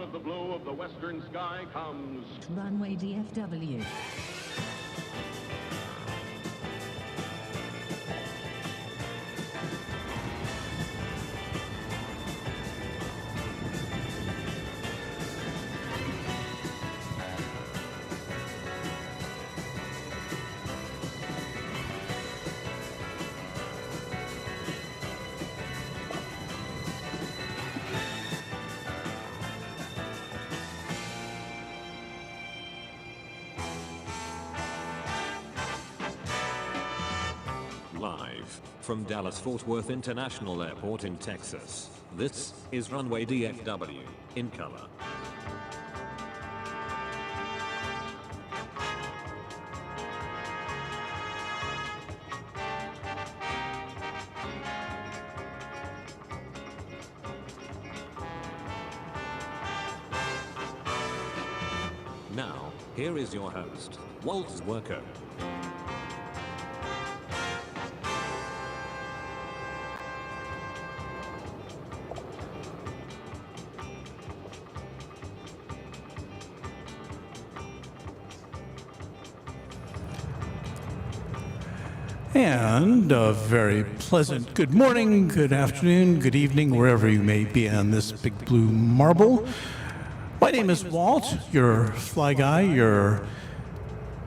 of the blue of the western sky comes Runway DFW. Live from Dallas-Fort Worth International Airport in Texas, this is Runway DFW, in color. Now, here is your host, Walt Zwerko. And a very pleasant good morning, good afternoon, good evening, wherever you may be on this big blue marble. My name is Walt, your fly guy, your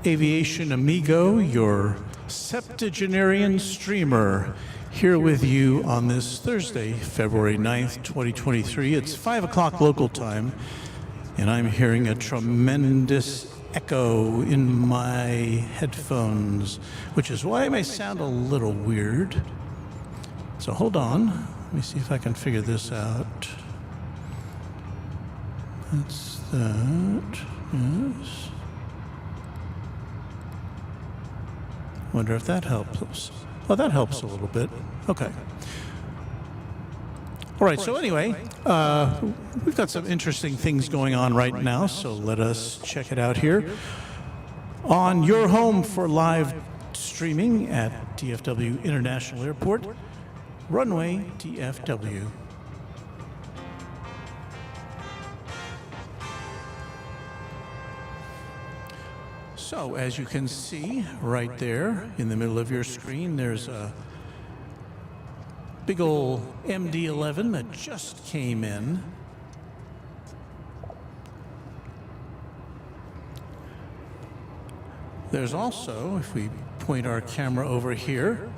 aviation amigo, your septuagenarian streamer, here with you on this Thursday, February 9th, 2023. It's 5 o'clock local time, and I'm hearing a tremendous echo in my headphones, which is why I may sound a little weird. So hold on, let me see if I can figure this out. That's that, yes. Wonder if that helps. Oh, that helps a little bit. Okay. All right, so anyway, we've got some interesting things going on right now, so let us check it out here. On your home for live streaming at DFW International Airport, Runway DFW. So, as you can see right there in the middle of your screen, there's a big old MD-11 that just came in. There's also, if we point our camera over here,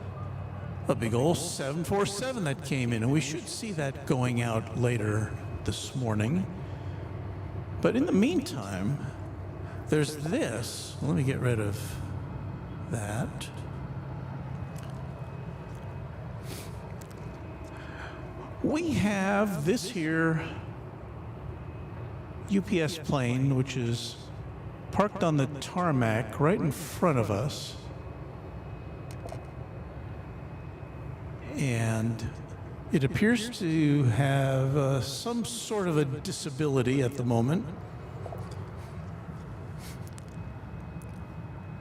a big old 747 that came in, and we should see that going out later this morning. But in the meantime, there's this. Let me get rid of that. We have this here UPS plane, which is parked on the tarmac right in front of us. And it appears to have some sort of a disability at the moment.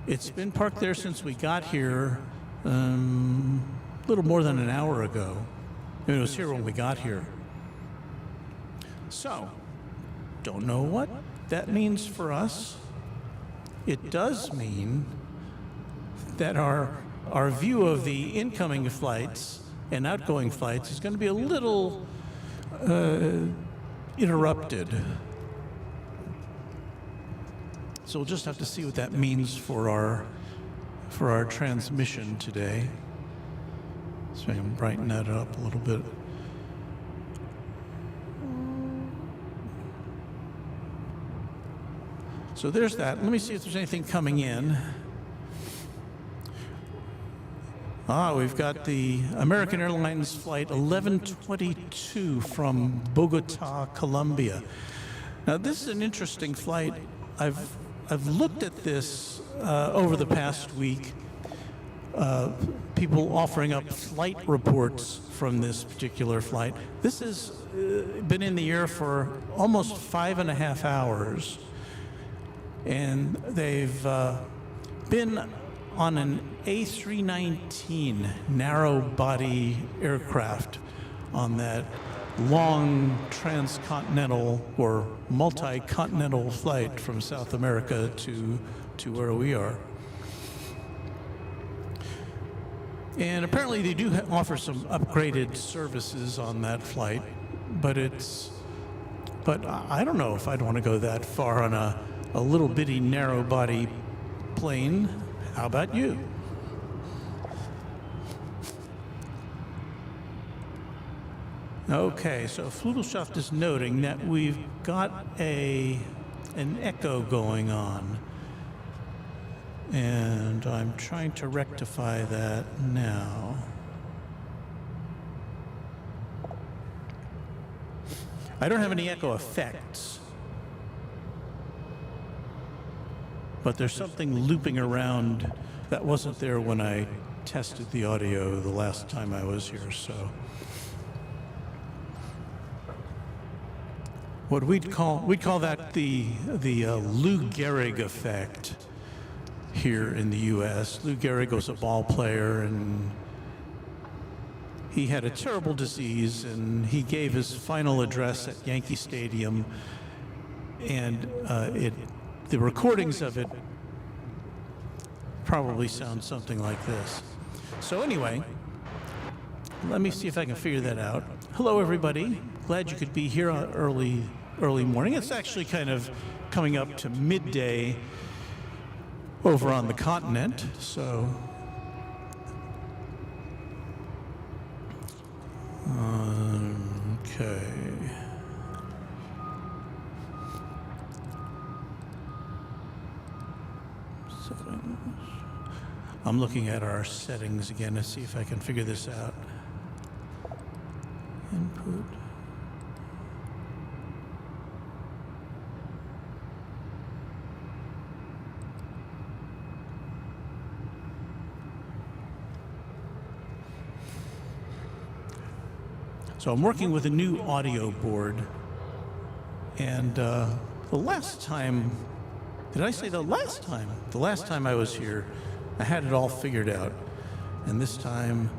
It's been parked there since we got here a little more than an hour ago. I mean, it was here when we got here. So, don't know what that means for us. It does mean that our view of the incoming flights and outgoing flights is going to be a little interrupted. So we'll just have to see what that means for our transmission today. So I can brighten that up a little bit. So there's that. Let me see if there's anything coming in. We've got the American Airlines flight 1122 from Bogota, Colombia. Now this is an interesting flight. I've looked at this over the past week. People offering up flight reports from this particular flight. This has been in the air for almost 5.5 hours. And they've been on an A319 narrow body aircraft on that long transcontinental or multi-continental flight from South America to where we are. And apparently they do offer some upgraded services on that flight, but I don't know if I'd want to go that far on a little bitty narrow body plane. How about you? Okay, so Flugelschaft is noting that we've got an echo going on. And I'm trying to rectify that now. I don't have any echo effects, but there's something looping around that wasn't there when I tested the audio the last time I was here, so. What we'd call that the Lou Gehrig effect here in the U.S. Lou Gehrig was a ball player, and he had a terrible disease, and he gave his final address at Yankee Stadium, and the recordings of it probably sound something like this. So anyway, let me see if I can figure that out. Hello, everybody. Glad you could be here on early morning. It's actually kind of coming up to midday over on the continent, so okay. Settings. I'm looking at our settings again to see if I can figure this out. Input. So I'm working with a new audio board, and the last time, did I say the last time? The last time I was here, I had it all figured out, and this time,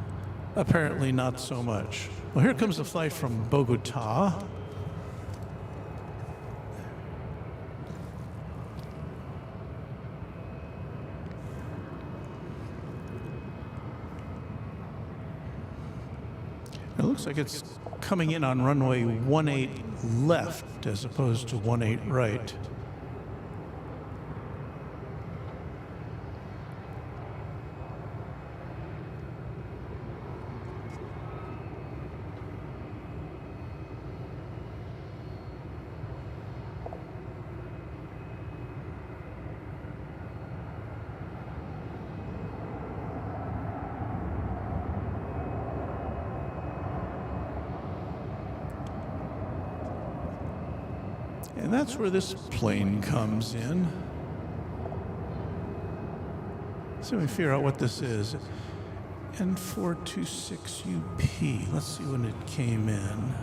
apparently not so much. Well, here comes the flight from Bogota. It looks like it's coming in on runway 18 left as opposed to 18 right. And that's where this plane comes in. So we figure out what this is. N426UP. Let's see when it came in.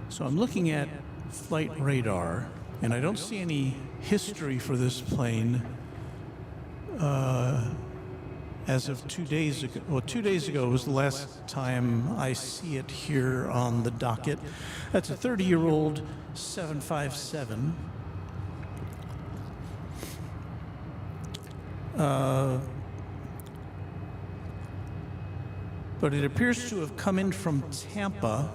So I'm looking at flight radar, and I don't see any history for this plane as of 2 days ago. Well, 2 days ago was the last time I see it here on the docket. That's a 30-year-old 757. But it appears to have come in from Tampa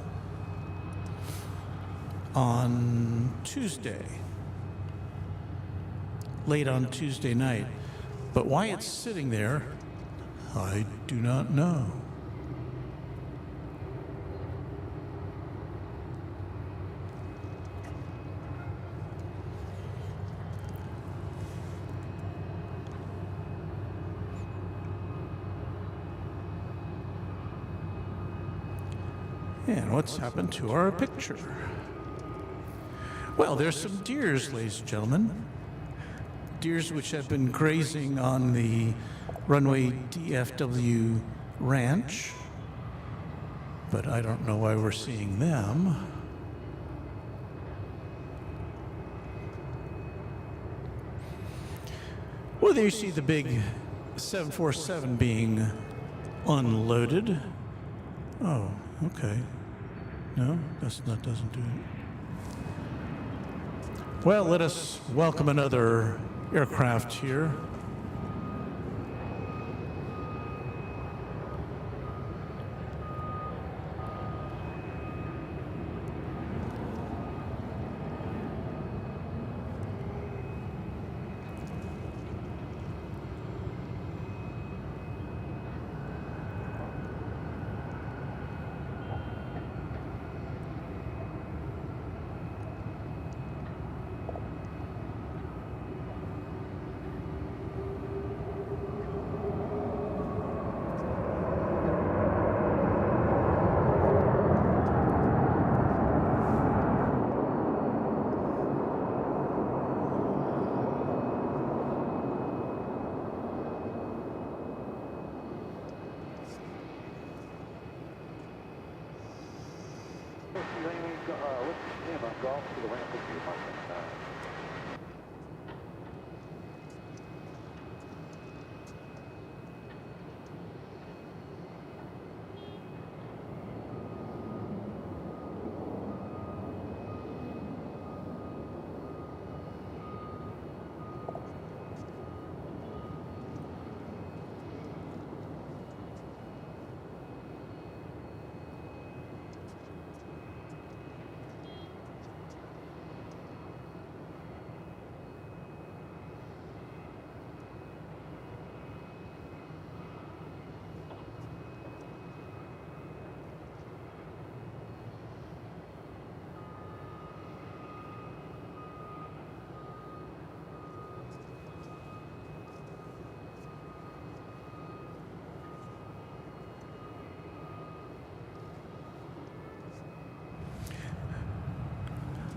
on Tuesday, late on Tuesday night. But why it's sitting there, I do not know. And what's happened to our picture? Well, there's some deers, ladies and gentlemen. deers which have been grazing on the Runway DFW ranch, but I don't know why we're seeing them. Well, there you see the big 747 being unloaded. Oh, okay. No, that doesn't do it. Well, let us welcome another aircraft here.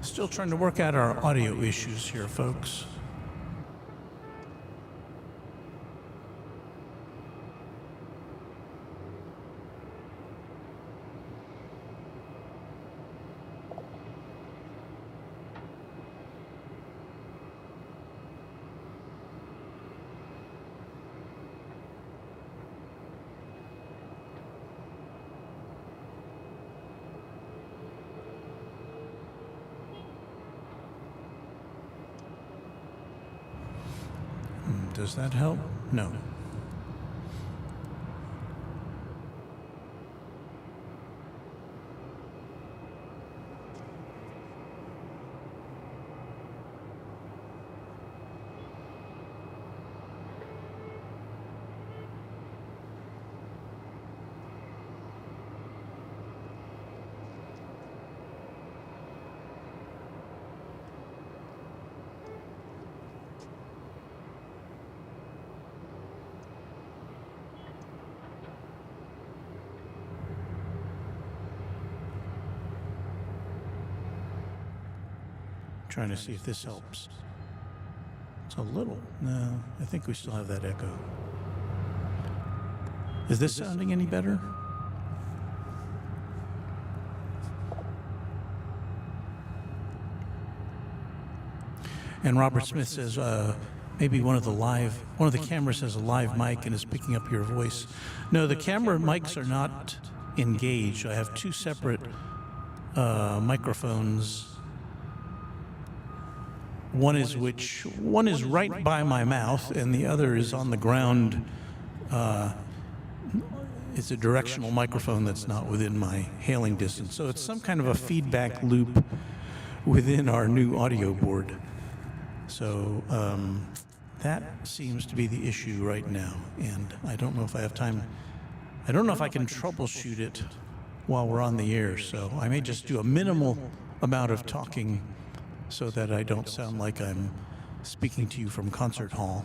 Still trying to work out our audio issues here, folks. Does that help? No. Trying to see if this helps. It's a little. No, I think we still have that echo. Is this sounding any better? And Robert Smith says maybe one of the cameras has a live mic and is picking up your voice. No, the camera mics are not engaged. I have two separate microphones. One is right by my mouth, and the other is on the ground. It's a directional microphone that's not within my hailing distance. So it's some kind of a feedback loop within our new audio board. So that seems to be the issue right now, and I don't know if I have time. I don't know if I can troubleshoot it while we're on the air, so I may just do a minimal amount of talking so that I don't sound like I'm speaking to you from concert hall.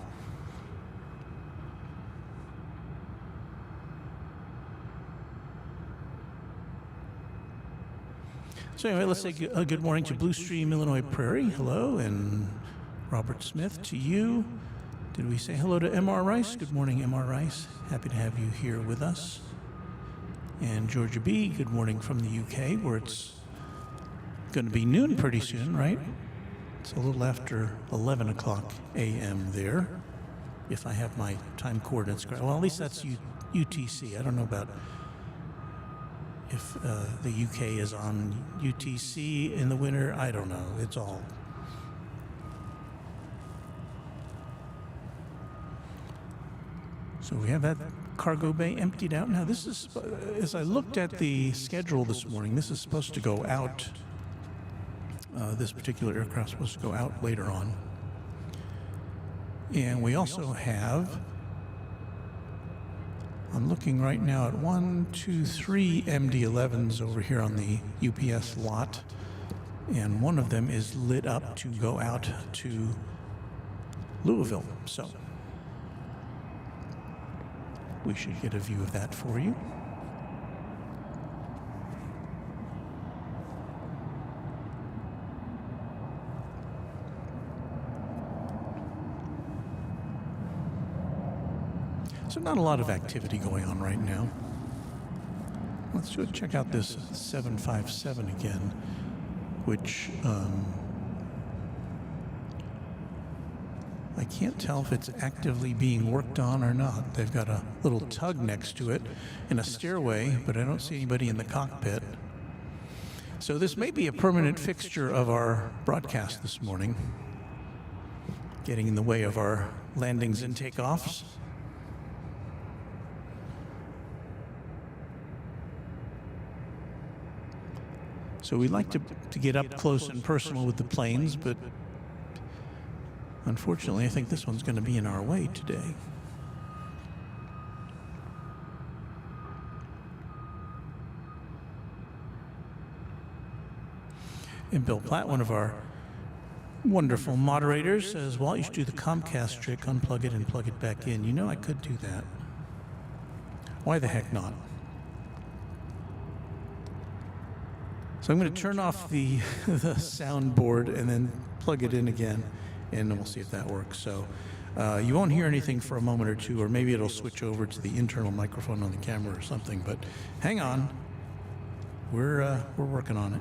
So anyway, let's say good morning to Blue Stream, Illinois Prairie. Hello, and Robert Smith, to you. Did we say hello to M.R. Rice? Good morning, M.R. Rice. Happy to have you here with us. And Georgia B., good morning from the UK, where it's going to be noon pretty soon, right? It's a little after 11 o'clock a.m. there, if I have my time coordinates correct. Well, at least that's UTC. I don't know about if the UK is on UTC in the winter. I don't know. It's all. So we have that cargo bay emptied out. Now this is, as I looked at the schedule this morning, this is supposed to go out. This particular aircraft is supposed to go out later on. And we also have, I'm looking right now at 1, 2, 3 MD-11s over here on the UPS lot. And one of them is lit up to go out to Louisville. So we should get a view of that for you. So not a lot of activity going on right now. Let's go check out this 757 again, which I can't tell if it's actively being worked on or not. They've got a little tug next to it in a stairway, but I don't see anybody in the cockpit. So this may be a permanent fixture of our broadcast this morning, getting in the way of our landings and takeoffs. So we like to get up close and personal with the planes, but unfortunately, I think this one's going to be in our way today. And Bill Platt, one of our wonderful moderators, says, "Walt, you should do the Comcast trick, unplug it and plug it back in." You know, I could do that. Why the heck not? So I'm going to turn off the soundboard and then plug it in again, and we'll see if that works. So you won't hear anything for a moment or two, or maybe it'll switch over to the internal microphone on the camera or something. But hang on, we're working on it.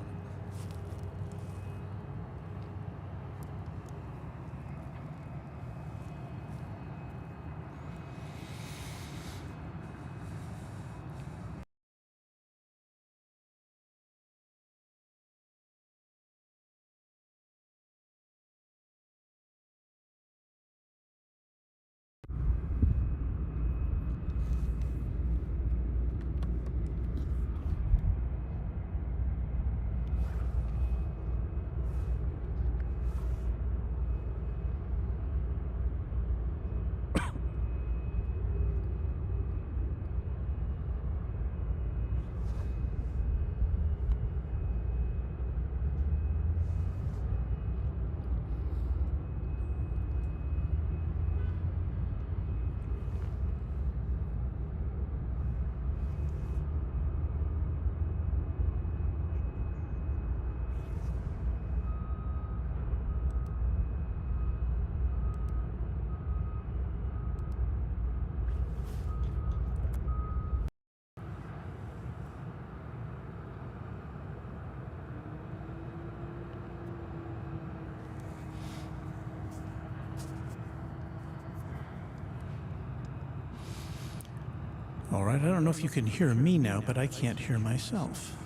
All right, I don't know if you can hear me now, but I can't hear myself.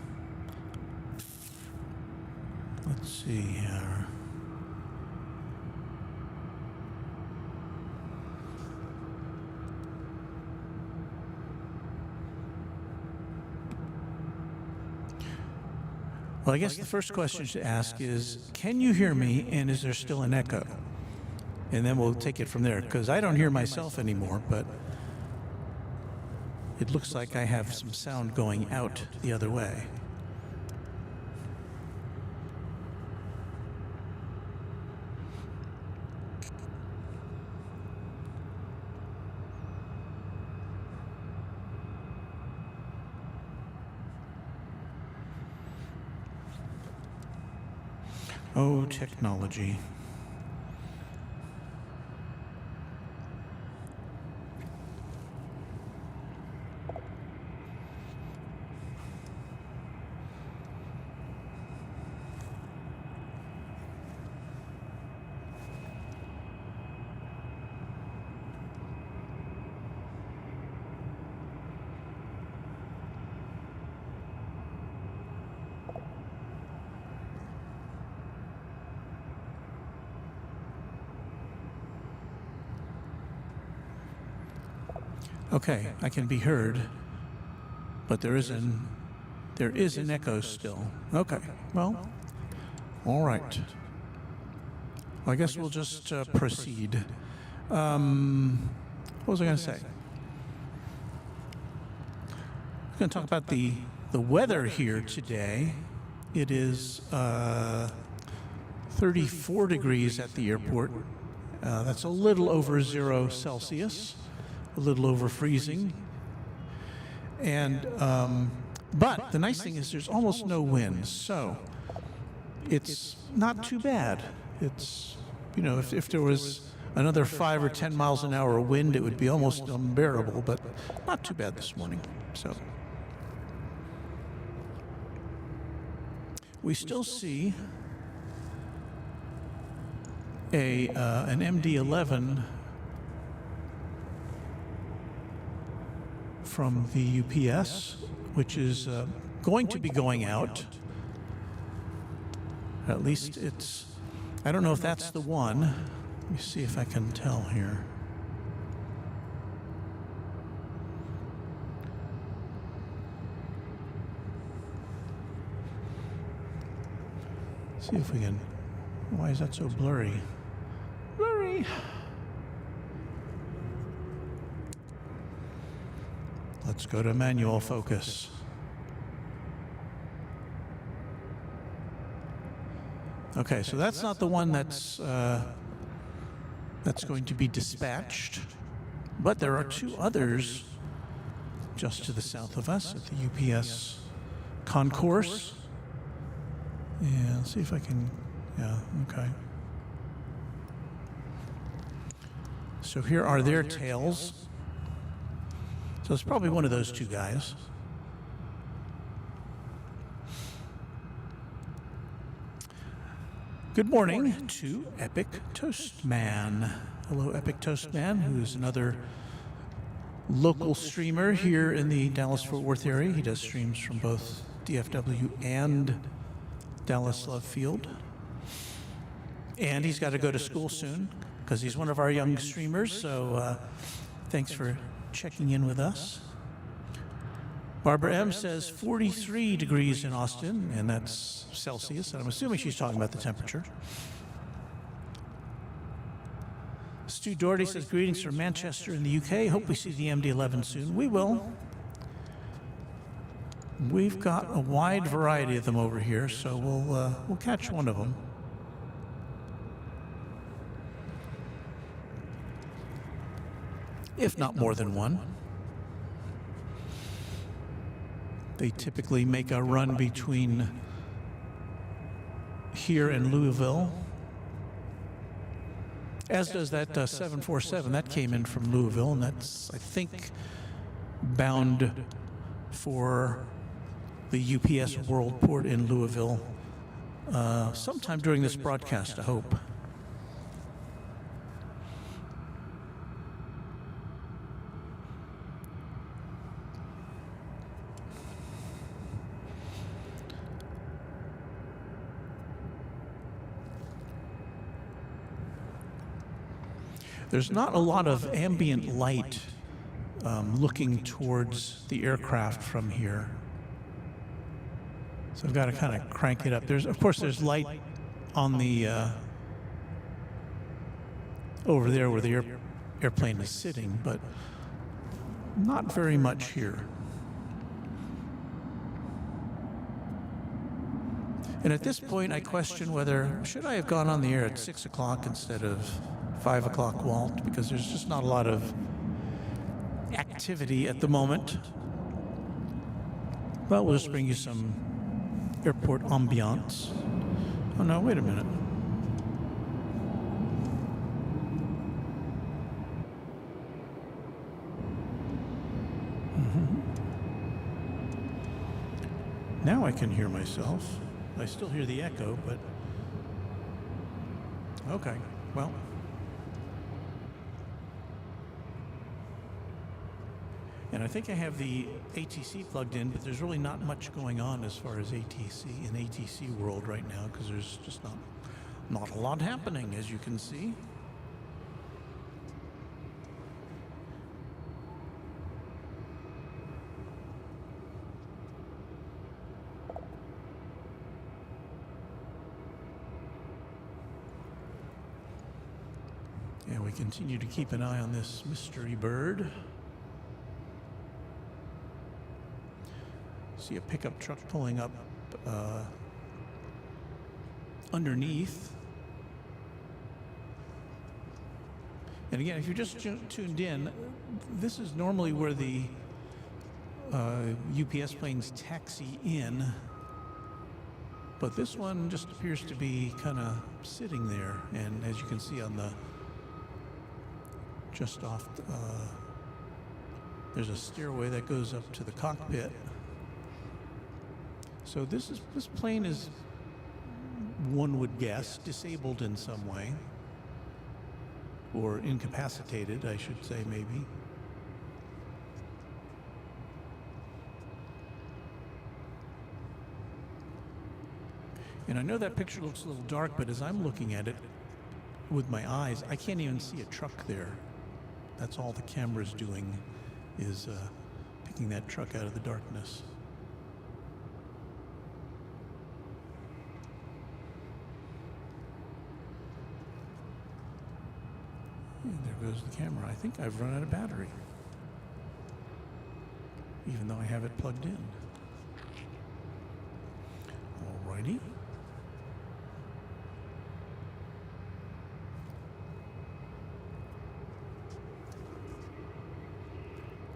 Let's see here. Well, I guess the first question to ask is, can you hear me, and is there still an echo? And then we'll take it from there, because I don't hear myself anymore, but it looks like I have some sound going out the other way. Oh, technology. Okay, I can be heard, but there is an echo still. Okay, well, all right. Well, I guess we'll just proceed. What was I going to say? I'm going to talk about the weather here today. It is 34 degrees at the airport. That's a little over 0 Celsius, a little over freezing. And but the nice thing is there's almost no wind, so it's not too bad. It's, you know, if there was another 5 or 10 miles an hour wind, it would be almost unbearable, but not too bad this morning. So we still see an MD-11 from the UPS, which is going to be going out. At least it's, I don't know if that's the one. Let me see if I can tell here. See if we can, why is that so blurry? Blurry. Let's go to manual focus. Okay, so that's not the one that's going to be dispatched, but there are two others just to the south of us at the UPS concourse. Yeah, let's see if I can, yeah, okay. So here are their tails. So it's probably one of those two guys. Good morning to Epic Toastman. Hello, Epic Toastman, who is another local streamer here in the Dallas-Fort Worth area. He does streams from both DFW and Dallas Love Field. And he's got to go to school soon because he's one of our young streamers. So thanks for checking in with us. Barbara M says 43 degrees in Austin, and that's Celsius. And I'm assuming she's talking about the temperature. Stu Doherty says greetings from Manchester in the UK. Hope we see the MD-11 soon. We will. We've got a wide variety of them over here, so we'll catch one of them. If not more than one. They typically make a run between here and Louisville, as does that 747. That came in from Louisville, and that's, I think, bound for the UPS World Port in Louisville sometime during this broadcast, I hope. There's not a lot of ambient light looking towards the aircraft from here. So I've got to kind of crank it up. Of course, there's light on the over there where the airplane is sitting, but not very much here. And at this point, I question whether should I have gone on the air at 6 o'clock instead of 5 o'clock, Walt, because there's just not a lot of activity at the moment. But we'll just bring you some airport ambiance. Oh no, wait a minute. Now I can hear myself. I still hear the echo, but okay, well. And I think I have the ATC plugged in, but there's really not much going on as far as ATC in ATC world right now because there's just not a lot happening, as you can see. And we continue to keep an eye on this mystery bird. See a pickup truck pulling up underneath. And again, if you're just tuned in, this is normally where the UPS planes taxi in. But this one just appears to be kind of sitting there. And as you can see on the just off, there's a stairway that goes up to the cockpit. So this plane is, one would guess, disabled in some way, or incapacitated, I should say, maybe. And I know that picture looks a little dark, but as I'm looking at it with my eyes, I can't even see a truck there. That's all the camera's doing, is picking that truck out of the darkness. And there goes the camera. I think I've run out of battery, even though I have it plugged in. Alrighty.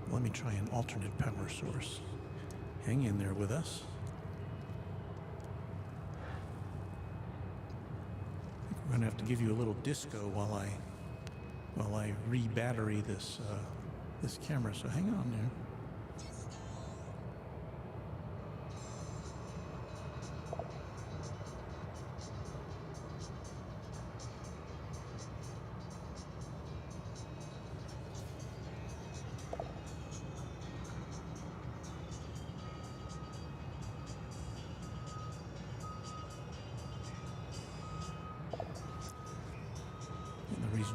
Let me try an alternate power source. Hang in there with us. I think we're going to have to give you a little disco while I re-battery this this camera. So hang on there.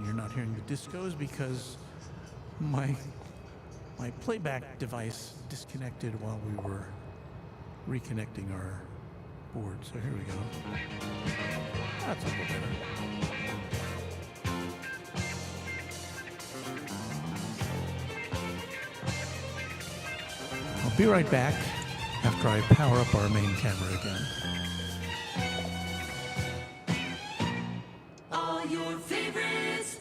You're not hearing the disco is because my playback device disconnected while we were reconnecting our board. So here we go. That's a little better. I'll be right back after I power up our main camera again. All your favorites.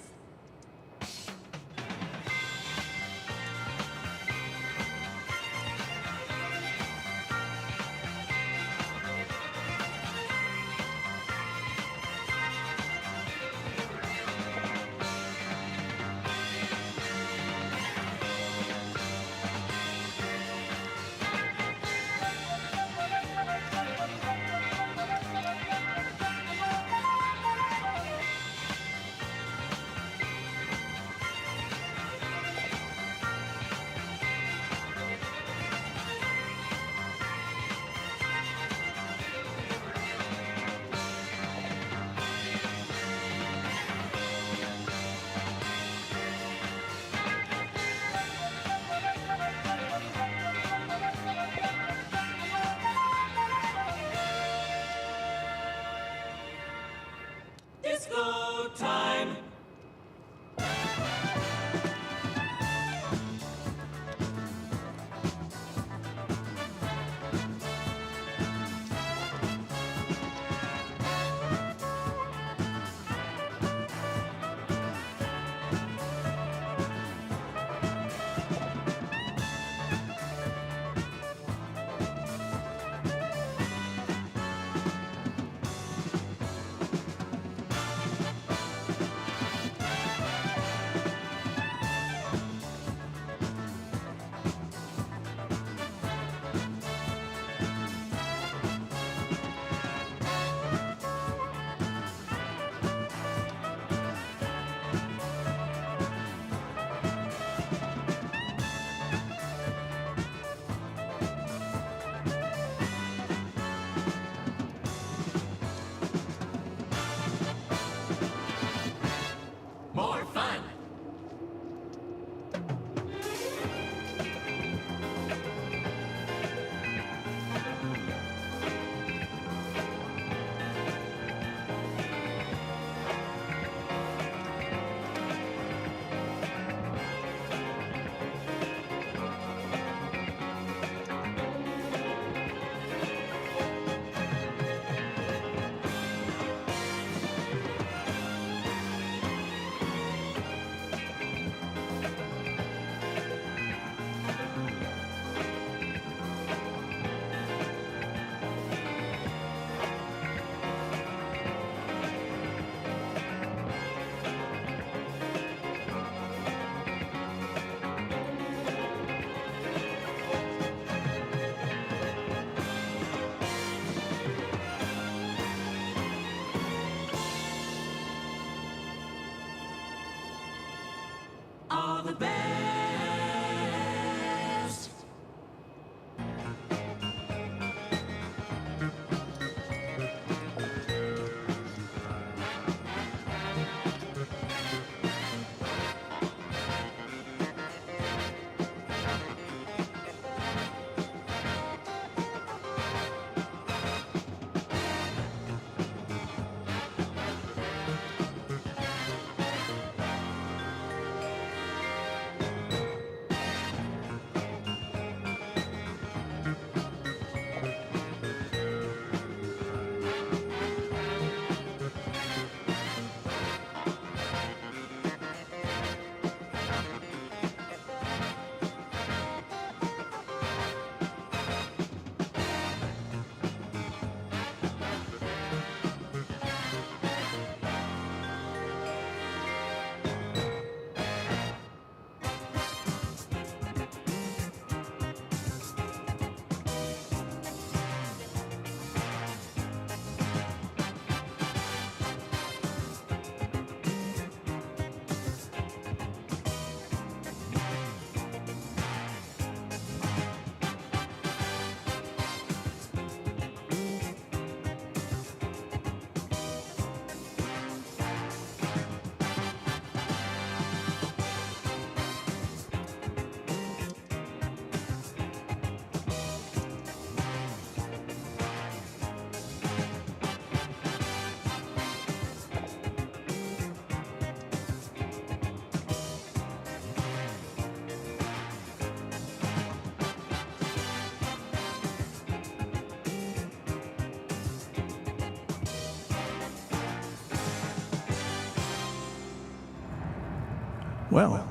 Well,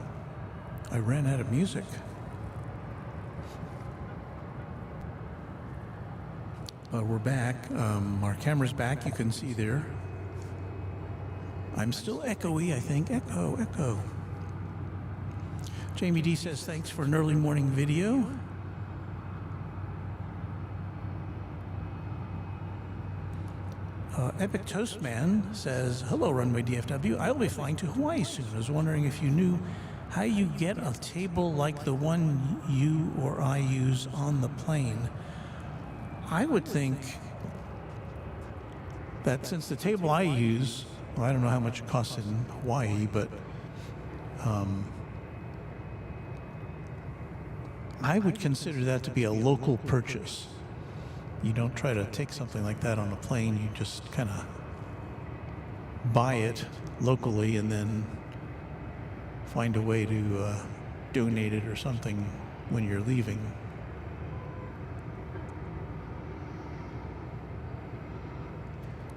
I ran out of music. But we're back. Our camera's back. You can see there. I'm still echoey, I think. Echo, echo. Jamie D says, thanks for an early morning video. Epic Toastman says, hello, Runway DFW. I'll be flying to Hawaii soon. I was wondering if you knew how you get a table like the one you or I use on the plane. I would think that since the table I use, well, I don't know how much it costs in Hawaii, but I would consider that to be a local purchase. You don't try to take something like that on a plane. You just kind of buy it locally and then find a way to donate it or something when you're leaving.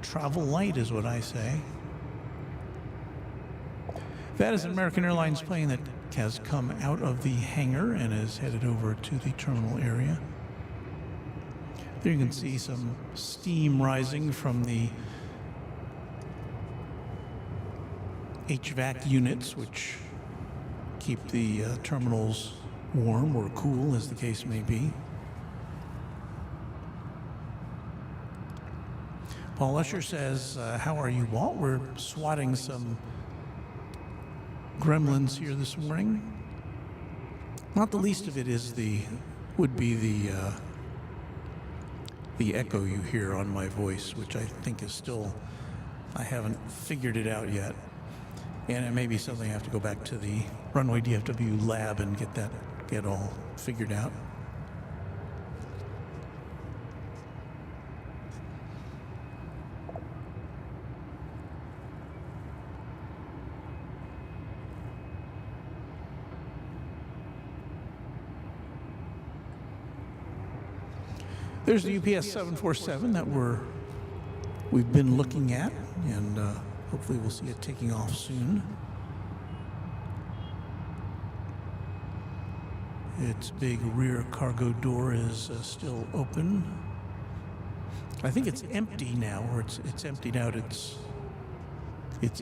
Travel light is what I say. That is an American Airlines plane that has come out of the hangar and is headed over to the terminal area. There you can see some steam rising from the HVAC units, which keep the terminals warm or cool, as the case may be. Paul Usher says, how are you, Walt? We're swatting some gremlins here this morning. Not the least of it is would be the echo you hear on my voice, which I think is still, I haven't figured it out yet. And it may be something I have to go back to the Runway DFW lab and get all figured out. There's the UPS 747 that we've been looking at, and hopefully we'll see it taking off soon. Its big rear cargo door is still open. I think it's empty now, or it's emptied out its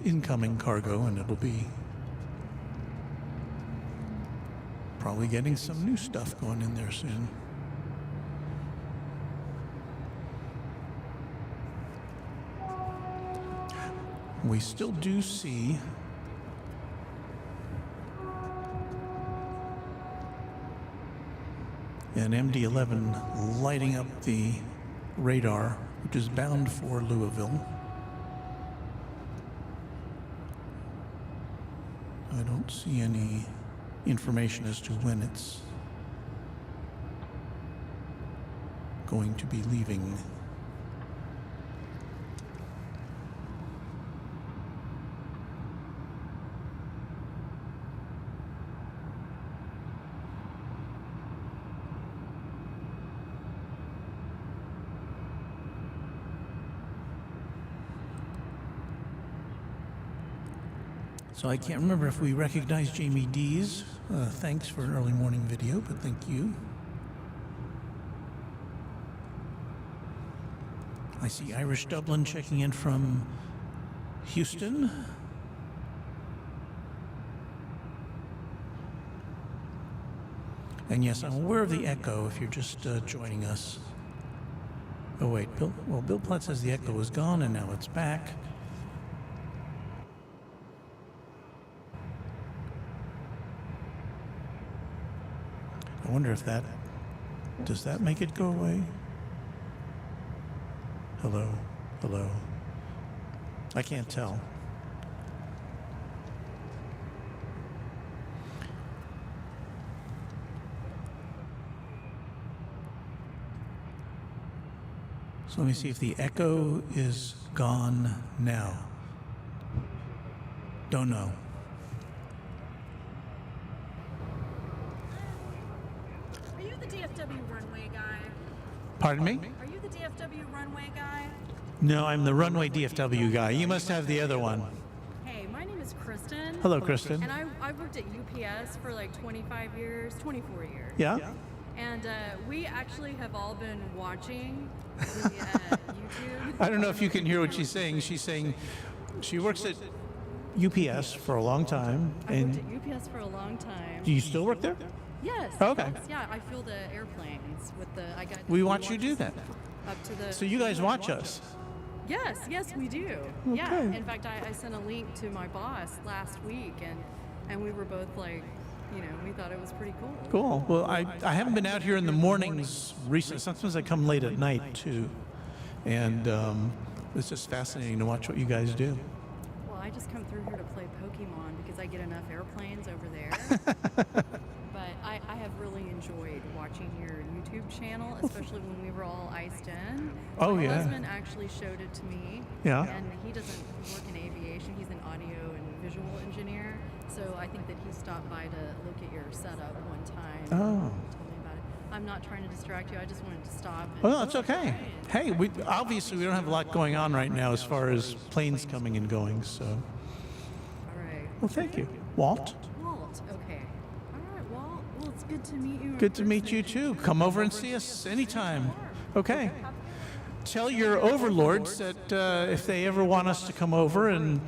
incoming cargo, and it'll be probably getting some new stuff going in there soon. We still do see an MD-11 lighting up the radar, which is bound for Louisville. I don't see any information as to when it's going to be leaving. So I can't remember if we recognize Jamie D's. Thanks for an early morning video, but thank you. I see Irish Dublin checking in from Houston. And yes, I'm aware of the echo if you're just joining us. Oh wait, Bill Platt says the echo is gone and now it's back. I wonder if does that make it go away? Hello, hello. I can't tell. So let me see if the echo is gone now. Don't know. Are you the DFW runway guy? Pardon me? Are you the DFW runway guy? No, I'm the Runway DFW guy. You must have the other one. Hey, my name is Kristen. Hello, Kristen. And I worked at UPS for like 25 years, 24 years. Yeah? And we actually have all been watching the YouTube. I don't know if you can hear what she's saying. She's saying she works at UPS for a long time. I worked at UPS for a long time. Do you still work there? Yes. Okay. Yes, yeah, I fuel the airplanes with the. I got. We watch you do that. Up to the. So you guys watch us. Yes, we do. Yeah. In fact, I sent a link to my boss last week, and we were both like, we thought it was pretty cool. Cool. Well, I haven't been out here in the mornings recently. Sometimes I come late at night too, and it's just fascinating to watch what you guys do. Well, I just come through here to play Pokemon because I get enough airplanes over there. But I have really enjoyed watching your YouTube channel, especially when we were all iced in. Oh, My yeah. husband actually showed it to me. Yeah. And he doesn't work in aviation. He's an audio and visual engineer. So I think that he stopped by to look at your setup one time. Oh. And told me about it. I'm not trying to distract you. I just wanted to stop. And Well, that's okay. Hey, we don't have a lot going on right now as far as planes coming and going. So, All right. well, thank you, Walt. Walt. Okay. All right, Walt. Well, it's good to meet you. in Good to meet person. you too. Come over and see us anytime. Okay. Tell your overlords that if they ever want us to come over and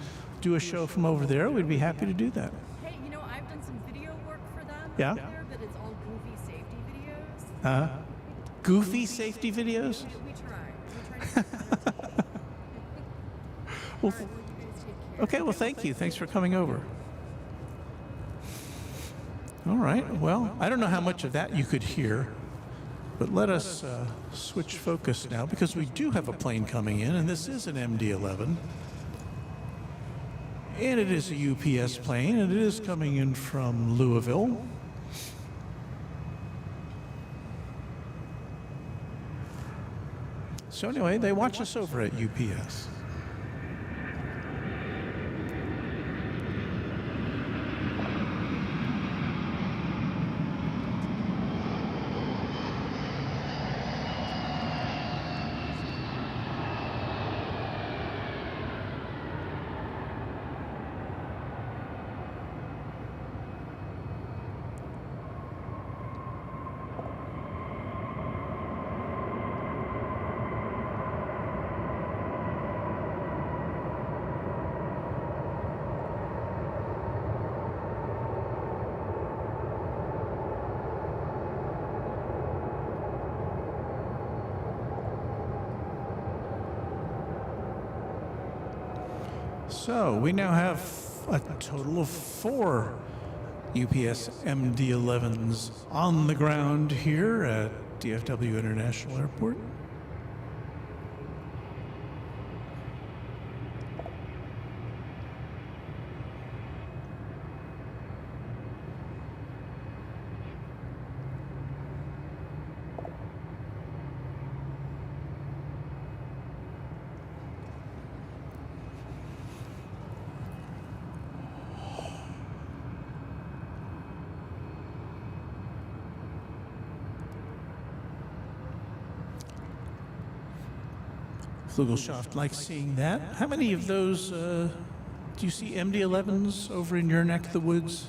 do a show from over there, we'd be happy to do that. Hey, I've done some video work for them Yeah? over there, but it's all goofy safety videos. Goofy safety videos? We try. Well, All right, well, you guys take care. okay, well, thank you. Thanks for coming over. All right. Well, I don't know how much of that you could hear, but let us switch focus now because we do have a plane coming in, and this is an MD-11. And it is a UPS plane, and it is coming in from Louisville. So anyway, they watch us over at UPS. So we now have a total of 4 UPS MD-11s on the ground here at DFW International Airport. Flugelschaft likes seeing that. How many of those do you see MD-11s over in your neck of the woods,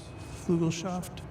Flugelschaft?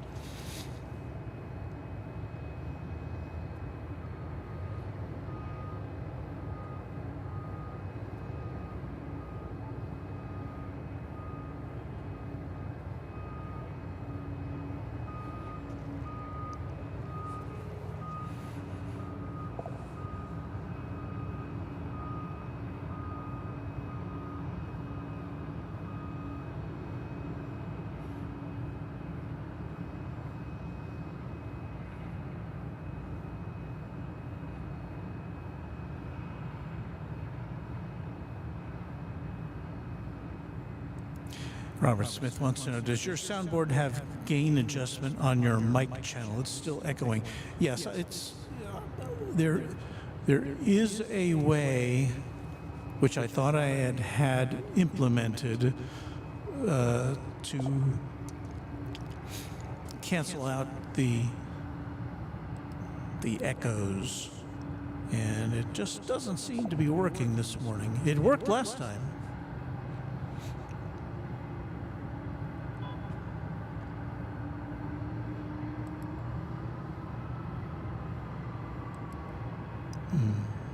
Robert Smith wants to know, does your soundboard have gain adjustment on your mic channel? It's still echoing. Yes, it's there is a way, which I thought I had implemented to cancel out the echoes, and it just doesn't seem to be working this morning. It worked last time.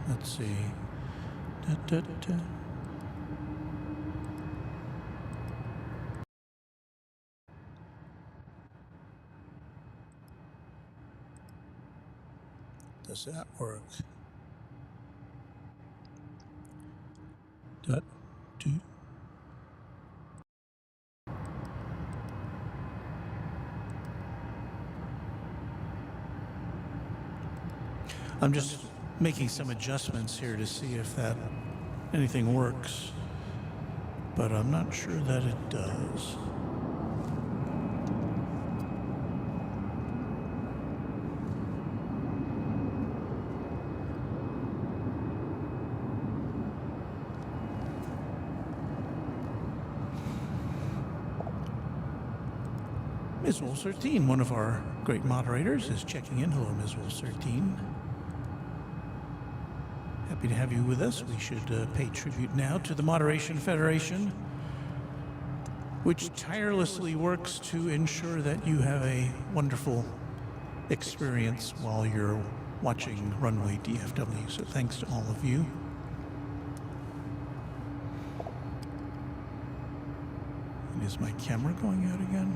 Let's see. Da, da, da. Does that work? Dot, do. I'm just making some adjustments here to see if that anything works, but I'm not sure that it does. Ms. Wolf 13, one of our great moderators, is checking in. Hello, Ms. Wolf 13. Happy to have you with us. We should pay tribute now to the Moderation Federation, which tirelessly works to ensure that you have a wonderful experience while you're watching Runway DFW. So thanks to all of you. And is my camera going out again?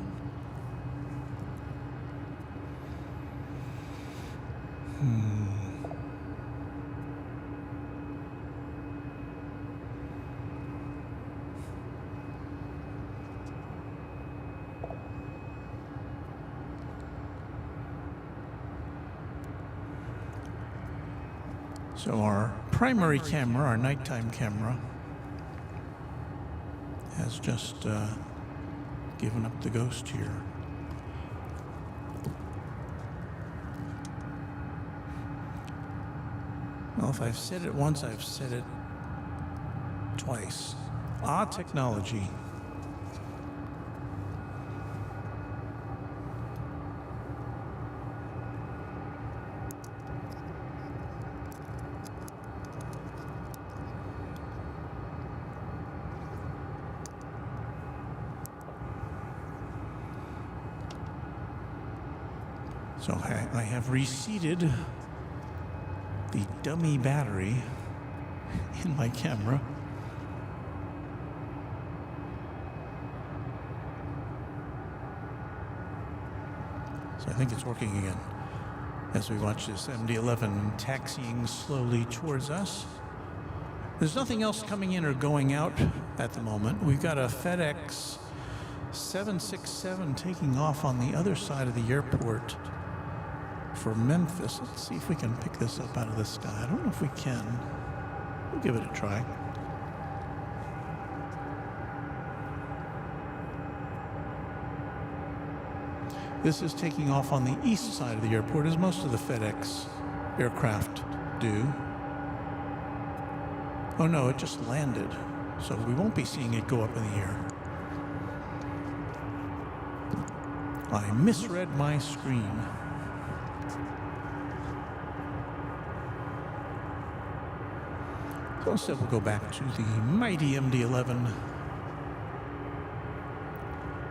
So our primary camera, our nighttime camera, has just given up the ghost here. Well, if I've said it once, I've said it twice. Ah, technology. So I have reseated the dummy battery in my camera. So I think it's working again as we watch this MD-11 taxiing slowly towards us. There's nothing else coming in or going out at the moment. We've got a FedEx 767 taking off on the other side of the airport for Memphis. Let's see if we can pick this up out of the sky. I don't know if we can. We'll give it a try. This is taking off on the east side of the airport, as most of the FedEx aircraft do. Oh no, it just landed. So we won't be seeing it go up in the air. I misread my screen. So instead we'll go back to the mighty MD-11,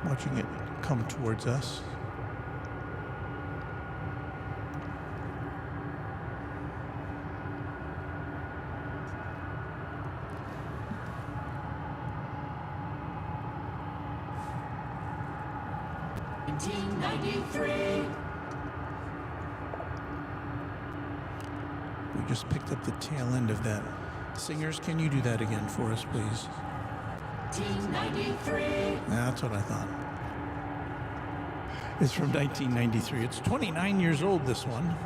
watching it come towards us. We just picked up the tail end of that. Singers, can you do that again for us, please? 1993. That's what I thought. It's from 1993. It's 29 years old, this one.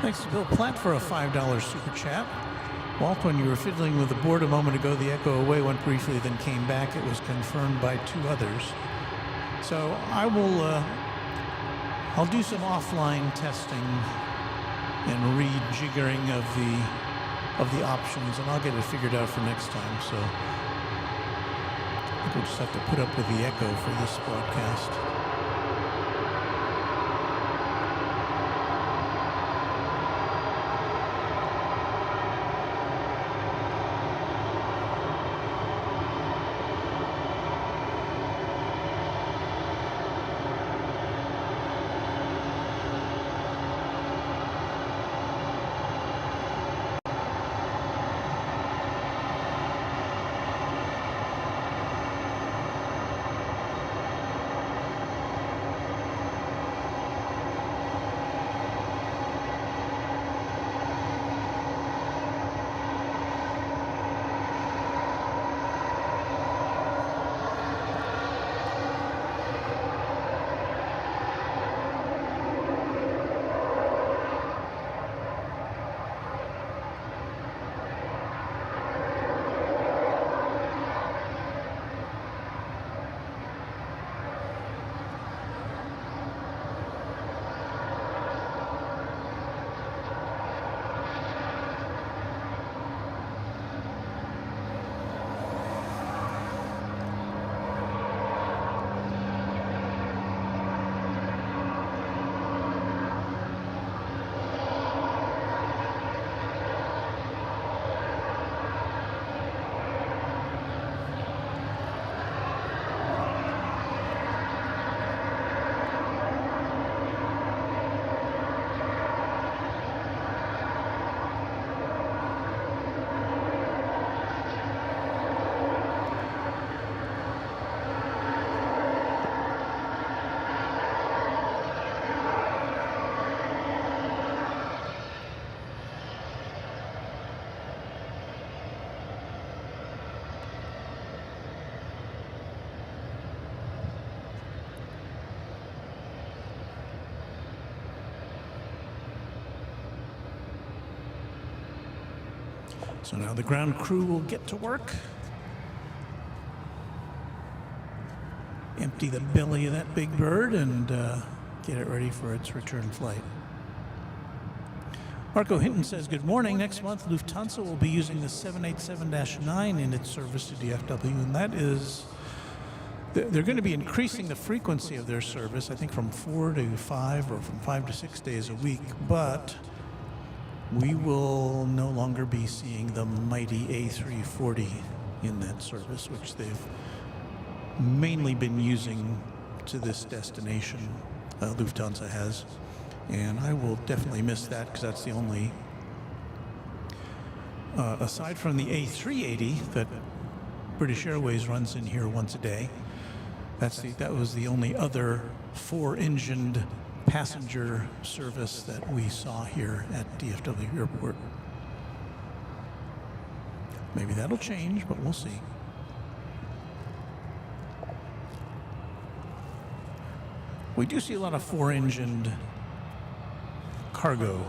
Thanks to Bill Platt for a $5 super chat. Walt, when you were fiddling with the board a moment ago, the echo away went briefly, then came back. It was confirmed by 2 others. So I will, I'll do some offline testing and rejiggering of the options, and I'll get it figured out for next time. So I think we'll just have to put up with the echo for this broadcast. So now the ground crew will get to work. Empty the belly of that big bird and get it ready for its return flight. Marco Hinton says, good morning. Next month, Lufthansa will be using the 787-9 in its service to DFW, and that is, they're going to be increasing the frequency of their service, I think from 4 to 5 or from 5 to 6 days a week, but we will no longer be seeing the mighty A340 in that service, which they've mainly been using to this destination, Lufthansa has. And I will definitely miss that because that's the only, aside from the A380 that British Airways runs in here once a day, that was the only other 4-engined passenger service that we saw here at DFW Airport. Maybe that'll change, but we'll see. We do see a lot of 4-engined cargo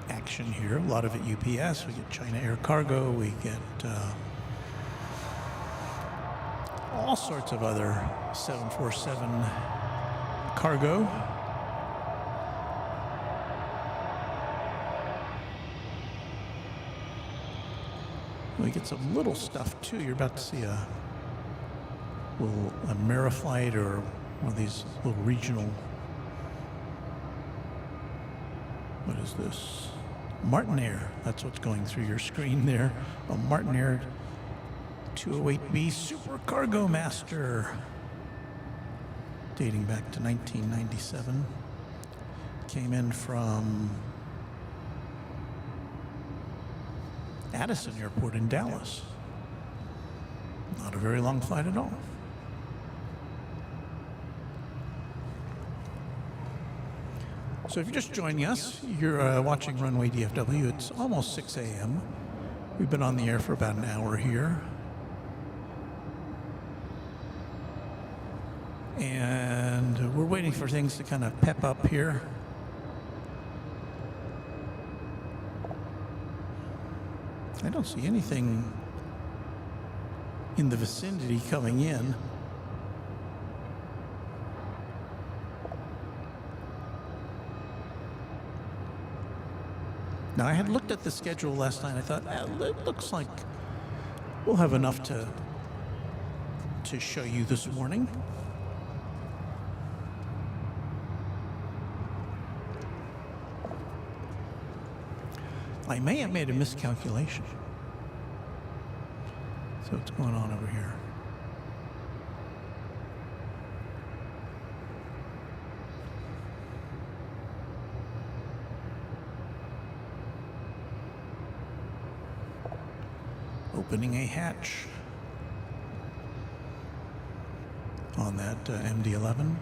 action here. A lot of it UPS. We get China Air Cargo. We get all sorts of other 747 cargo. We get some little stuff too. You're about to see a Ameriflight or one of these little regional. What is this? Martinair. That's what's going through your screen there. A Martinair 208B Super Cargo Master, dating back to 1997. Came in from Addison Airport in Dallas. Not a very long flight at all. So if you're just joining us, you're watching Runway DFW. It's almost 6 a.m. We've been on the air for about an hour here. And we're waiting for things to kind of pep up here. I don't see anything in the vicinity coming in. Now, I had looked at the schedule last night. I thought, it looks like we'll have enough to show you this morning. I may have made a miscalculation. So what's going on over here? Opening a hatch on that MD-11.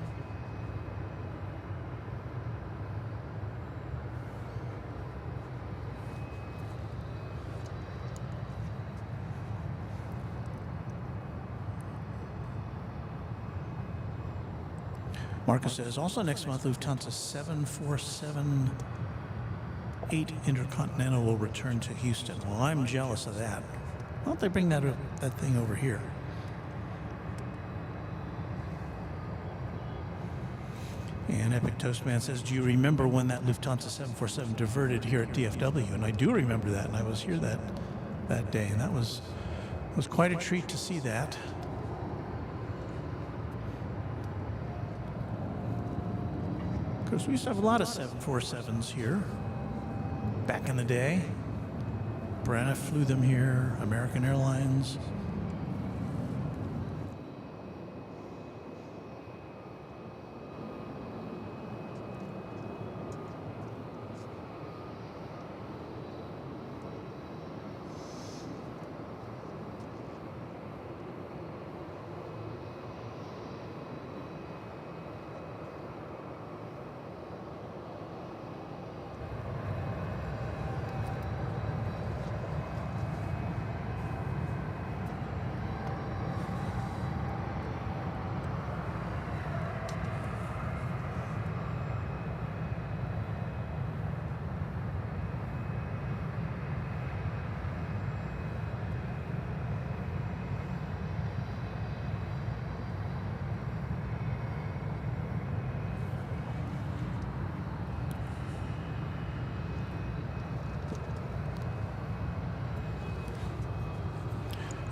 Marcus says, also next month, Lufthansa 747-8 Intercontinental will return to Houston. Well, I'm jealous of that. Why don't they bring that thing over here? And Epic Toastman says, do you remember when that Lufthansa 747 diverted here at DFW? And I do remember that, and I was here that day, and that was quite a treat to see that. Of course, we used to have a lot of 747s here back in the day. Braniff flew them here, American Airlines.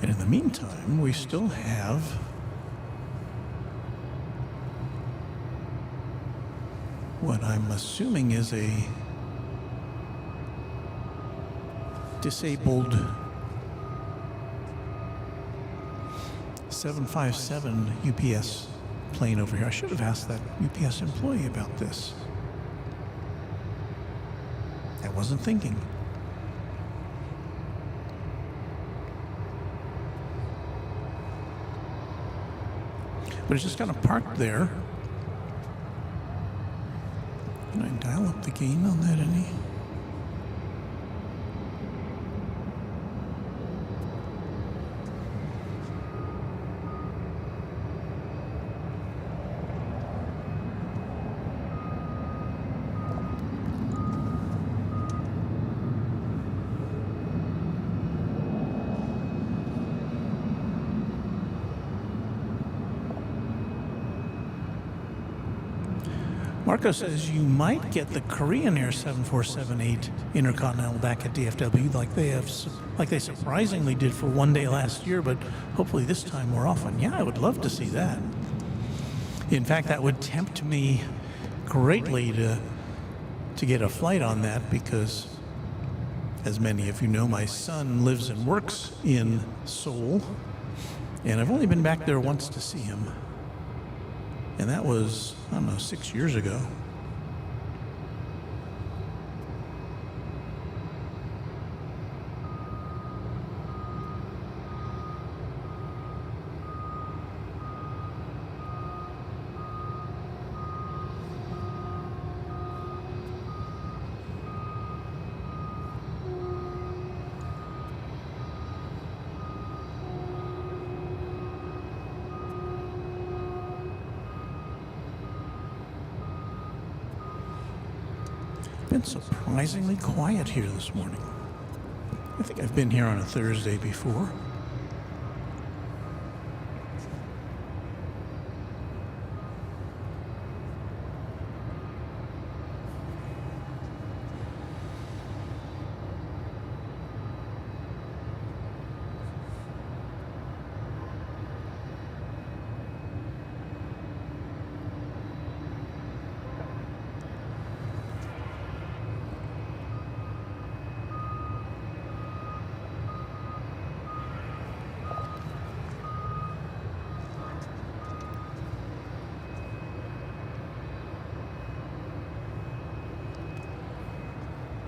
And in the meantime, we still have what I'm assuming is a disabled 757 UPS plane over here. I should have asked that UPS employee about this. I wasn't thinking. But it's just kind of parked there. Can I dial up the gain on that any? Marco says you might get the Korean Air 747-8 Intercontinental back at DFW like they surprisingly did for one day last year, but hopefully this time more often. Yeah, I would love to see that. In fact, that would tempt me greatly to get a flight on that because, as many of you know, my son lives and works in Seoul, and I've only been back there once to see him. And that was, I don't know, 6 years ago. Been surprisingly quiet here this morning. I think I've been here on a Thursday before.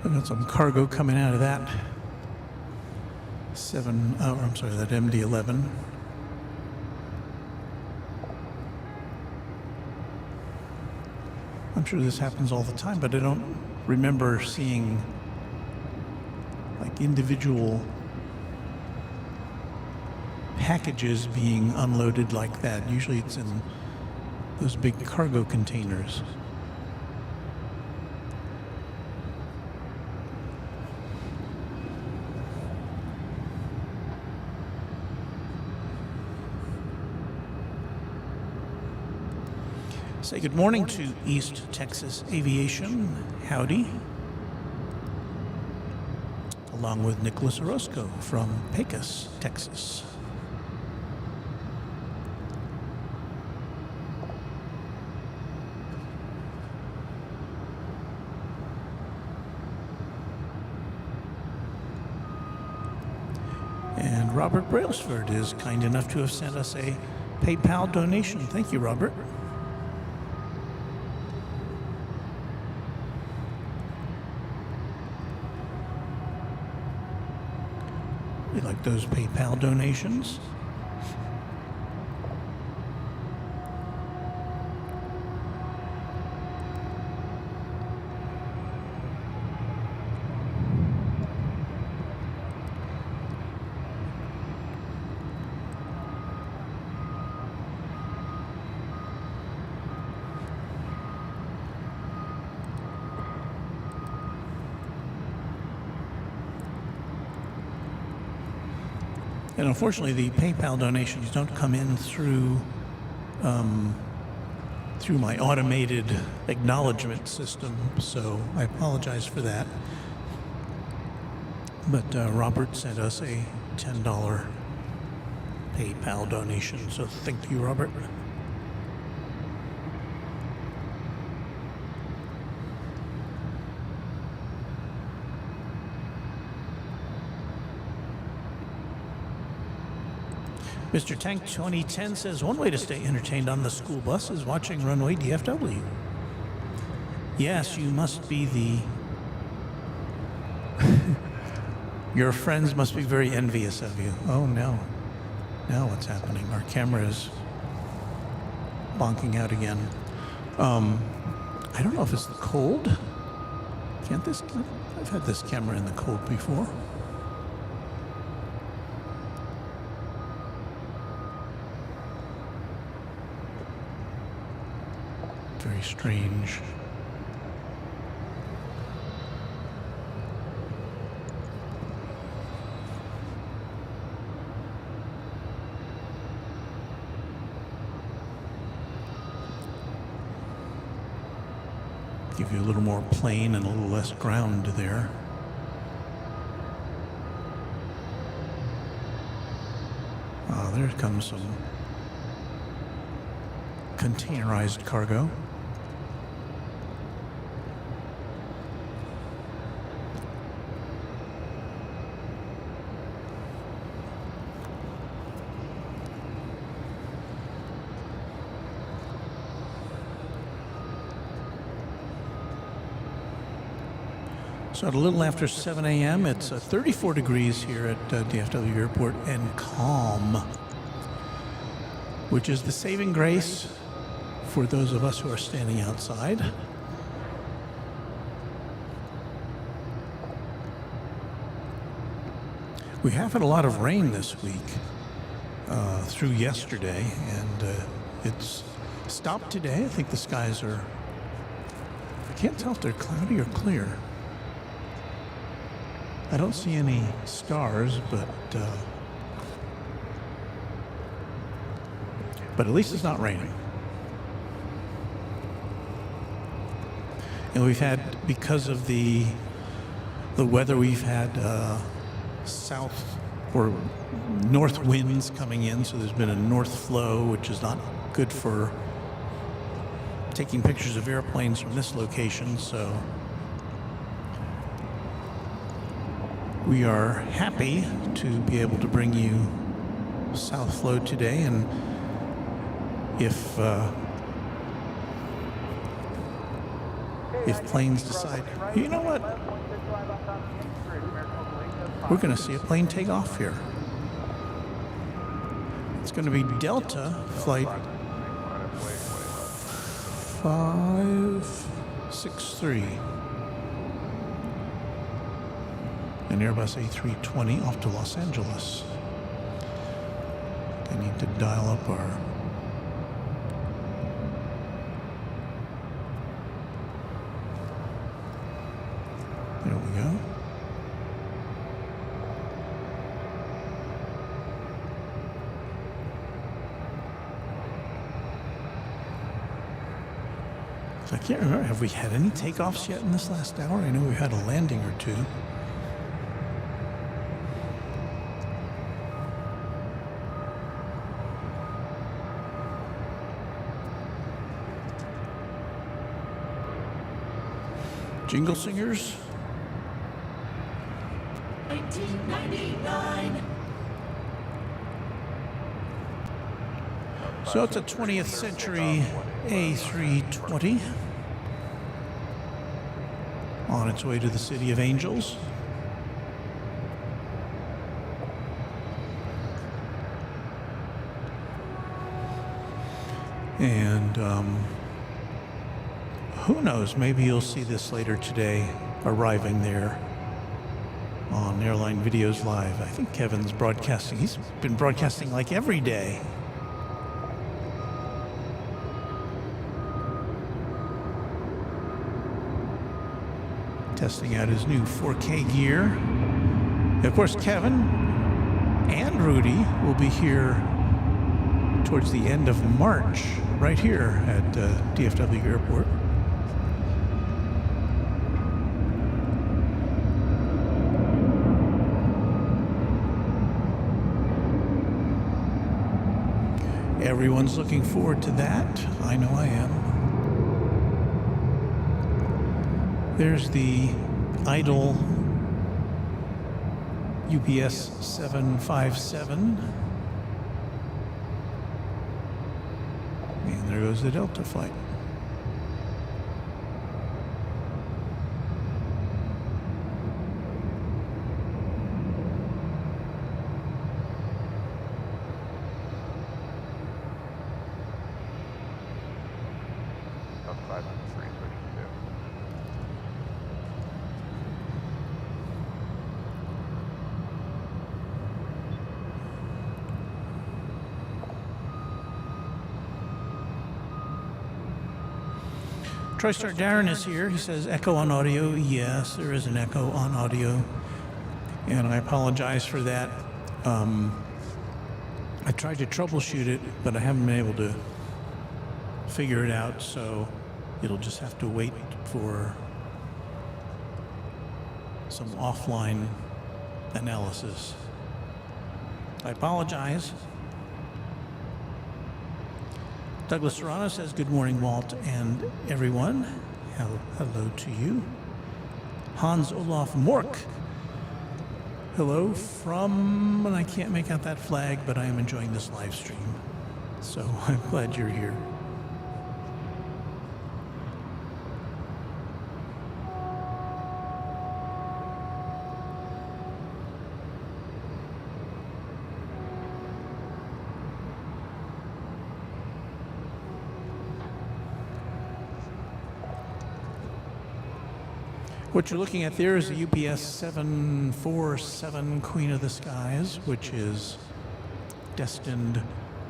I got some cargo coming out of that that MD-11. I'm sure this happens all the time, but I don't remember seeing like individual packages being unloaded like that. Usually it's in those big cargo containers. Say good morning to East Texas Aviation. Howdy. Along with Nicholas Orozco from Pecos, Texas. And Robert Brailsford is kind enough to have sent us a PayPal donation. Thank you, Robert. We like those PayPal donations. And unfortunately, the PayPal donations don't come in through my automated acknowledgement system, so I apologize for that. But Robert sent us a $10 PayPal donation, so thank you, Robert. Mr. Tank 2010 says, one way to stay entertained on the school bus is watching Runway DFW. Yes, you must be the... Your friends must be very envious of you. Oh, no. Now what's happening? Our camera is bonking out again. I don't know if it's the cold. Can't this... I've had this camera in the cold before. Very strange. Give you a little more plane and a little less ground there. There comes some containerized cargo. So at a little after 7 a.m., it's 34 degrees here at DFW Airport and calm, which is the saving grace for those of us who are standing outside. We have had a lot of rain this week through yesterday, and it's stopped today. I think the skies are, I can't tell if they're cloudy or clear. I don't see any stars, but at least it's not raining. And we've had, because of the weather, we've had south or north winds coming in, so there's been a north flow, which is not good for taking pictures of airplanes from this location. So we are happy to be able to bring you south flow today, and if planes decide, you know what, we're going to see a plane take off here. It's going to be Delta flight 563, an Airbus A320 off to Los Angeles. I need to dial up our there we go. I can't remember, have we had any takeoffs yet in this last hour? I know we had a landing or two. Jingle singers. 1899. So it's a 20th century A320 on its way to the City of Angels. And who knows, maybe you'll see this later today arriving there on Airline Videos Live. I think Kevin's broadcasting. He's been broadcasting like every day. Testing out his new 4K gear. And of course, Kevin and Rudy will be here towards the end of March, right here at DFW Airport. Everyone's looking forward to that. I know I am. There's the idle UPS 757. And there goes the Delta flight. TriStar Darren is here. He says echo on audio. Yes, there is an echo on audio, and I apologize for that. I tried to troubleshoot it, but I haven't been able to figure it out, so it'll just have to wait for some offline analysis. I apologize. Douglas Serrano says, good morning, Walt and everyone. Hello to you. Hans Olaf Mork. Hello from, and I can't make out that flag, but I am enjoying this live stream. So I'm glad you're here. What you're looking at there is the UPS 747 Queen of the Skies, which is destined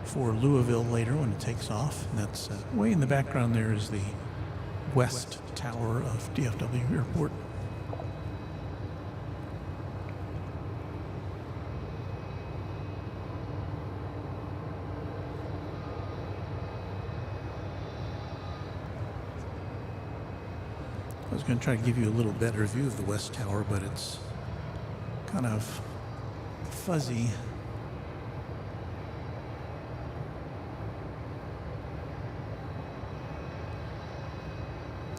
for Louisville later when it takes off. And that's way in the background there is the West Tower of DFW Airport. going to try to give you a little better view of the West Tower, but it's kind of fuzzy.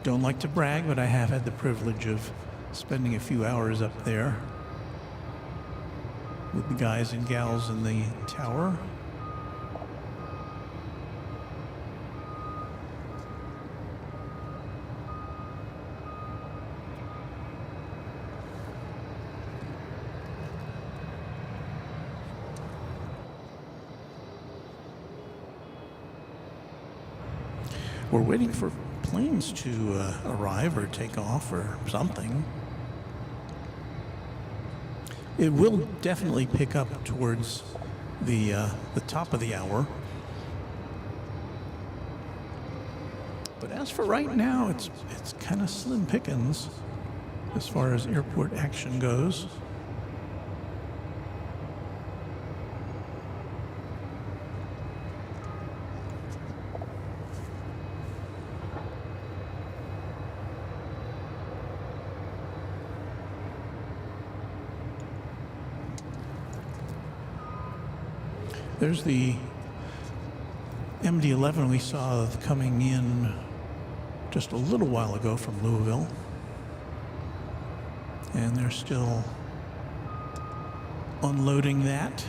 Don't like to brag, but I have had the privilege of spending a few hours up there with the guys and gals in the tower. We're waiting for planes to arrive or take off or something. It will definitely pick up towards the top of the hour. But as for right now, it's kind of slim pickings as far as airport action goes. There's the MD-11 we saw coming in just a little while ago from Louisville. And they're still unloading that.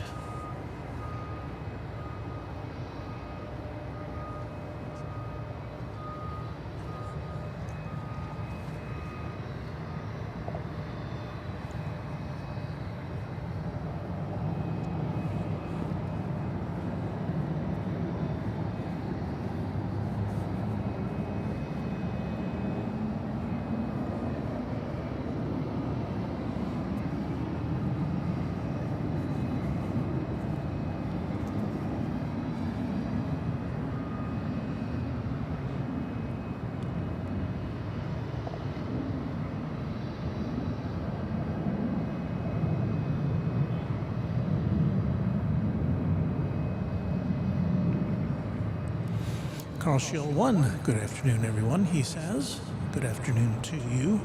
Carl Shield 1, good afternoon, everyone, he says. Good afternoon to you.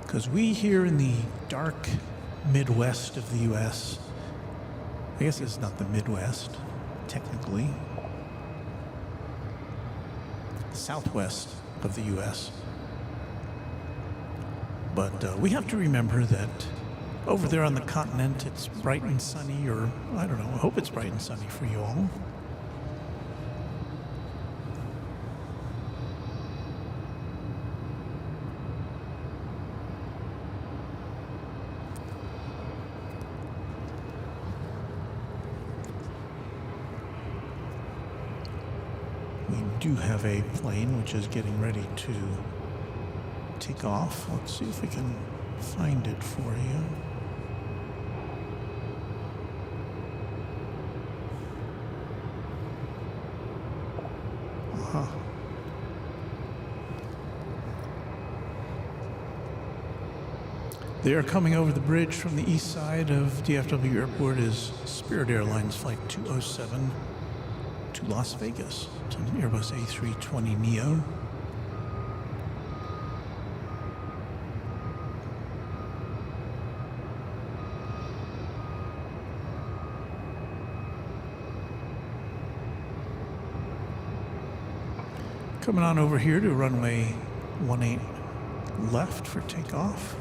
Because we here in the dark Midwest of the U.S., I guess it's not the Midwest, technically, Southwest of the U.S., but we have to remember that over there on the continent, it's bright and sunny, or I don't know, I hope it's bright and sunny for you all. We do have a plane which is getting ready to take off. Let's see if we can find it for you. They are coming over the bridge from the east side of DFW Airport is Spirit Airlines Flight 207 to Las Vegas. It's an Airbus A320neo. Coming on over here to runway 18 left for takeoff.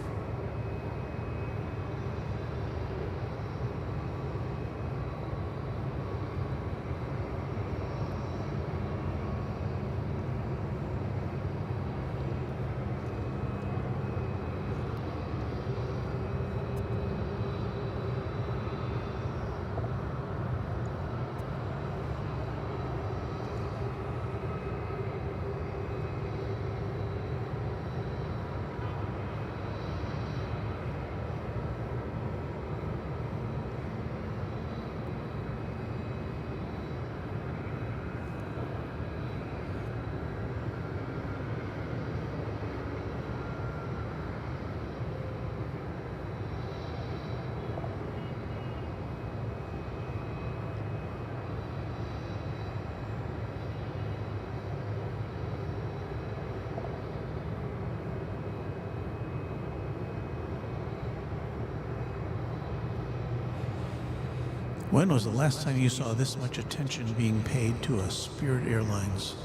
When was the last time you saw this much attention being paid to a Spirit Airlines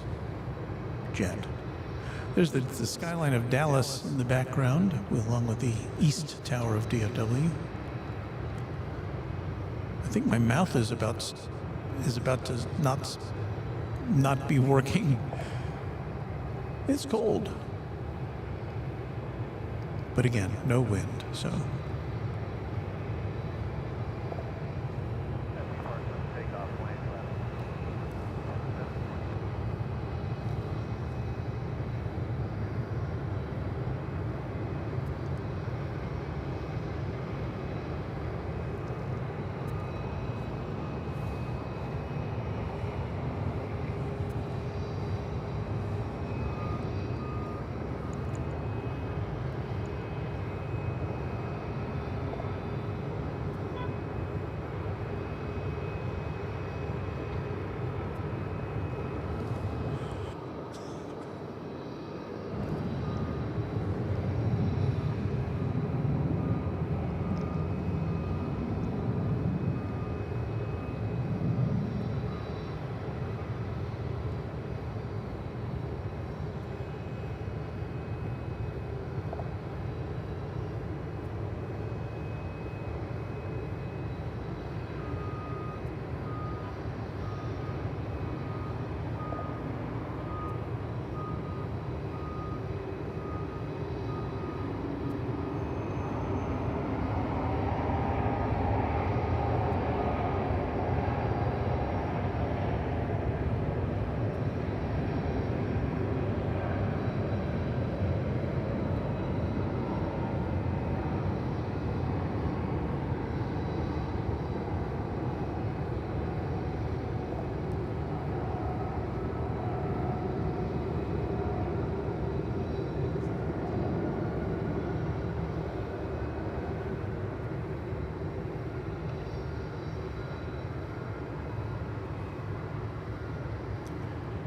jet? There's the skyline of Dallas in the background, along with the East Tower of DFW. I think my mouth is about to not be working. It's cold. But again, no wind, so.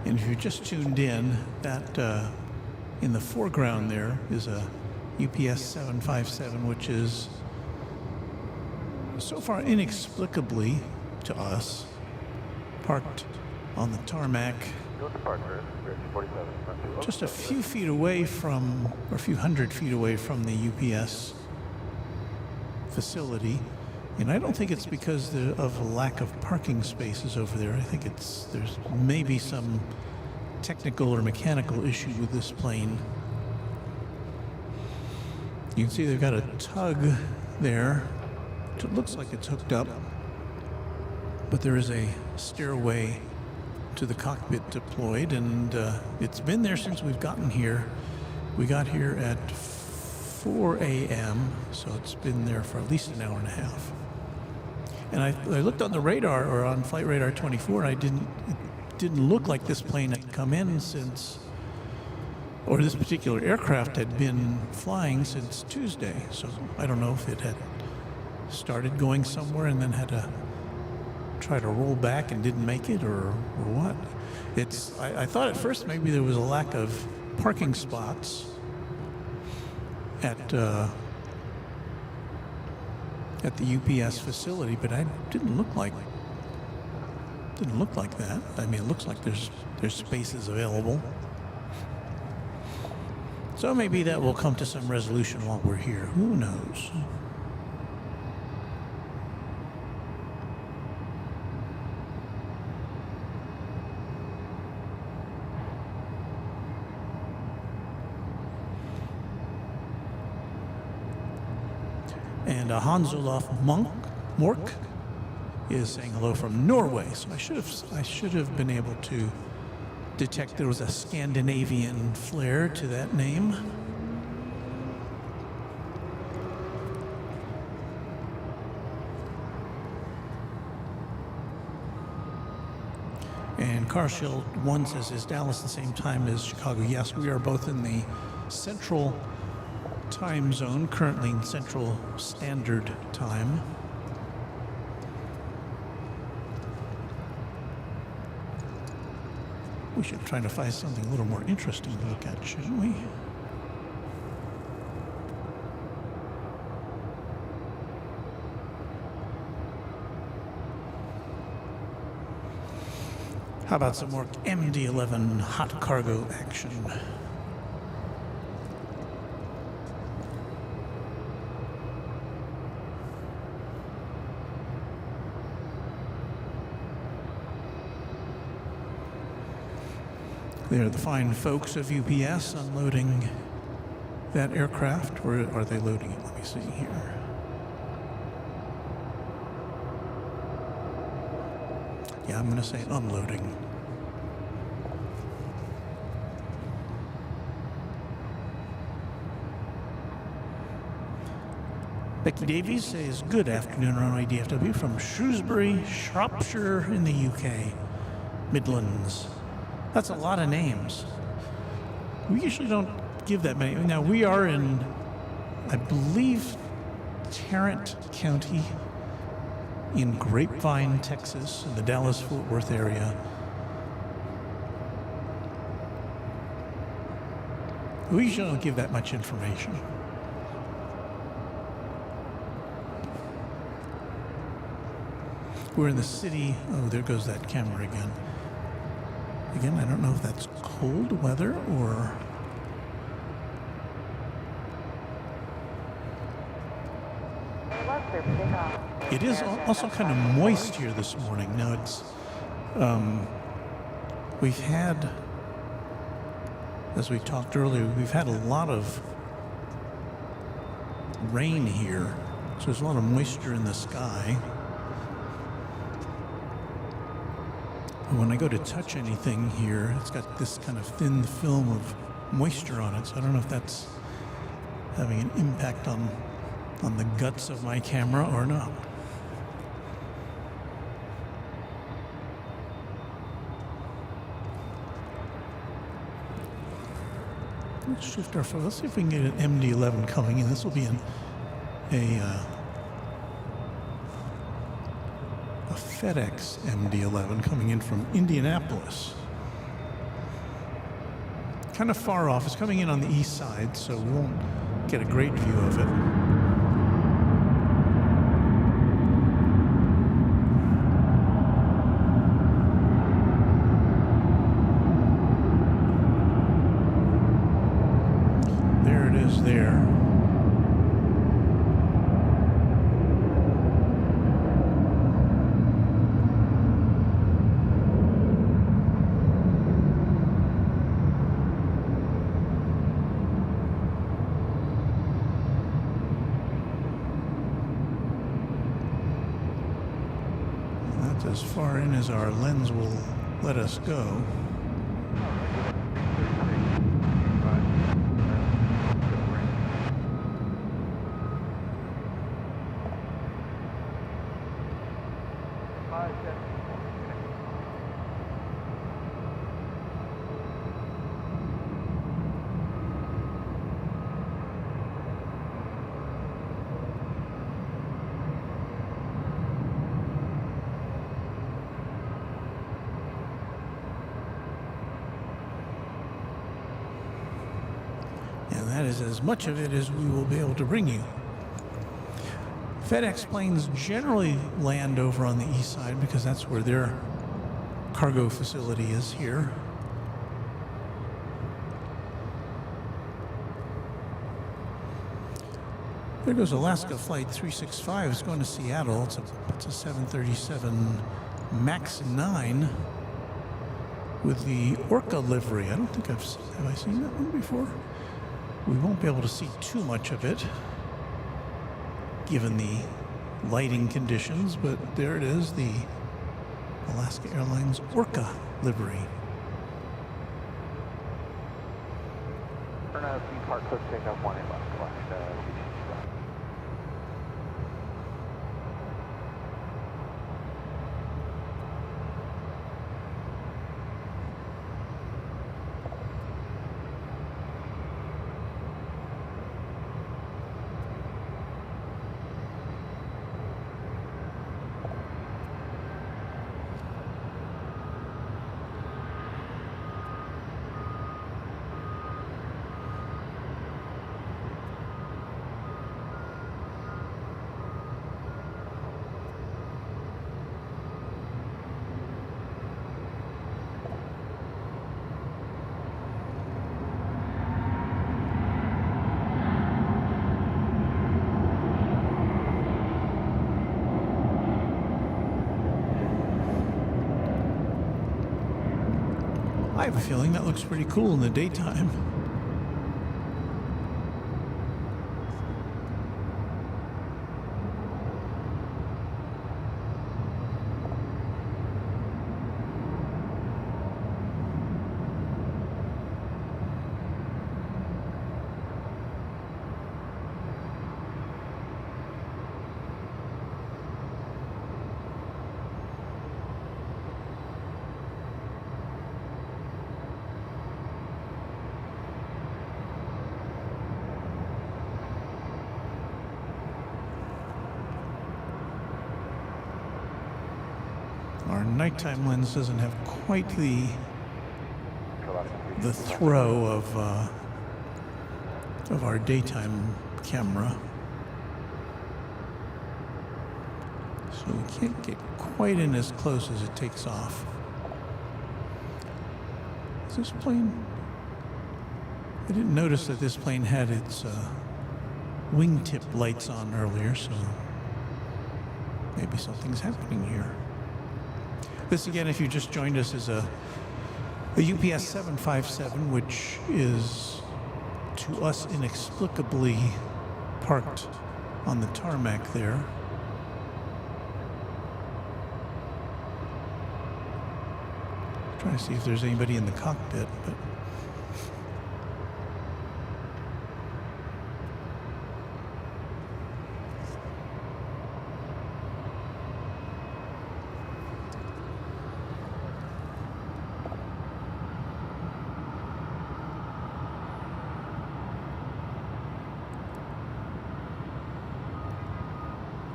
And if you just tuned in, that in the foreground there is a UPS 757, which is so far inexplicably to us parked on the tarmac just a few feet away from, or a few hundred feet away from the UPS facility. And I don't think it's because of a lack of parking spaces over there. I think there's maybe some technical or mechanical issue with this plane. You can see they've got a tug there. It looks like it's hooked up, but there is a stairway to the cockpit deployed, and it's been there since we've gotten here. We got here at 4 a.m., so it's been there for at least an hour and a half. And I looked on the radar, or on Flight Radar 24, and it didn't look like this plane had come in since, or this particular aircraft had been flying since Tuesday. So I don't know if it had started going somewhere and then had to try to roll back and didn't make it, or what. I thought at first maybe there was a lack of parking spots at the UPS facility, but it didn't look like that. I mean, it looks like there's spaces available. So maybe that will come to some resolution while we're here. Who knows? And Hans Olaf Mork is saying hello from Norway. So I should have been able to detect there was a Scandinavian flair to that name. And Carshield 1 says, is Dallas the same time as Chicago? Yes, we are both in the central time zone, currently in Central Standard Time. We should try to find something a little more interesting to look at, shouldn't we? How about some more MD-11 hot cargo action? They're the fine folks of UPS unloading that aircraft. Where are they loading it? Let me see here. Yeah, I'm going to say unloading. Becky Davies says, good afternoon, Runway DFW from Shrewsbury, Shropshire in the UK, Midlands. That's a lot of names. We usually don't give that many. Now, we are in, I believe, Tarrant County in Grapevine, Texas, in the Dallas-Fort Worth area. We usually don't give that much information. We're in the city. Oh, there goes that camera again. Again, I don't know if that's cold weather or... It is also kind of moist here this morning. Now it's, we've had, as we talked earlier, we've had a lot of rain here. So there's a lot of moisture in the sky. When I go to touch anything here, it's got this kind of thin film of moisture on it. So I don't know if that's having an impact on the guts of my camera or not. Let's shift our focus. Let's see if we can get an MD-11 coming in. This will be a FedEx MD-11 coming in from Indianapolis. Kind of far off. It's coming in on the east side, so we won't get a great view of it. There it is there. As far in as our lens will let us go. That is as much of it as we will be able to bring you. FedEx planes generally land over on the east side because that's where their cargo facility is here. There goes Alaska Flight 365. It's going to Seattle. It's a 737 MAX 9 with the Orca livery. I don't think have I seen that one before? We won't be able to see too much of it, given the lighting conditions, but there it is, the Alaska Airlines Orca livery. Turnout, park code takeoff 1 in left, have a feeling that looks pretty cool in the daytime. Our nighttime lens doesn't have quite the throw of our daytime camera, so we can't get quite in as close as it takes off. Is this plane? I didn't notice that this plane had its wingtip lights on earlier, so maybe something's happening here. This, again, if you just joined us, is a UPS 757, which is, to us, inexplicably parked on the tarmac there. Trying to see if there's anybody in the cockpit, but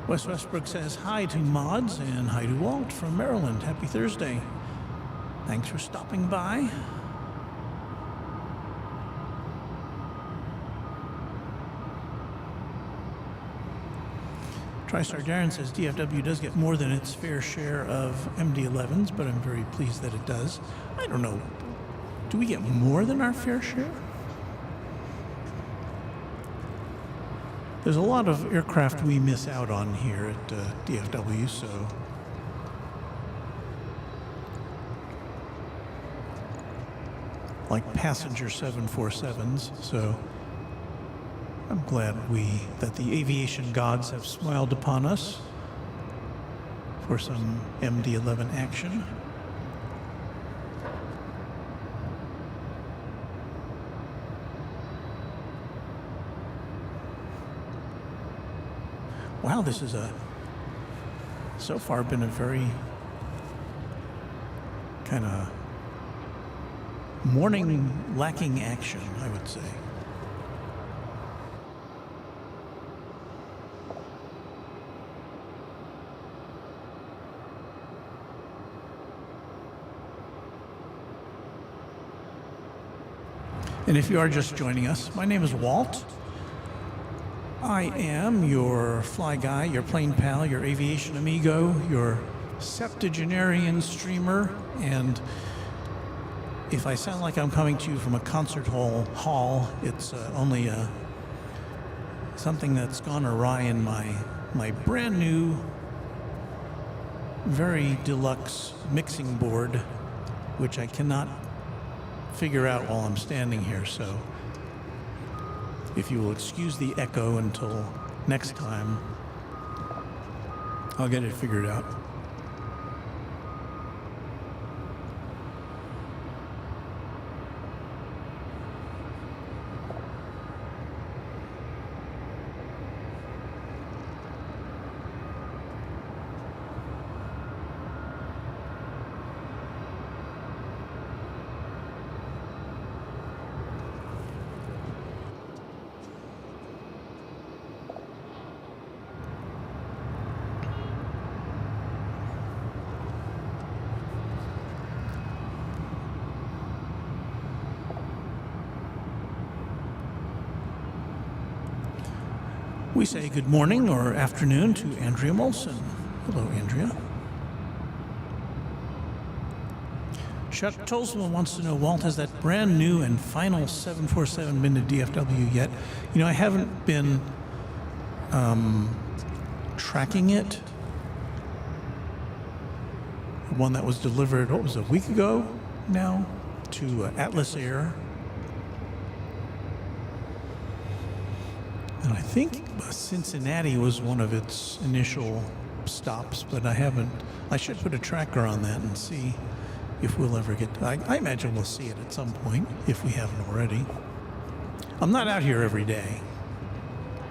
Wes Westbrook says hi to Mods and hi to Walt from Maryland. Happy Thursday. Thanks for stopping by. TriStar Darren says DFW does get more than its fair share of MD-11s, but I'm very pleased that it does. I don't know. Do we get more than our fair share? There's a lot of aircraft we miss out on here at DFW, so like passenger 747s, so I'm glad that the aviation gods have smiled upon us for some MD-11 action. Wow, this is so far been a very kind of morning lacking action, I would say. And if you are just joining us, my name is Walt. I am your fly guy, your plane pal, your aviation amigo, your septuagenarian streamer, and if I sound like I'm coming to you from a concert hall, it's only something that's gone awry in my brand new, very deluxe mixing board, which I cannot figure out while I'm standing here, so if you will excuse the echo until next time, I'll get it figured out. We say good morning or afternoon to Andrea Molson. Hello, Andrea. Chuck Tolsman wants to know, Walt, has that brand new and final 747 been to DFW yet? You know, I haven't been tracking it. The one that was delivered, what was it, a week ago now? to Atlas Air. And I think Cincinnati was one of its initial stops, but I should put a tracker on that and see if we'll ever get to, I imagine we'll see it at some point, if we haven't already. I'm not out here every day,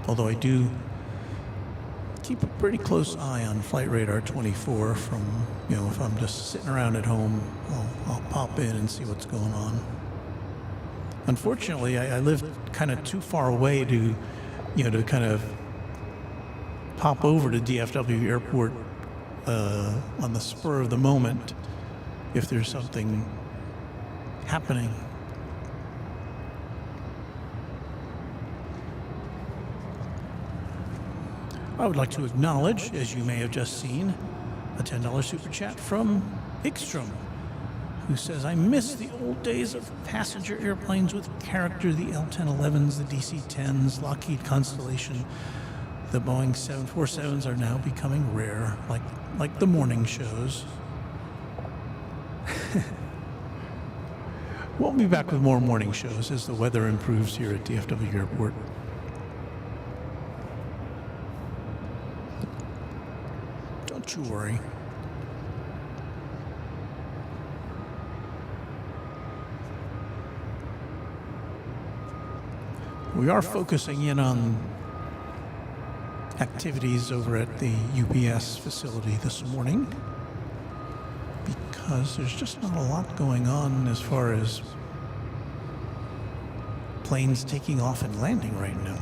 although I do keep a pretty close eye on Flight Radar 24 from, if I'm just sitting around at home, I'll pop in and see what's going on. Unfortunately, I live kind of too far away to kind of pop over to DFW Airport on the spur of the moment if there's something happening. I would like to acknowledge, as you may have just seen, a $10 super chat from Ikstrom, who says, I miss the old days of passenger airplanes with character, the L-1011s, the DC-10s, Lockheed Constellation. The Boeing 747s are now becoming rare, like the morning shows. We'll be back with more morning shows as the weather improves here at DFW Airport. Don't you worry. We are focusing in on activities over at the UPS facility this morning because there's just not a lot going on as far as planes taking off and landing right now.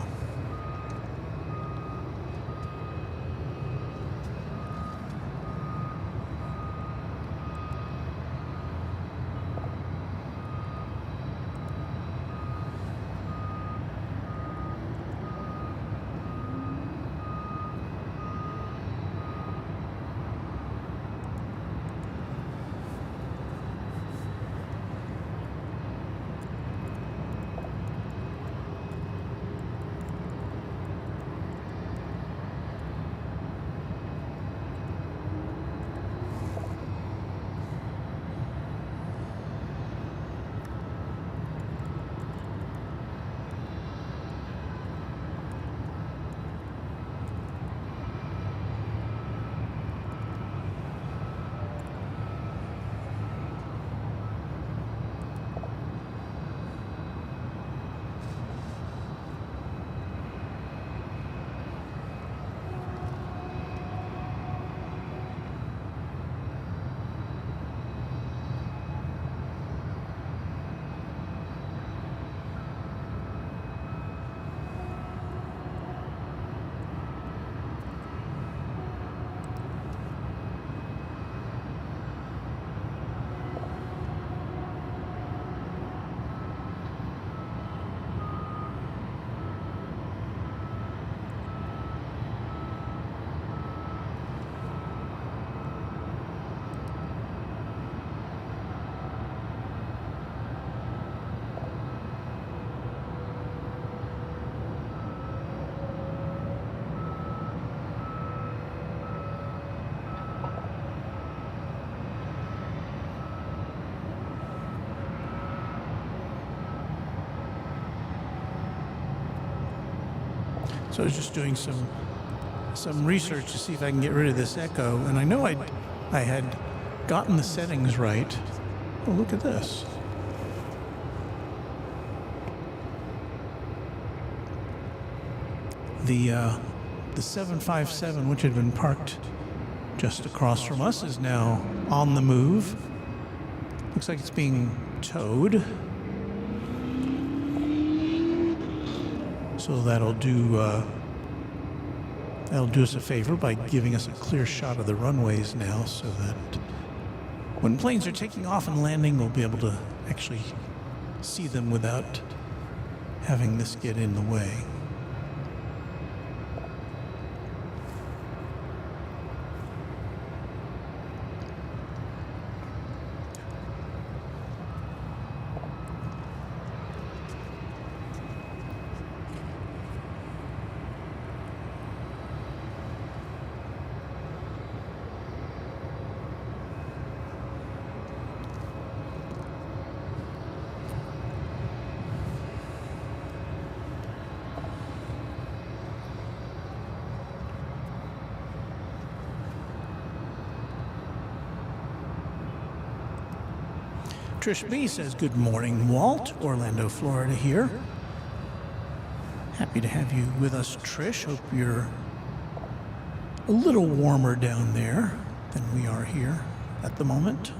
So I was just doing some research to see if I can get rid of this echo, and I know I had gotten the settings right. Oh, look at this. The 757, which had been parked just across from us, is now on the move. Looks like it's being towed. So that'll do us a favor by giving us a clear shot of the runways now, so that when planes are taking off and landing, we'll be able to actually see them without having this get in the way. Trish B says, good morning, Walt. Orlando, Florida here. Happy to have you with us, Trish. Hope you're a little warmer down there than we are here at the moment.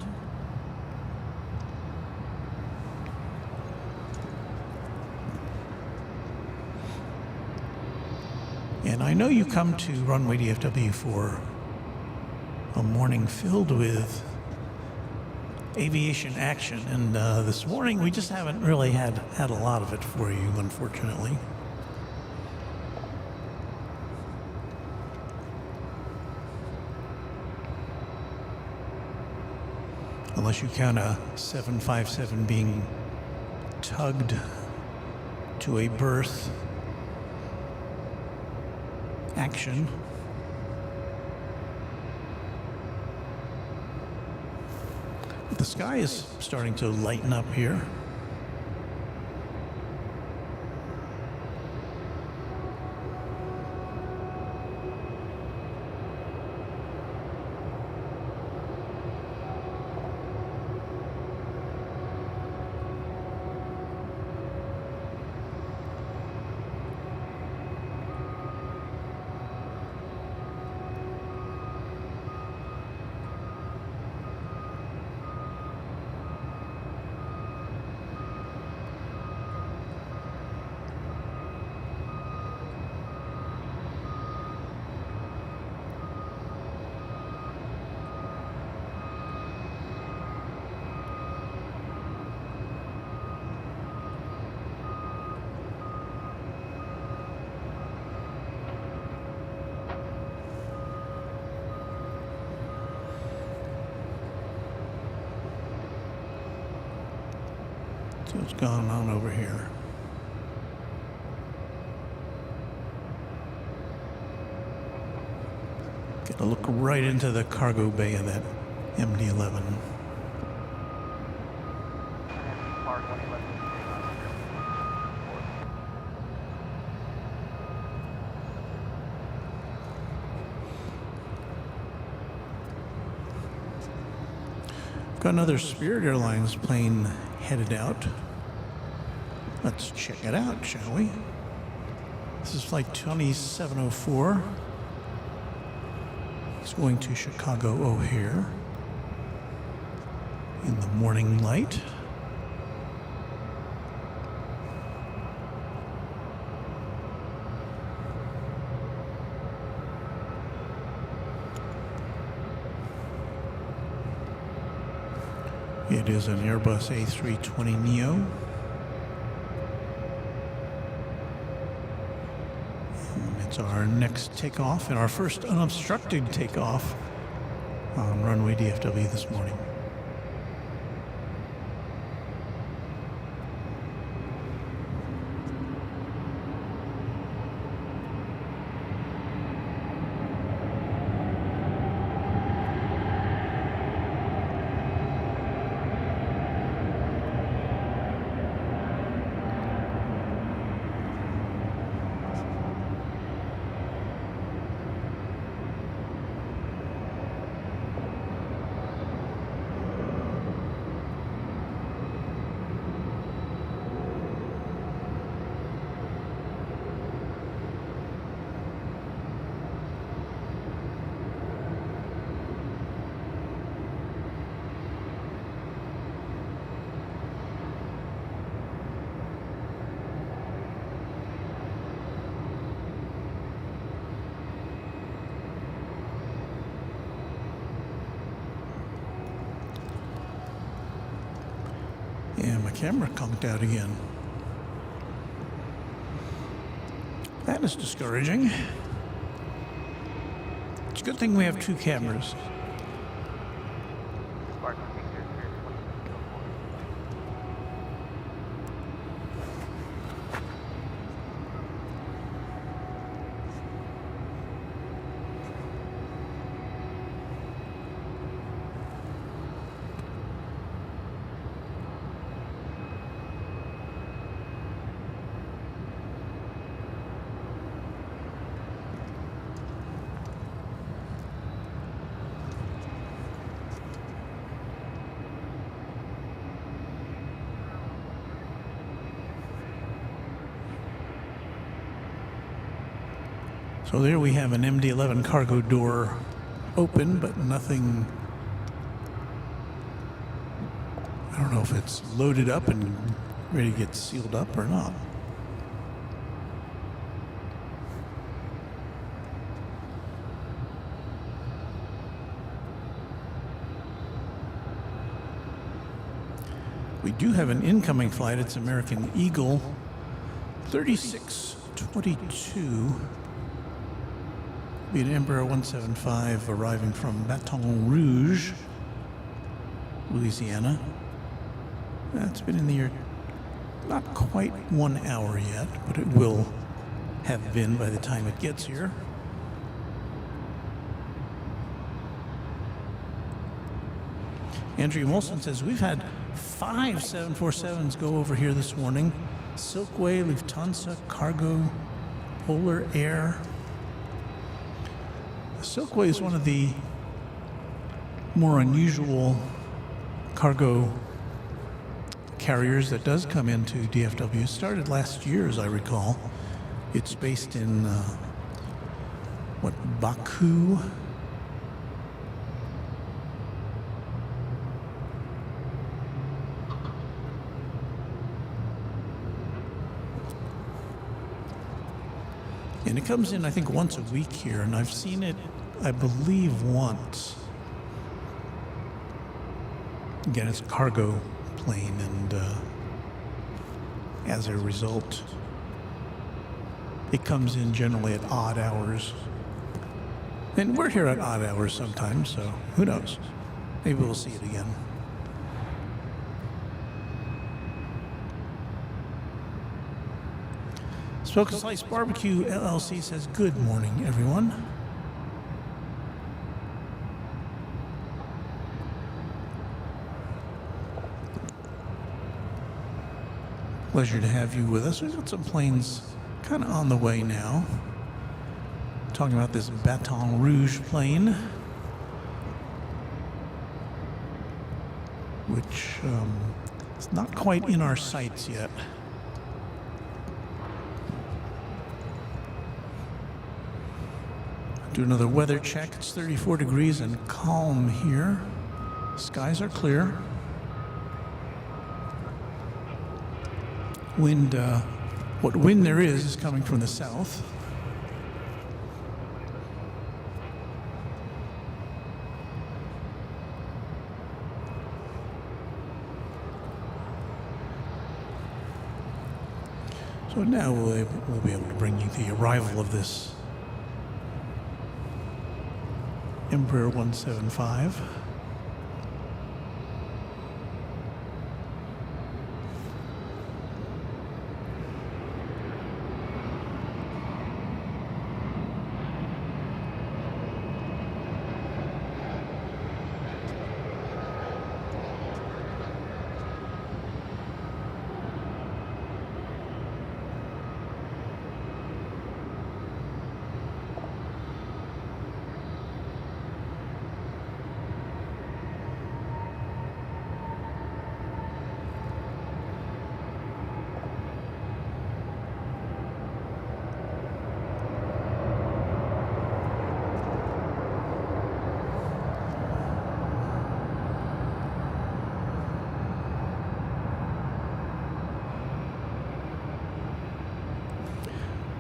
And I know you come to Runway DFW for a morning filled with aviation action, and this morning we just haven't really had a lot of it for you, unfortunately. Unless you count a 757 being tugged to a berth action. The sky is starting to lighten up here. So what's going on over here? Get a look right into the cargo bay of that MD-11. Got another Spirit Airlines plane headed out. Let's check it out, shall we? This is flight 2704. It's going to Chicago O'Hare in the morning light. It is an Airbus A320neo. And it's our next takeoff and our first unobstructed takeoff on Runway DFW this morning. And my camera conked out again. That is discouraging. It's a good thing we have two cameras. So there we have an MD-11 cargo door open, but nothing. I don't know if it's loaded up and ready to get sealed up or not. We do have an incoming flight. It's American Eagle 3622. Be an Embraer 175 arriving from Baton Rouge, Louisiana. It's been in the air not quite 1 hour yet, but it will have been by the time it gets here. Andrea Molson says, we've had 5 747s go over here this morning. Silkway, Lufthansa, Cargo, Polar Air. Silkway is one of the more unusual cargo carriers that does come into DFW. It started last year, as I recall. It's based in, Baku? And it comes in, I think, once a week here, and I've seen it, I believe, once. Again, it's a cargo plane, and as a result, it comes in generally at odd hours. And we're here at odd hours sometimes, so who knows? Maybe we'll see it again. Smoke and Slice Barbecue LLC says, good morning, everyone. Pleasure to have you with us. We've got some planes kind of on the way now. Talking about this Baton Rouge plane, which is not quite in our sights yet. Do another weather check. It's 34 degrees and calm here. Skies are clear. Wind, what wind there is coming from the south. So now we'll be able to bring you the arrival of this Embraer 175.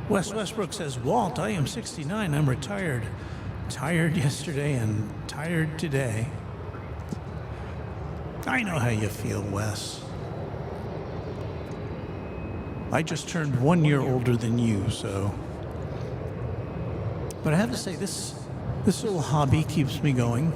Wes Westbrook says, Walt, I am 69. I'm retired. Tired yesterday and tired today. I know how you feel, Wes. I just turned 1 year older than you, so. But I have to say, this little hobby keeps me going.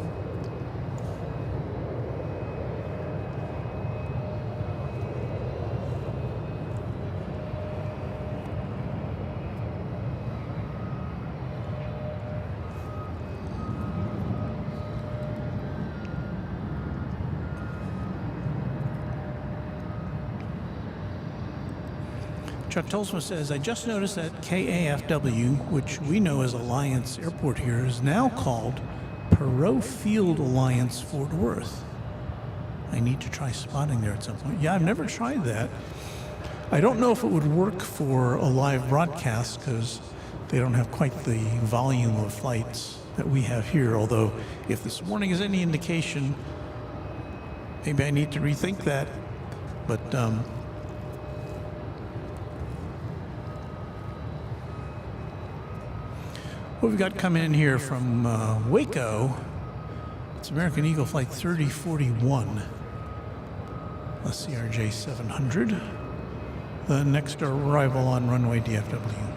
Chuck Tolsma says, I just noticed that KAFW, which we know as Alliance Airport here, is now called Perot Field Alliance Fort Worth. I need to try spotting there at some point. Yeah, I've never tried that. I don't know if it would work for a live broadcast because They don't have quite the volume of flights that we have here, although if this morning is any indication, maybe I need to rethink that. But what we've got coming in here from Waco, it's American Eagle Flight 3041, a CRJ 700, the next arrival on runway DFW.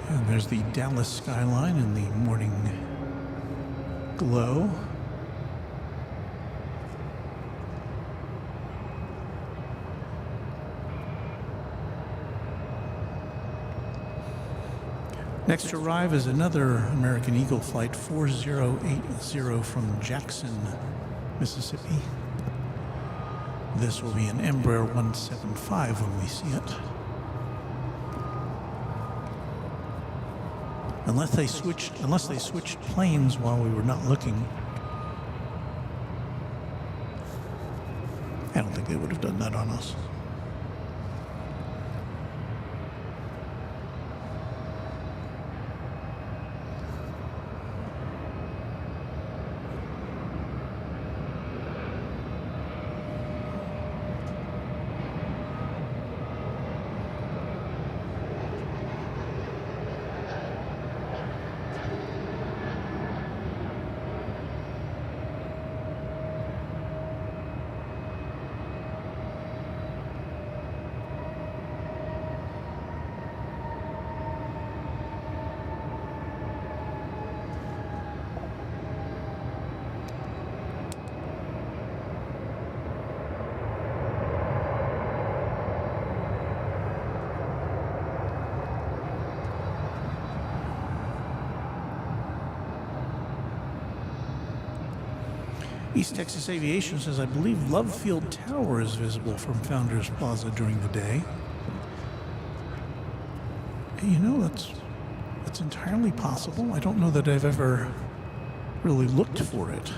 And there's the Dallas skyline in the morning glow. Next to arrive is another American Eagle Flight 4080 from Jackson, Mississippi. This will be an Embraer 175 when we see it. Unless they switched planes while we were not looking. I don't think they would have done that on us. East Texas Aviation says, I believe Love Field Tower is visible from Founders Plaza during the day. You know, that's entirely possible. I don't know that I've ever really looked for it.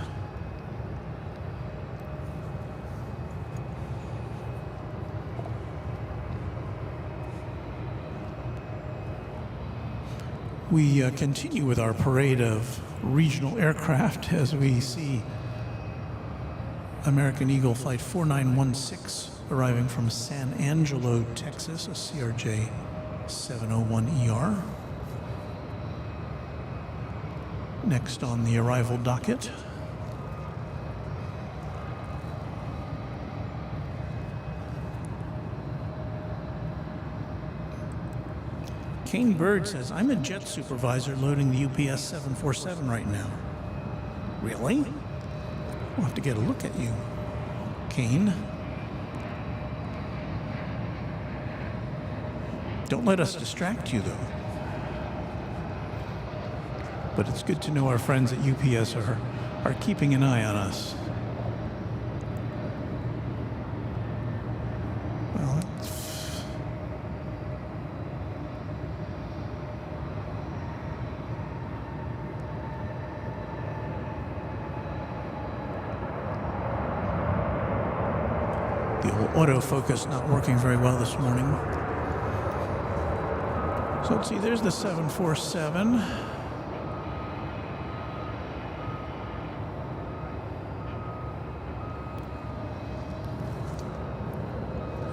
We continue with our parade of regional aircraft as we see American Eagle Flight 4916 arriving from San Angelo, Texas, a CRJ 701ER. Next on the arrival docket, Kane Bird says, I'm a jet supervisor loading the UPS 747 right now. Really? We'll have to get a look at you, Kane. Don't let us distract you, though. But it's good to know our friends at UPS are keeping an eye on us. Well, the old autofocus not working very well this morning. So let's see, there's the 747.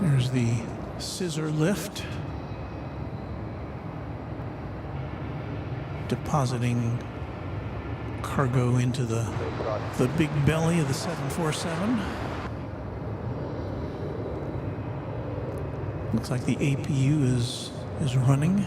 There's the scissor lift, depositing cargo into the big belly of the 747. Looks like the APU is running.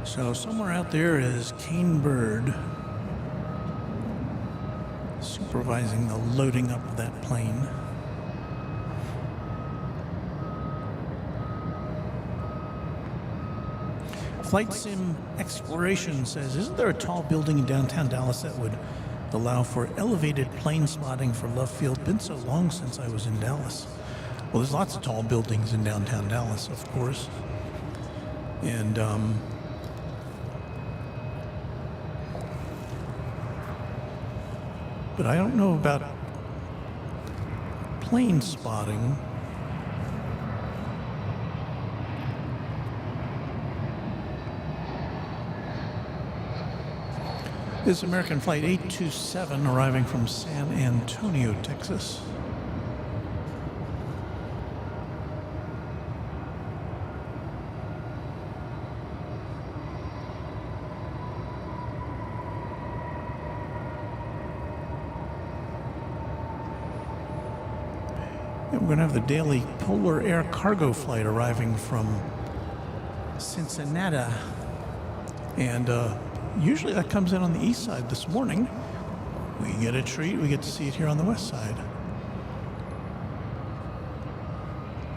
So somewhere out there is Kane Bird supervising the loading up of that plane. Flight Sim Exploration says, isn't there a tall building in downtown Dallas that would allow for elevated plane spotting for Love Field? Been so long since I was in Dallas. Well, there's lots of tall buildings in downtown Dallas, of course. And but I don't know about plane spotting. This is American Flight 827 arriving from San Antonio, Texas. And we're going to have the daily Polar Air cargo flight arriving from Cincinnati. And usually that comes in on the east side. This morning, we get a treat. We get to see it here on the west side.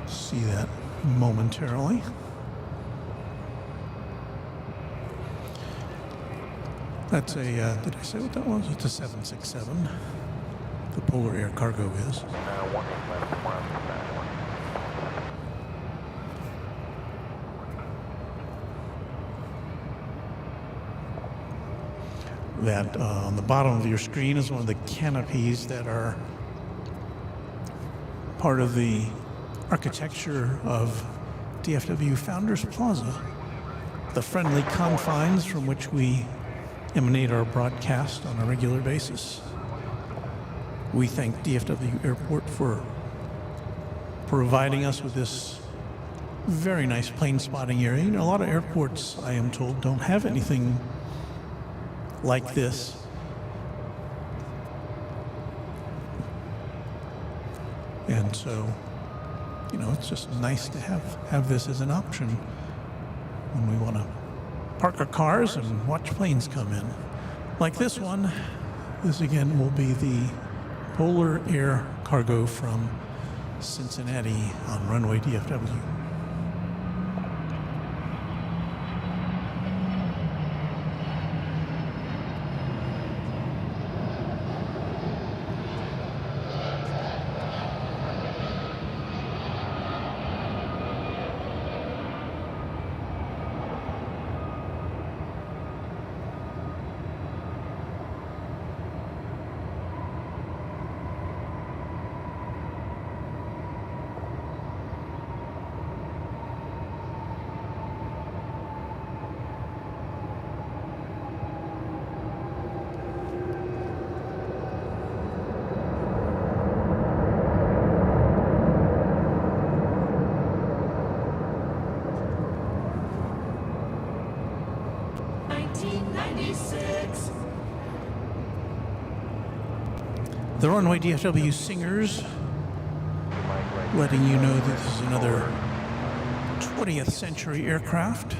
See that momentarily. That's a, did I say what that was? It's a 767. The Polar Air cargo is. That on the bottom of your screen is one of the canopies that are part of the architecture of DFW Founders Plaza, the friendly confines from which we emanate our broadcast on a regular basis. We thank DFW Airport for providing us with this very nice plane spotting area. You know, a lot of airports, I am told, don't have anything like this. And so, you know, it's just nice to have this as an option when we want to park our cars and watch planes come in. Like this one. This again will be the Polar Air cargo from Cincinnati on Runway DFW. The Runway DFW Singers letting you know that this is another 20th century aircraft.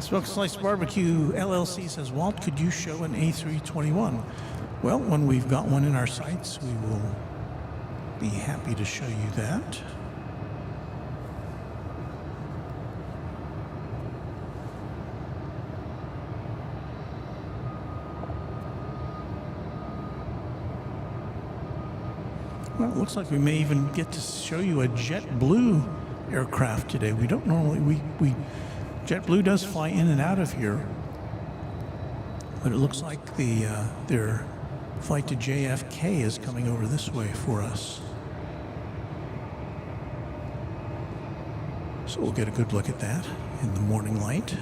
Smoke Slice Barbecue LLC says, Walt, could you show an A321? Well, when we've got one in our sights, we will be happy to show you that. Well, it looks like we may even get to show you a JetBlue aircraft today. We don't normally, JetBlue does fly in and out of here, but it looks like their flight to JFK is coming over this way for us. So we'll get a good look at that in the morning light.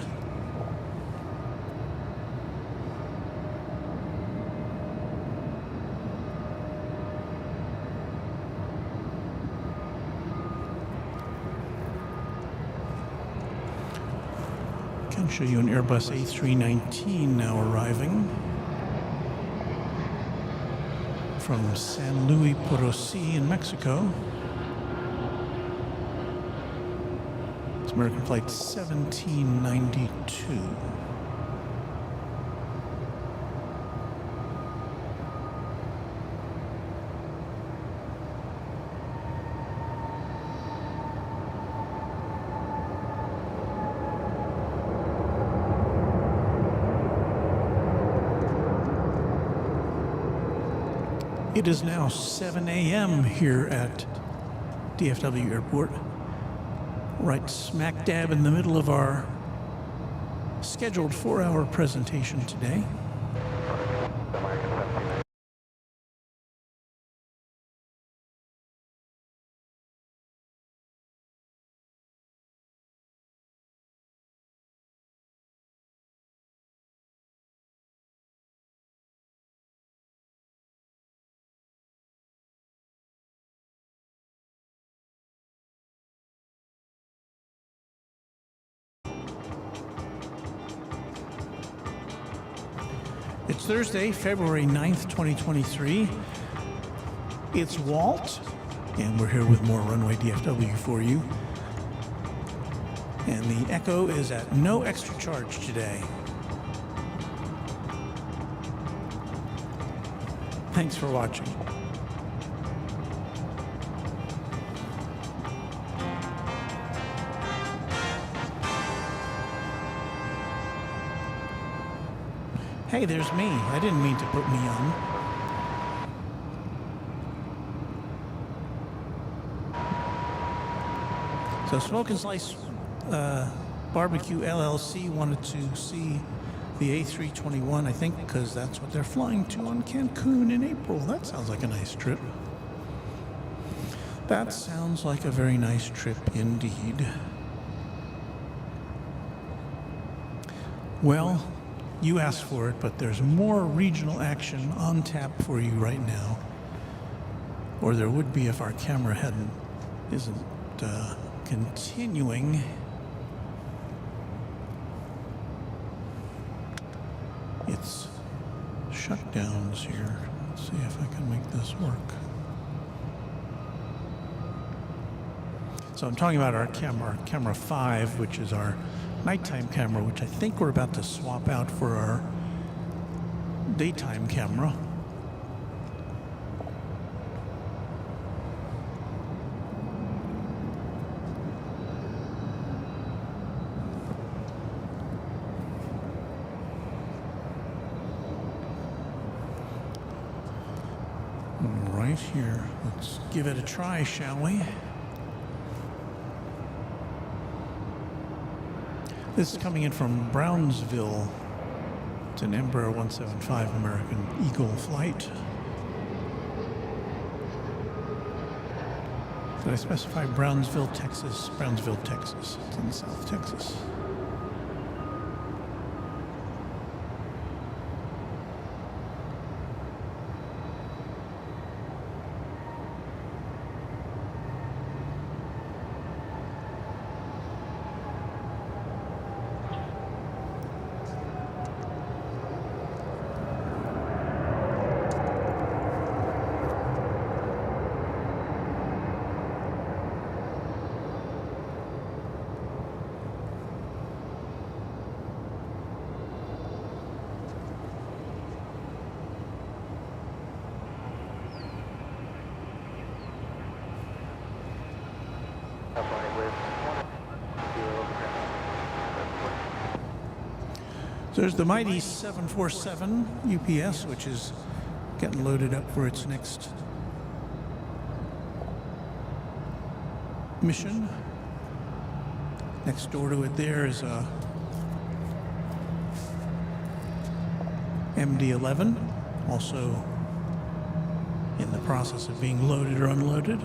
Can show you an Airbus A319 now arriving from San Luis Potosí in Mexico. It's American Flight 1792. It is now 7 a.m. here at DFW Airport, right smack dab in the middle of our scheduled 4-hour presentation today. It's Thursday, February 9th, 2023. It's Walt, and we're here with more Runway DFW for you. And the Echo is at no extra charge today. Thanks for watching. Hey, there's me. I didn't mean to put me on. So Smoke and Slice Barbecue LLC wanted to see the A321, I think, because that's what they're flying to on Cancun in April. That sounds like a nice trip. That sounds like a very nice trip indeed. Well, you asked for it, but there's more regional action on tap for you right now. Or there would be if our camera isn't continuing. It's shutdowns here. Let's see if I can make this work. So I'm talking about our camera 5, which is our nighttime camera, which I think we're about to swap out for our daytime camera. Right here, let's give it a try, shall we? This is coming in from Brownsville. It's an Embraer 175 American Eagle flight. Did I specify Brownsville, Texas? Brownsville, Texas. It's in South Texas. with 1. So there's the mighty 747 UPS, which is getting loaded up for its next mission. Next door to it there is a MD-11, also in the process of being loaded or unloaded.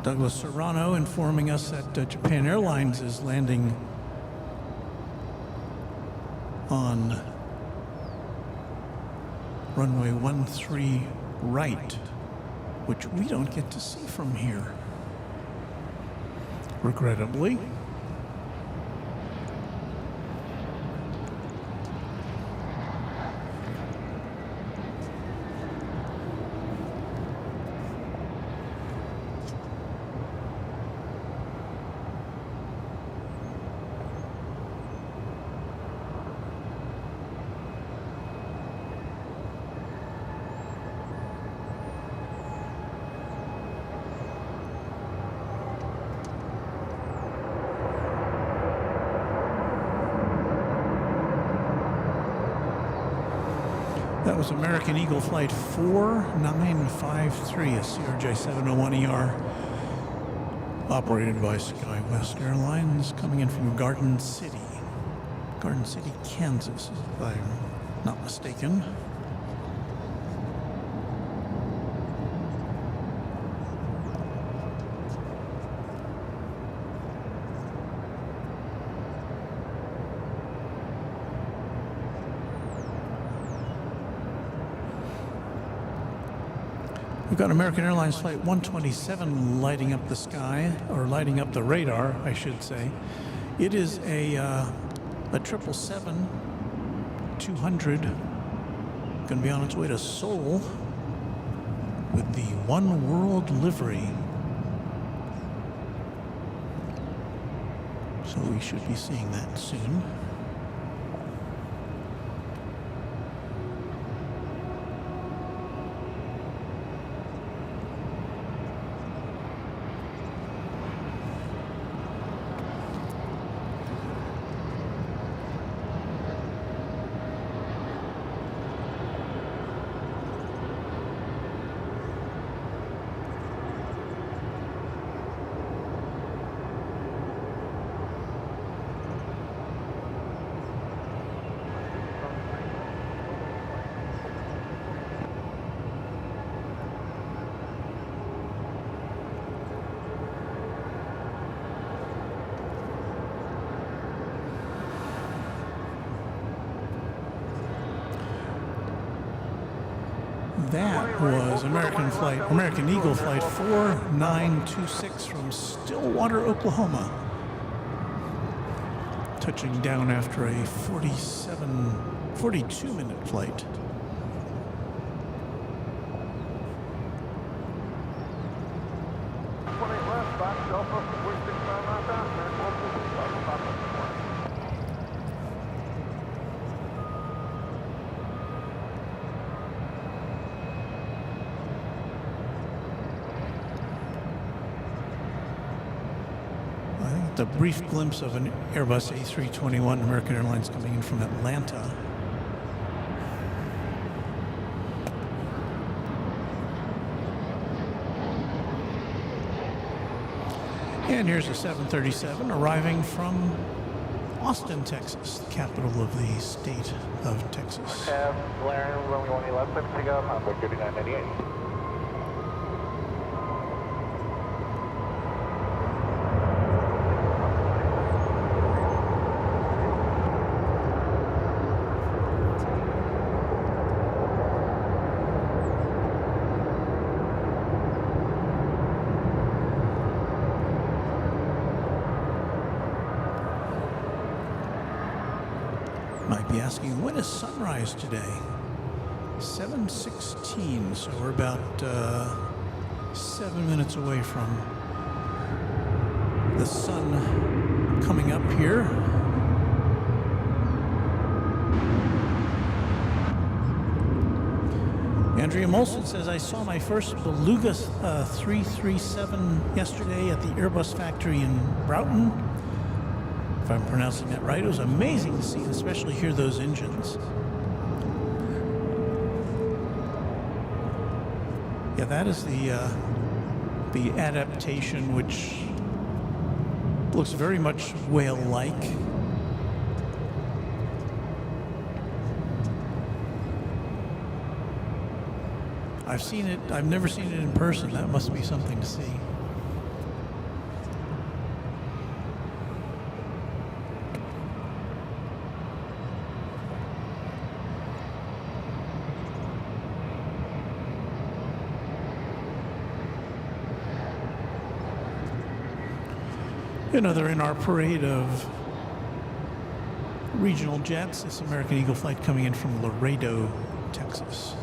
Douglas Serrano informing us that Japan Airlines is landing on runway 13 right, which we don't get to see from here, regrettably. That was American Eagle Flight 4953, a CRJ 701ER, operated by SkyWest Airlines, coming in from Garden City, Kansas, if I'm not mistaken. We've got American Airlines Flight 127 lighting up the sky, or lighting up the radar, I should say. It is a 777-200, going to be on its way to Seoul with the One World livery. So we should be seeing that soon. That was American Eagle Flight 4926 from Stillwater, Oklahoma, touching down after a 42-minute flight. A brief glimpse of an Airbus A321 American Airlines coming in from Atlanta. And here's a 737 arriving from Austin, Texas, the capital of the state of Texas. Have Blair, runway 111, pick up, Hamburg 3998. Might be asking, when is sunrise today? 7:16, so we're about 7 minutes away from the sun coming up here. Andrea Molson says, I saw my first Beluga 337 yesterday at the Airbus factory in Broughton. If I'm pronouncing that right, it was amazing to see, especially hear those engines. Yeah, that is the adaptation, which looks very much whale-like. I've seen it. I've never seen it in person. That must be something to see. Another in our parade of regional jets. This American Eagle flight coming in from Laredo, Texas.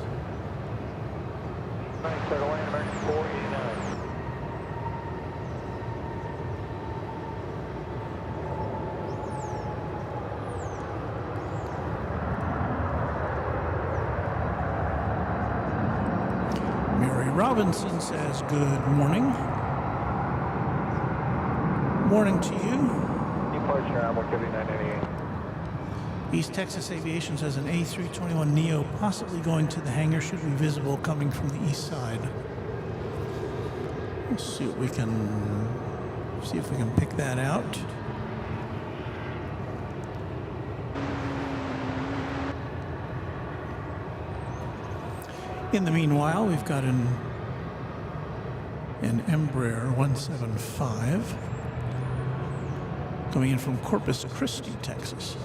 Start to land, American 489. Mary Robinson says, good morning. Morning to you. Departure on 13988. East Texas Aviation says an A321neo possibly going to the hangar should be visible coming from the east side. Let's see if we can pick that out. In the meanwhile, we've got an Embraer 175 coming in from Corpus Christi, Texas.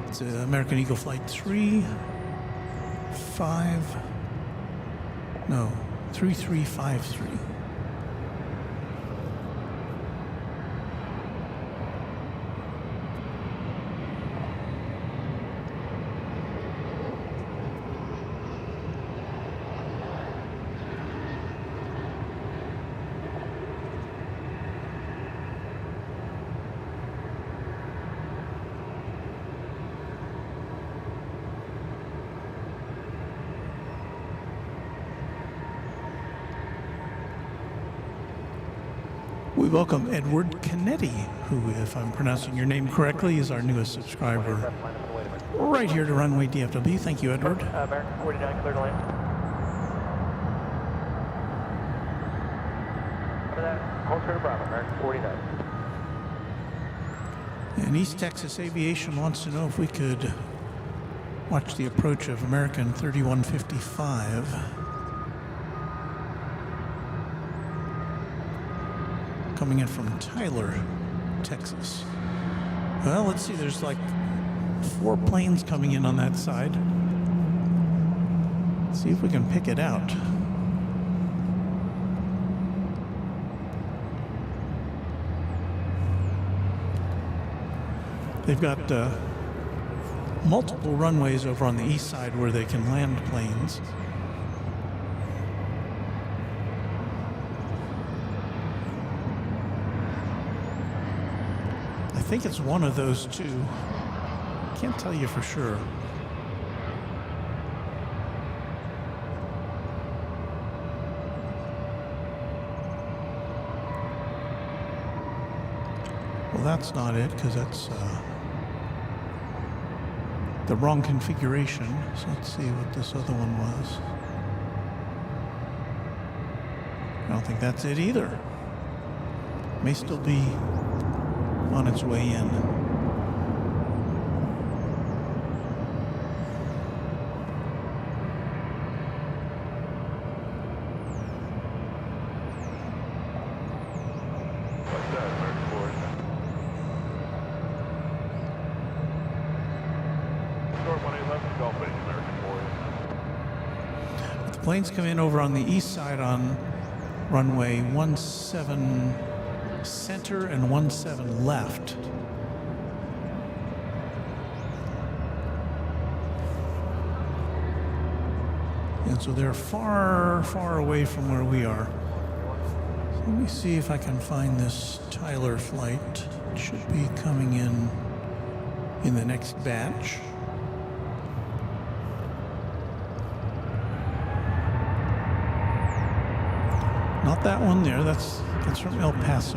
It's American Eagle Flight 3353. We welcome Edward Canetti, who, if I'm pronouncing your name correctly, is our newest subscriber right here to Runway DFW. Thank you, Edward. American 49, clear to land. After that, hold clear to Bravo, American 49. And East Texas Aviation wants to know if we could watch the approach of American 3155. Coming in from Tyler, Texas. Well, let's see, there's like 4 planes coming in on that side. Let's see if we can pick it out. They've got multiple runways over on the east side where they can land planes. I think it's one of those two. Can't tell you for sure. Well, that's not it, because that's the wrong configuration. So let's see what this other one was. I don't think that's it either. May still be on its way in. The planes come in over on the east side on runway 17 center and 17 left. And so they're far, far away from where we are. So let me see if I can find this Tyler flight. It should be coming in the next batch. Not that one there. That's from El Paso.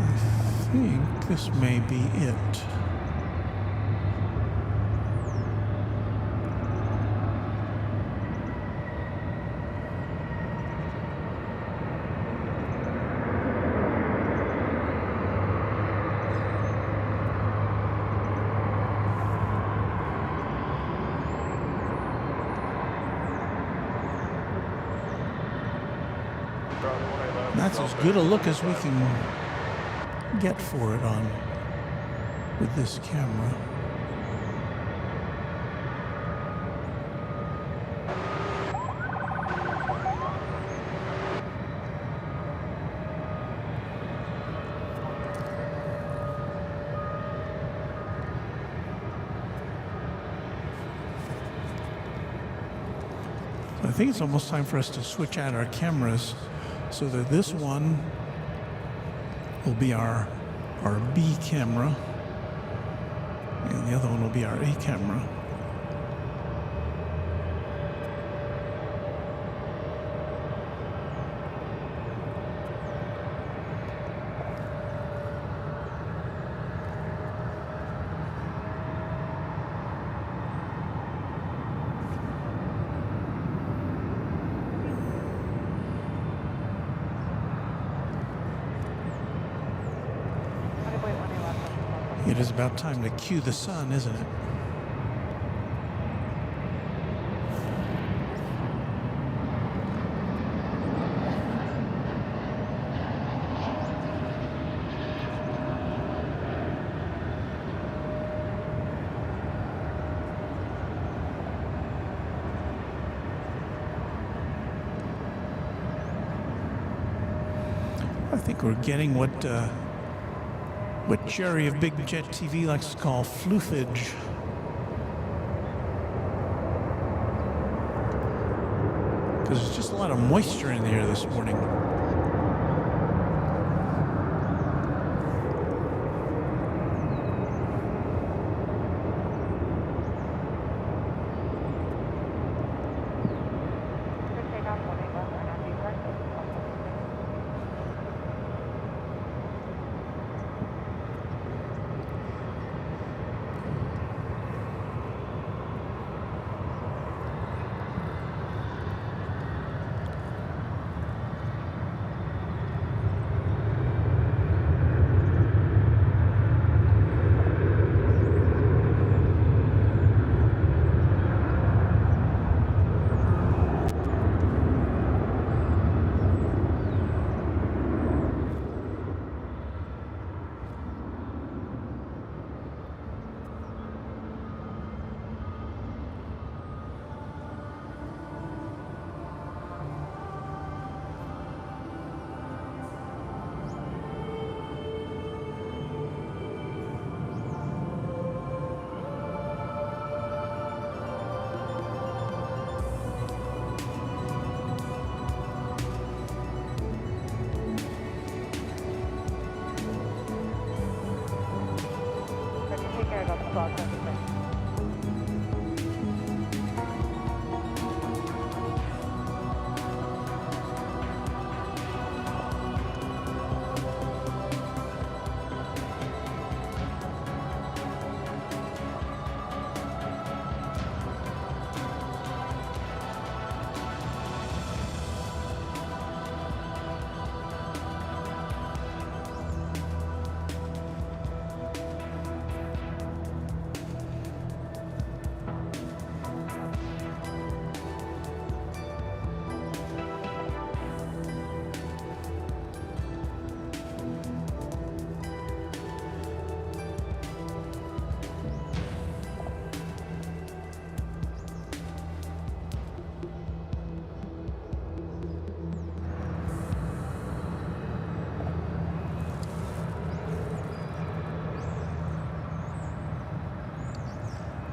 I think this may be it. That's as good a look as we can get for it on with this camera. I think it's almost time for us to switch out our cameras so that this one will be our B camera and the other one will be our A camera. It is about time to cue the sun, isn't it? I think we're getting what Jerry of Big Jet TV likes to call floofage. Because there's just a lot of moisture in the air this morning.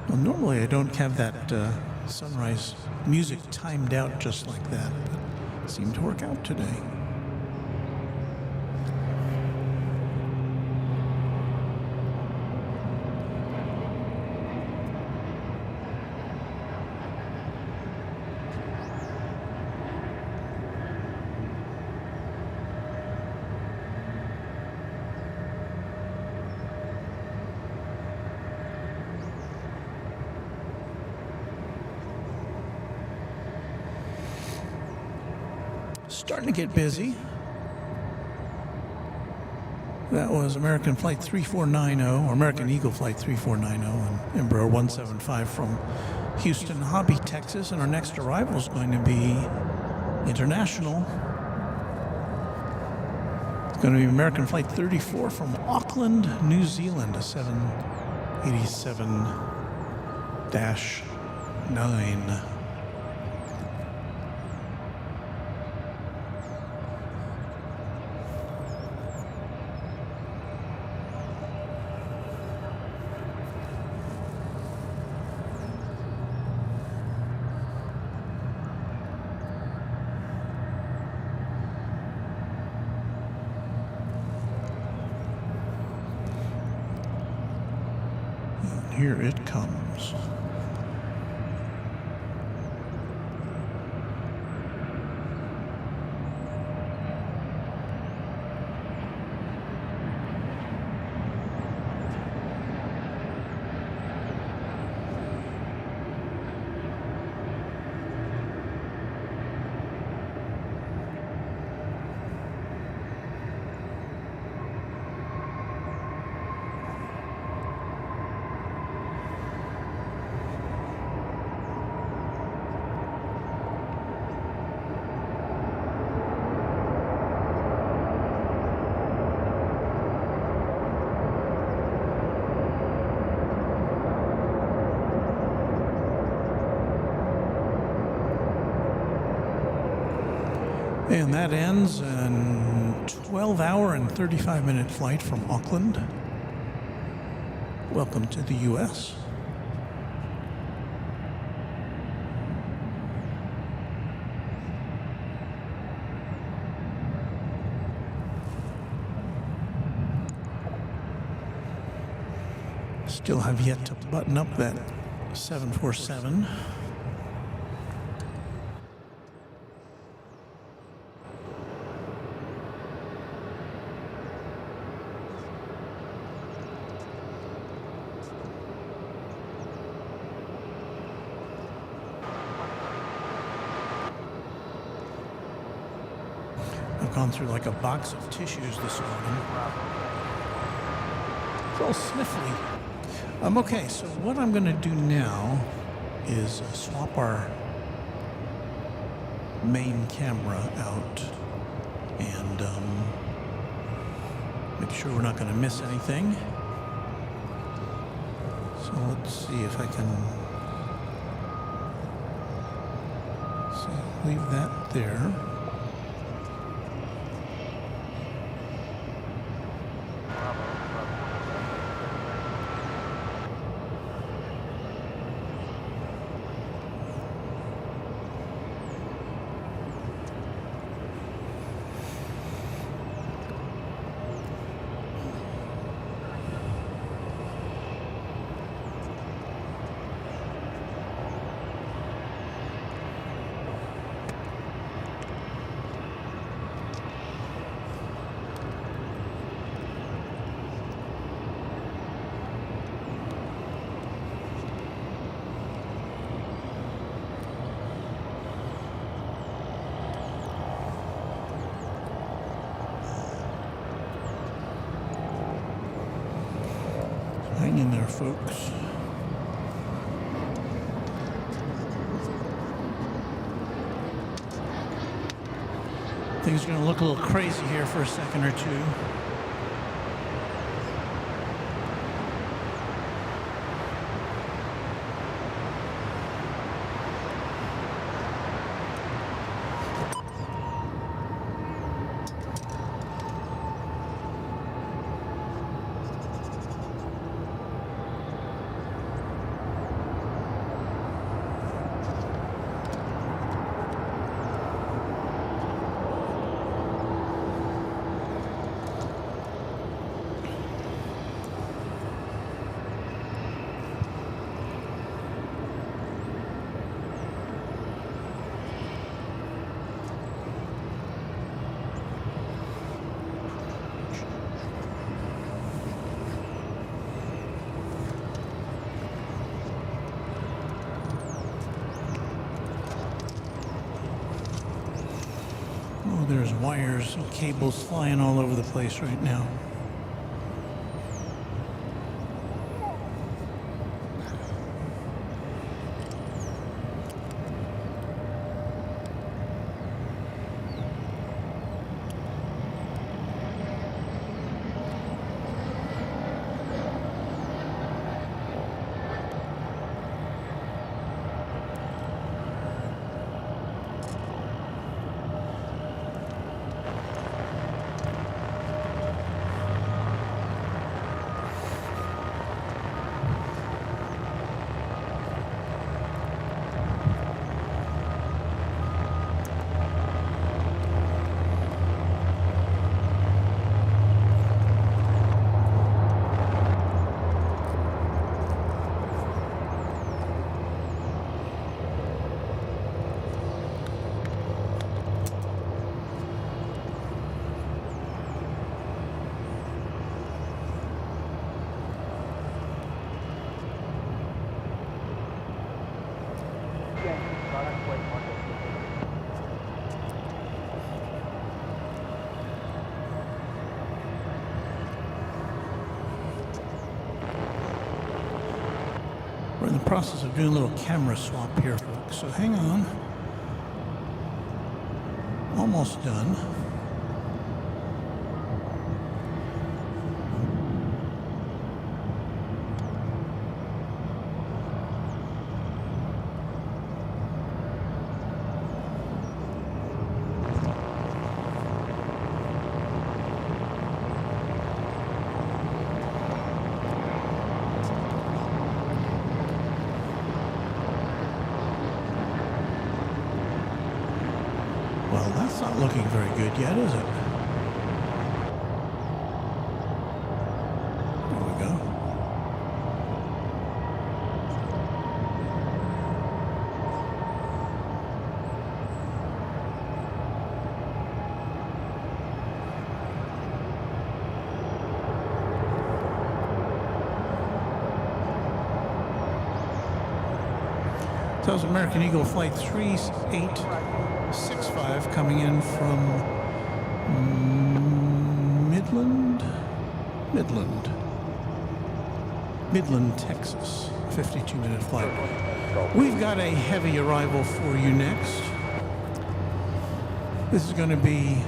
Well, normally I don't have that sunrise music timed out just like that, but it seemed to work out today. Starting to get busy. That was American Flight 3490, or American Eagle Flight 3490, and Embraer 175 from Houston Hobby, Texas. And our next arrival is going to be international. It's going to be American Flight 34 from Auckland, New Zealand, a 787-9. Here it comes. And that ends a 12-hour and 35-minute flight from Auckland. Welcome to the U.S. Still have yet to button up that 747. I've gone through like a box of tissues this morning. It's all sniffly. Okay, so what I'm going to do now is swap our main camera out and make sure we're not going to miss anything. So let's see if I can leave that there. Hang in there, folks. Things are going to look a little crazy here for a second or two. wires and cables flying all over the place right now. We're in the process of doing a little camera swap here, folks, so hang on. Almost done. Well, that's not looking very good yet, is it? There we go. That was American Eagle Flight 3865 coming in from Midland, Texas. 52-minute flight. We've got a heavy arrival for you next. This is going to be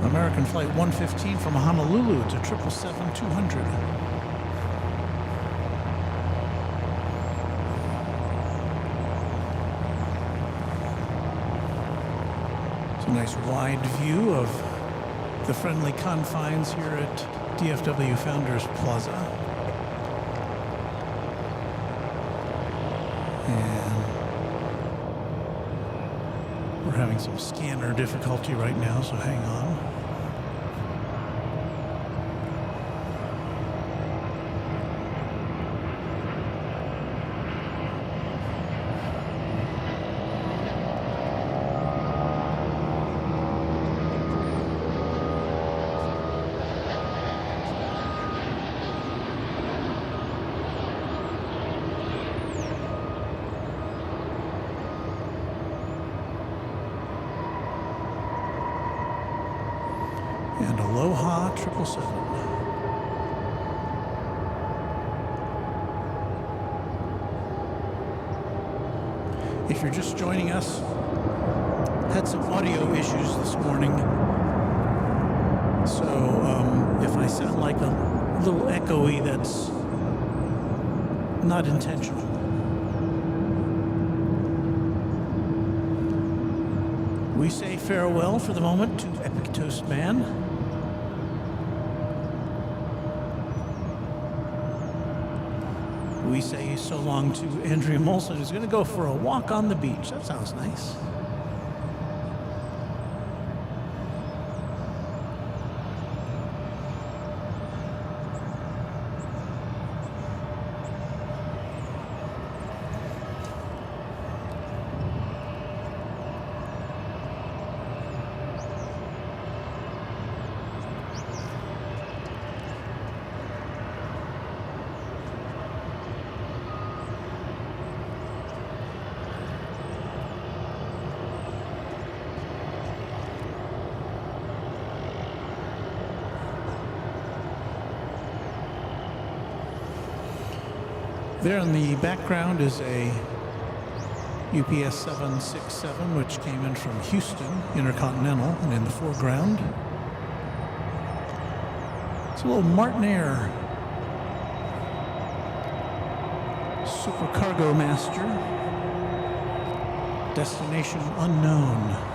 American Flight 115 from Honolulu to 777-200. A nice wide view of the friendly confines here at DFW Founders Plaza. And we're having some scanner difficulty right now, so hang on. And Aloha 777. If you're just joining us, had some audio issues this morning. So if I sound like a little echoey, that's not intentional. We say farewell for the moment to Epic Toast Man. We say so long to Andrea Molson, who's going to go for a walk on the beach. That sounds nice. There in the background is a UPS 767, which came in from Houston, Intercontinental, and in the foreground, it's a little Martinair Supercargo Master, destination unknown.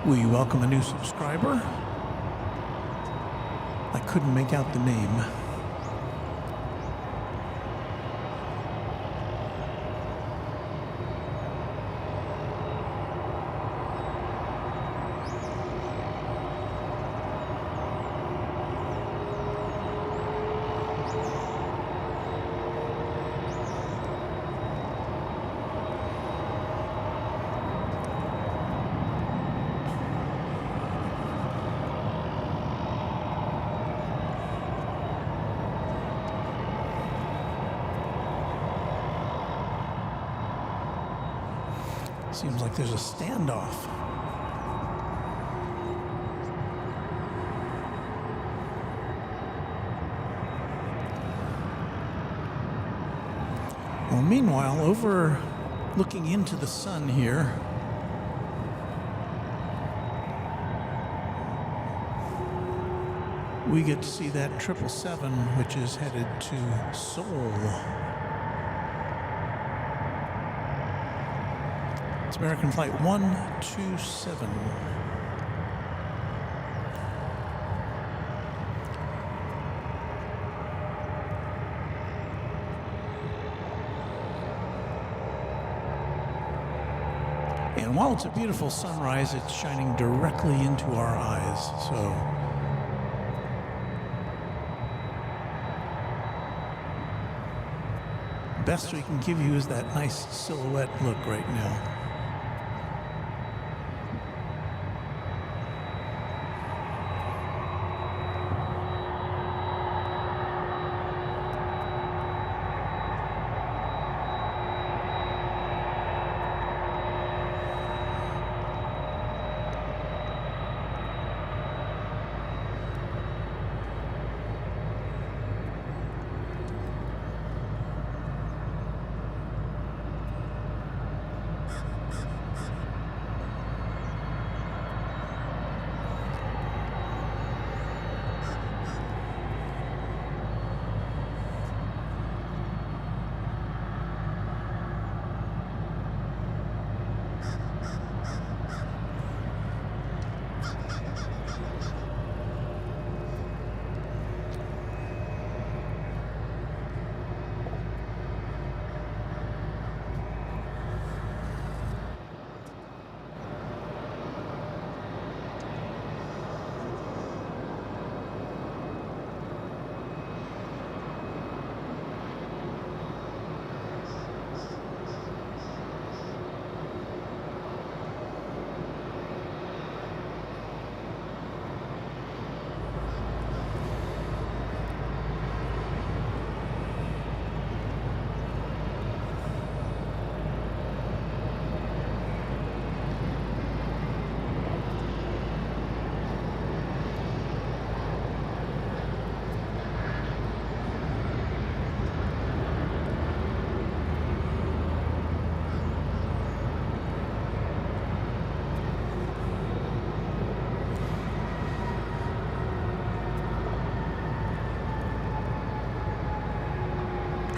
We welcome a new subscriber. I couldn't make out the name. Seems like there's a standoff. Well, meanwhile, over looking into the sun here, we get to see that 777, which is headed to Seoul. It's American Flight 127. And while it's a beautiful sunrise, it's shining directly into our eyes. So best we can give you is that nice silhouette look right now.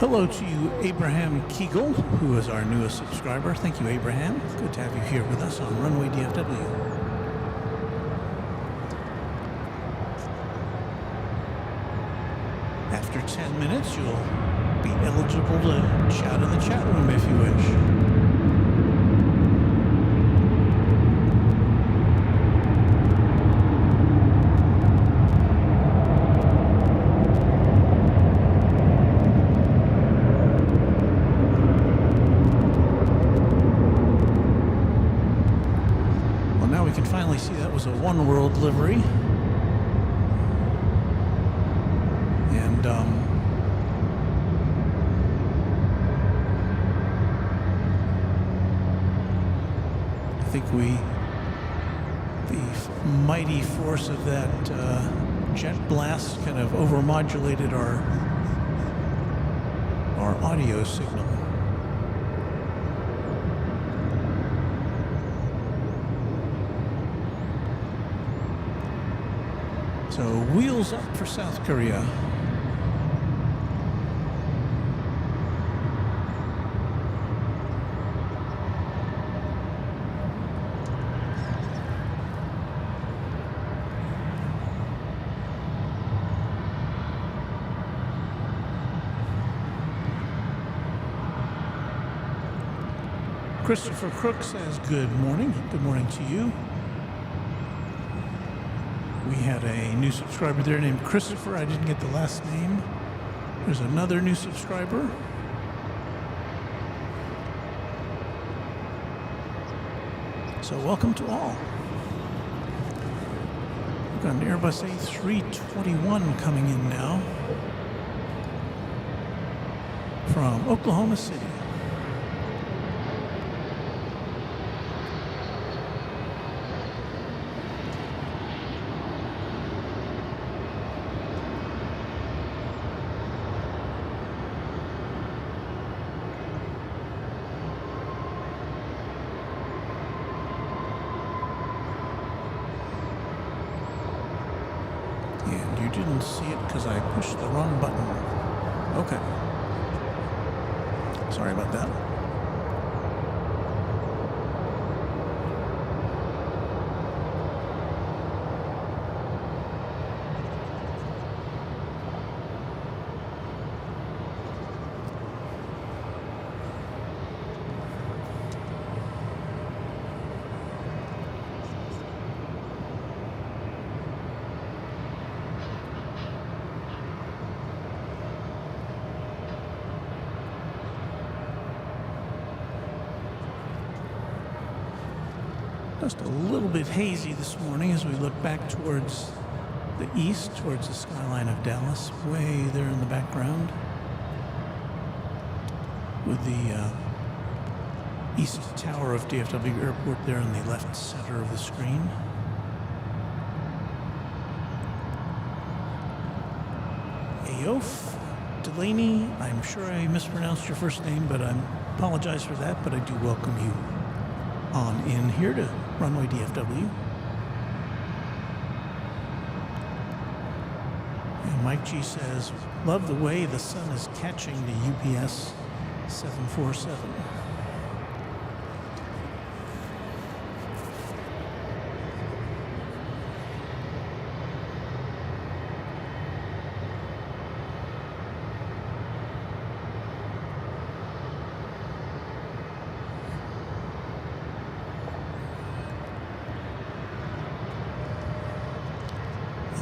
Hello to you, Abraham Kegel, who is our newest subscriber. Thank you, Abraham. Good to have you here with us on Runway DFW. After 10 minutes, you'll be eligible to chat in the chat room if you wish. see that was a One World livery. And I think the mighty force of that jet blast kind of overmodulated our audio signal. So wheels up for South Korea. Christopher Crook says good morning. Good morning to you. We had a new subscriber there named Christopher. I didn't get the last name. There's another new subscriber. So welcome to all. We've got an Airbus A321 coming in now from Oklahoma City. Didn't see it because I pushed the wrong button. Okay. Sorry about that. Just a little bit hazy this morning as we look back towards the east, towards the skyline of Dallas, way there in the background, with the east tower of DFW Airport there in the left center of the screen. Ayof Delaney, I'm sure I mispronounced your first name, but I apologize for that, but I do welcome you on in here to Runway DFW. And Mike G says, love the way the sun is catching the UPS 747.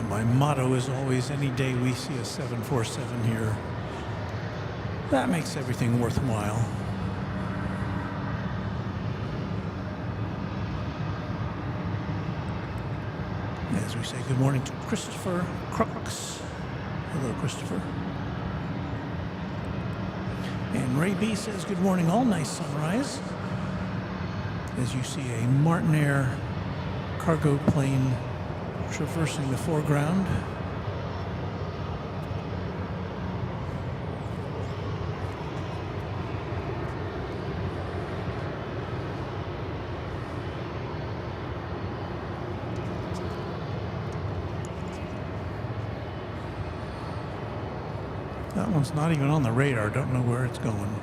My motto is always, any day we see a 747 here, that makes everything worthwhile. As we say good morning to Christopher Crooks. Hello, Christopher. And Ray B says good morning, all. Nice sunrise. As you see a Martin Air cargo plane traversing the foreground. That one's not even on the radar. Don't know where it's going.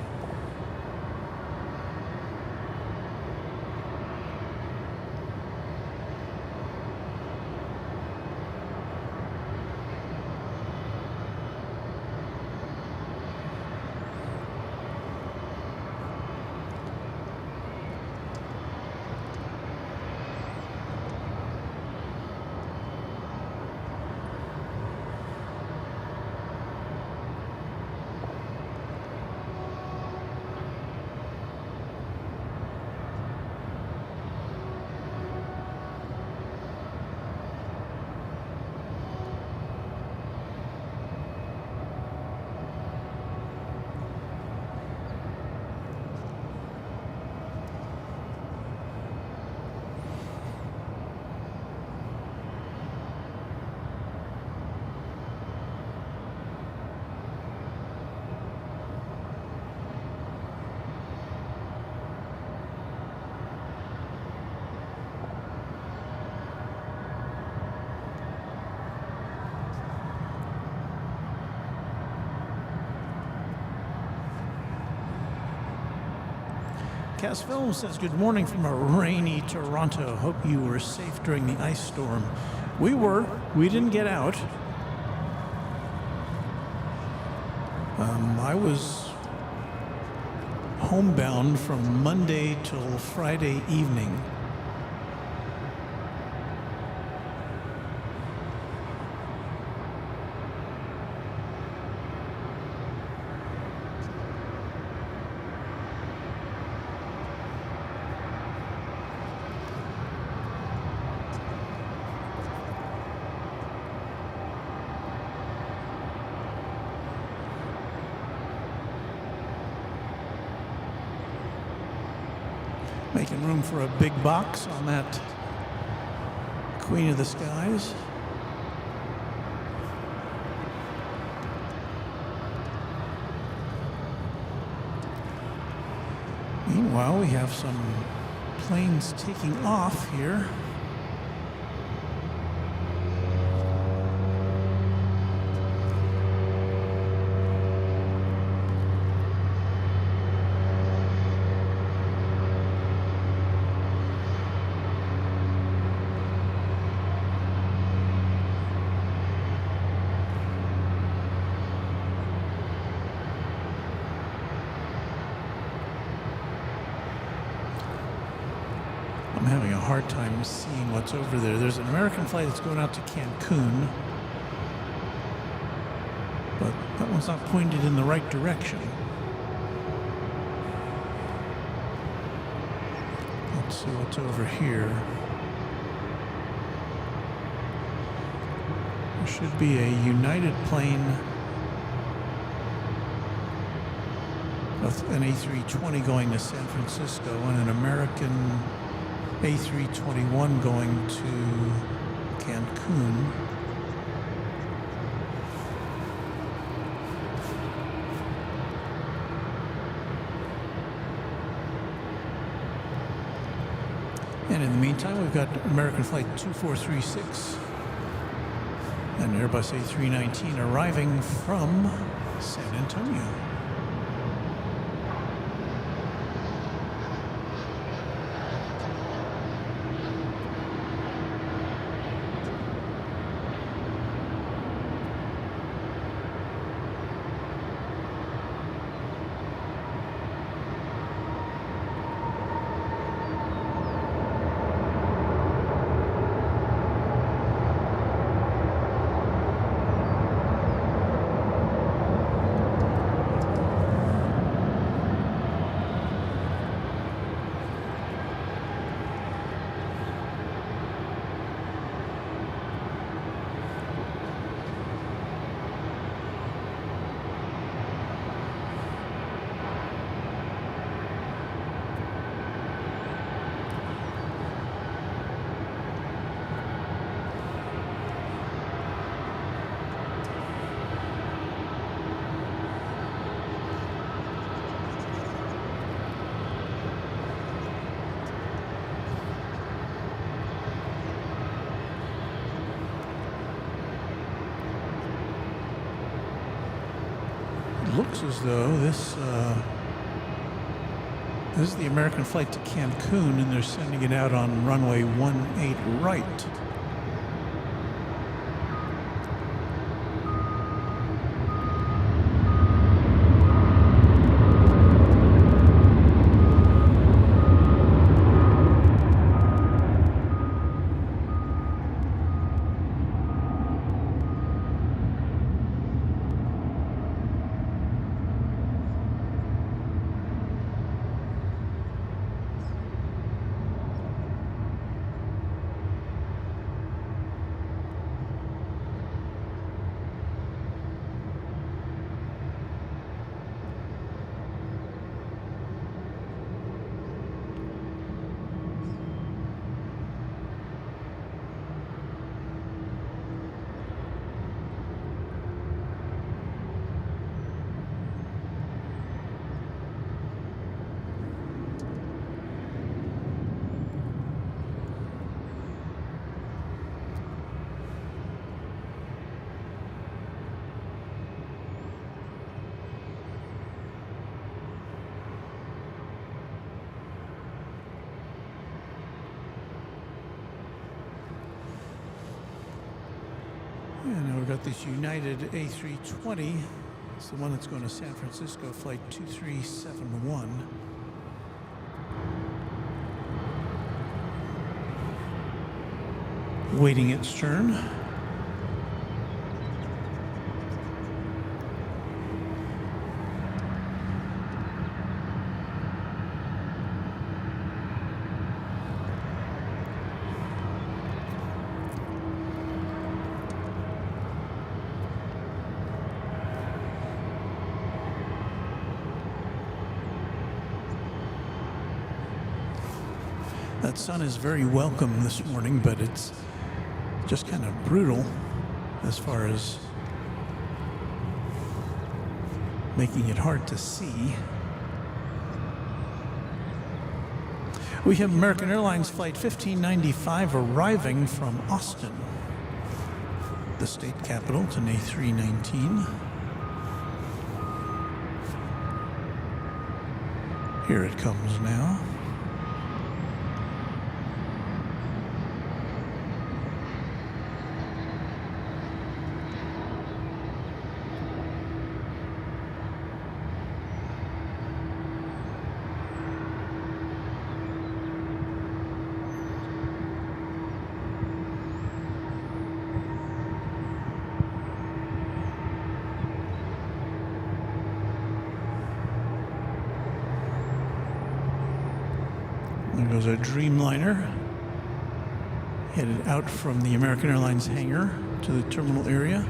Cass Film says, good morning from a rainy Toronto. Hope you were safe during the ice storm. We were. We didn't get out. I was homebound from Monday till Friday evening. Making room for a big box on that Queen of the Skies. Meanwhile, we have some planes taking off here. I'm having a hard time seeing what's over there. There's an American flight that's going out to Cancun, but that one's not pointed in the right direction. Let's see what's over here. There should be a United plane, an A320 going to San Francisco, and an American A321 going to Cancun. And in the meantime, we've got American Flight 2436 and Airbus A319 arriving from San Antonio. Looks as though this is the American flight to Cancun, and they're sending it out on runway 18 right. And now we've got this United A320. It's the one that's going to San Francisco, flight 2371. Waiting its turn. That sun is very welcome this morning, but it's just kind of brutal as far as making it hard to see. We have American Airlines Flight 1595 arriving from Austin, the state capital, to A319. Here it comes now. There goes a Dreamliner headed out from the American Airlines hangar to the terminal area.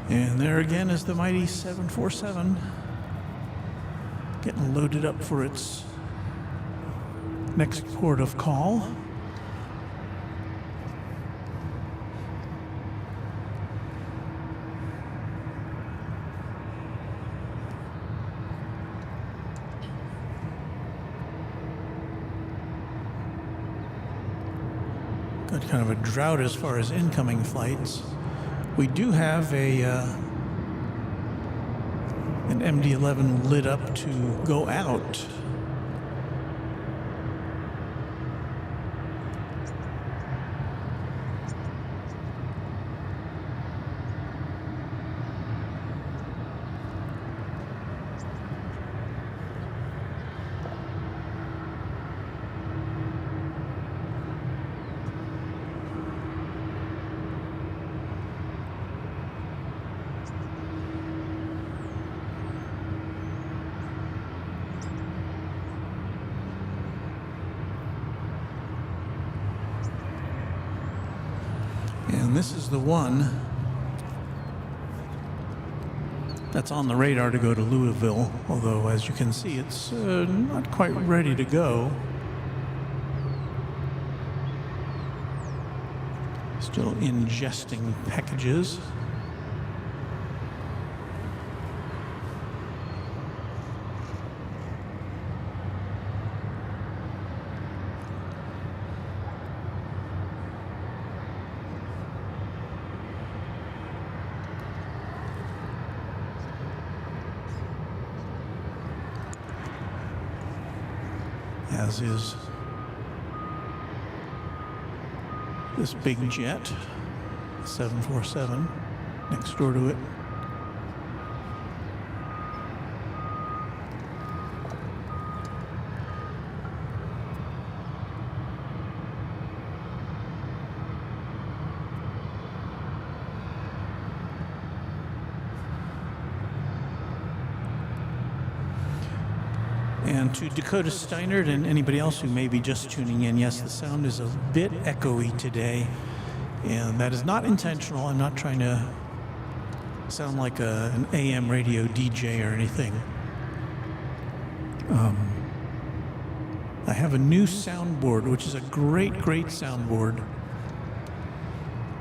And there again is the mighty 747 getting loaded up for its next port of call. Got kind of a drought as far as incoming flights. We do have an MD-11 lit up to go out. And this is the one that's on the radar to go to Louisville, although as you can see, it's not quite ready to go. Still ingesting packages. As is this big jet, 747, next door to it. And to Dakota Steinert and anybody else who may be just tuning in, yes, the sound is a bit echoey today, and that is not intentional. I'm not trying to sound like an AM radio DJ or anything. I have a new soundboard, which is a great soundboard.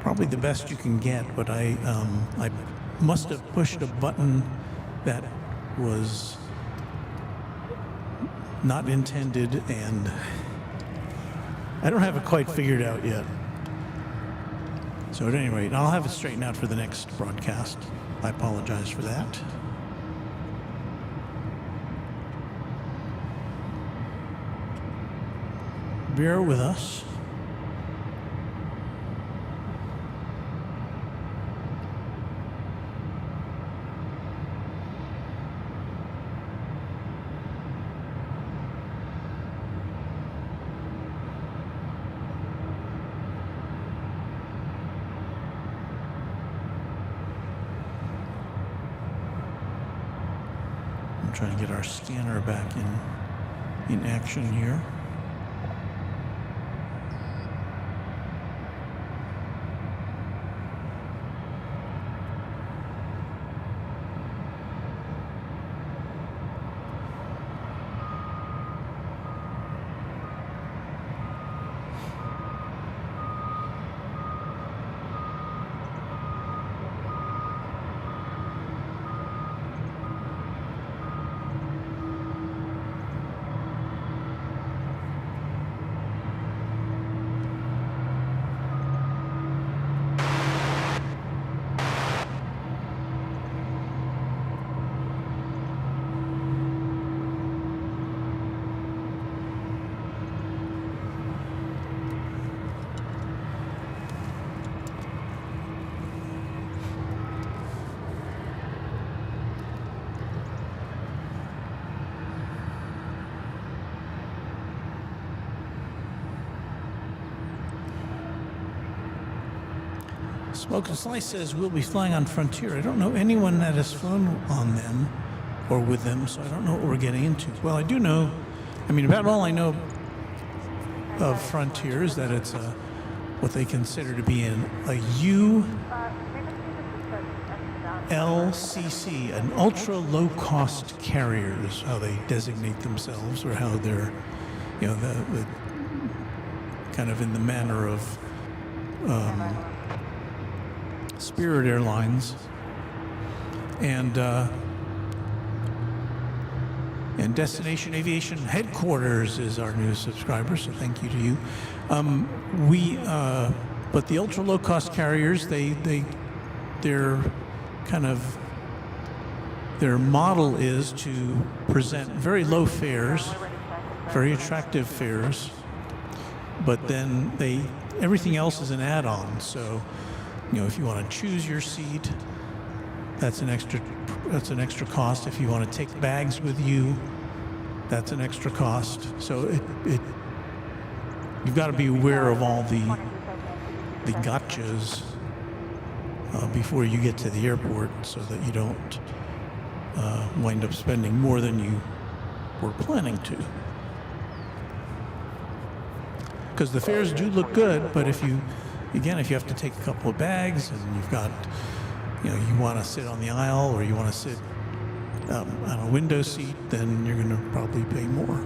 Probably the best you can get, but I must have pushed a button that was not intended, and I don't have it quite figured out yet. So at any rate, I'll have it straightened out for the next broadcast. I apologize for that. Bear with us. I'm trying to get our scanner back in action here. Smoke and Slice says we'll be flying on Frontier. I don't know anyone that has flown on them or with them, so I don't know what we're getting into. Well, I do know, about all I know of Frontier is that it's what they consider to be a ULCC, an ultra low cost carrier is how they designate themselves, or how they're, the kind of in the manner of Spirit Airlines and Destination Aviation Headquarters is our new subscriber, so thank you to you. But the ultra low cost carriers, their model is to present very low fares, very attractive fares, but then everything else is an add-on. So, if you want to choose your seat, that's an extra cost. If you want to take bags with you, that's an extra cost. So you've got to be aware of all the gotchas before you get to the airport, so that you don't wind up spending more than you were planning to. Because the fares do look good, but if you have to take a couple of bags and you've got, you want to sit on the aisle or you want to sit on a window seat, then you're going to probably pay more.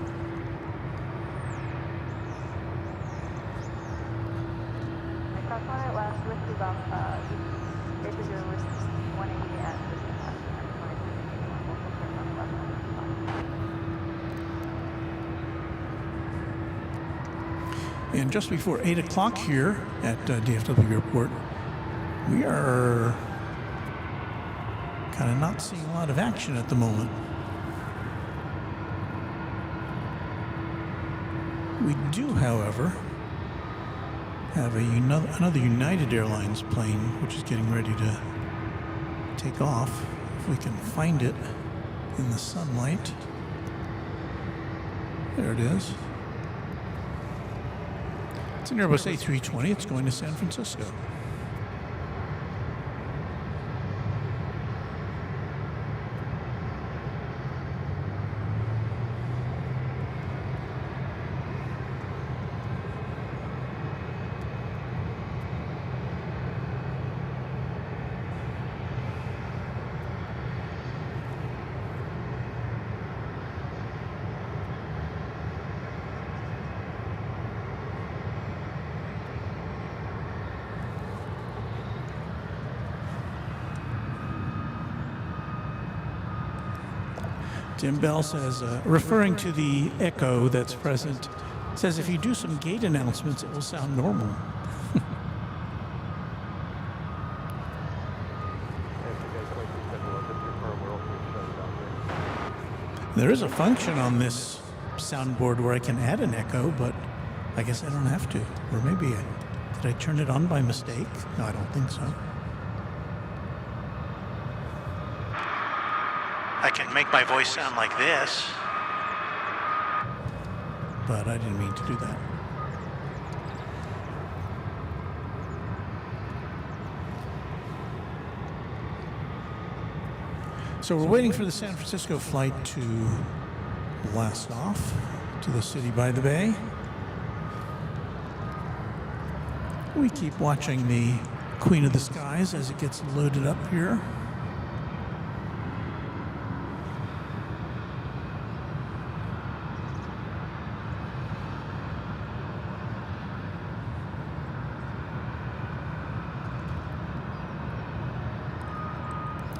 And just before 8 o'clock here at DFW Airport, we are kind of not seeing a lot of action at the moment. We do, however, have another United Airlines plane, which is getting ready to take off. If we can find it in the sunlight. There it is. It's an Airbus A320. It's going to San Francisco. Tim Bell says, referring to the echo that's present, says if you do some gate announcements, it will sound normal. There is a function on this soundboard where I can add an echo, but I guess I don't have to. Or maybe did I turn it on by mistake? No, I don't think so. I can make my voice sound like this, but I didn't mean to do that. So we're waiting for the San Francisco flight to blast off to the city by the bay. We keep watching the Queen of the Skies as it gets loaded up here.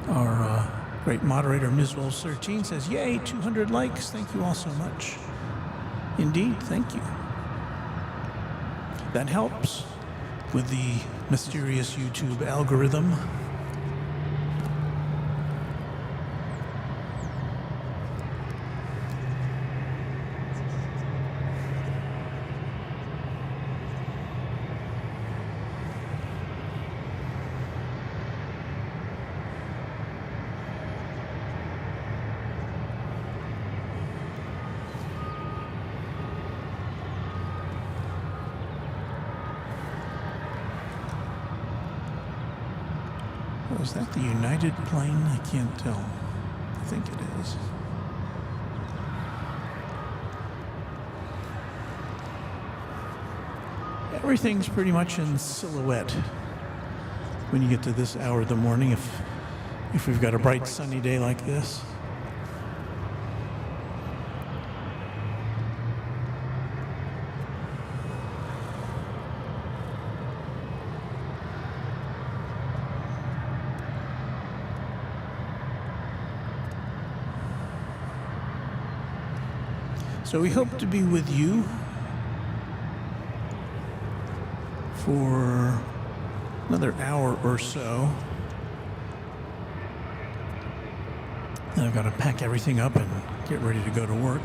Our great moderator, Ms. Wolves 13, says, yay, 200 likes. Thank you all so much. Indeed, thank you. That helps with the mysterious YouTube algorithm. Is that the United plane? I can't tell. I think it is. Everything's pretty much in silhouette when you get to this hour of the morning, if we've got a bright sunny day like this. So we hope to be with you for another hour or so. Then I've got to pack everything up and get ready to go to work.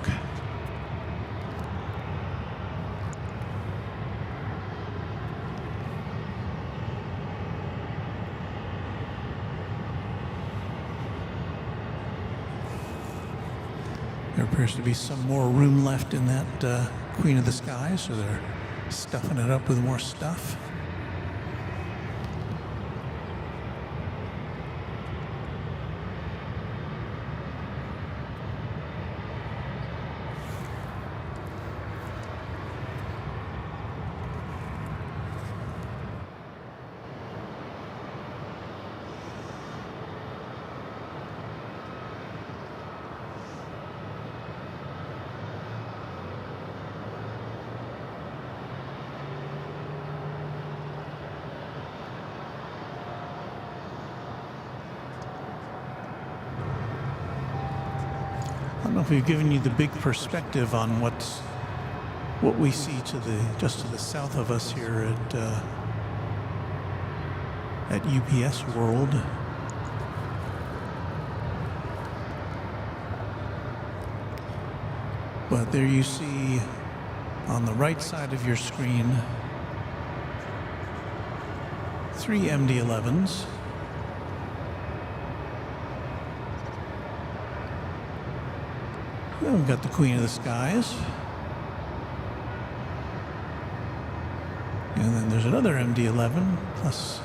There appears to be some more room left in that Queen of the Sky, so they're stuffing it up with more stuff. I don't know if we've given you the big perspective on what we see just to the south of us here at UPS World. But there you see on the right side of your screen 3 MD-11s. Then we've got the Queen of the Skies. And then there's another MD-11 plus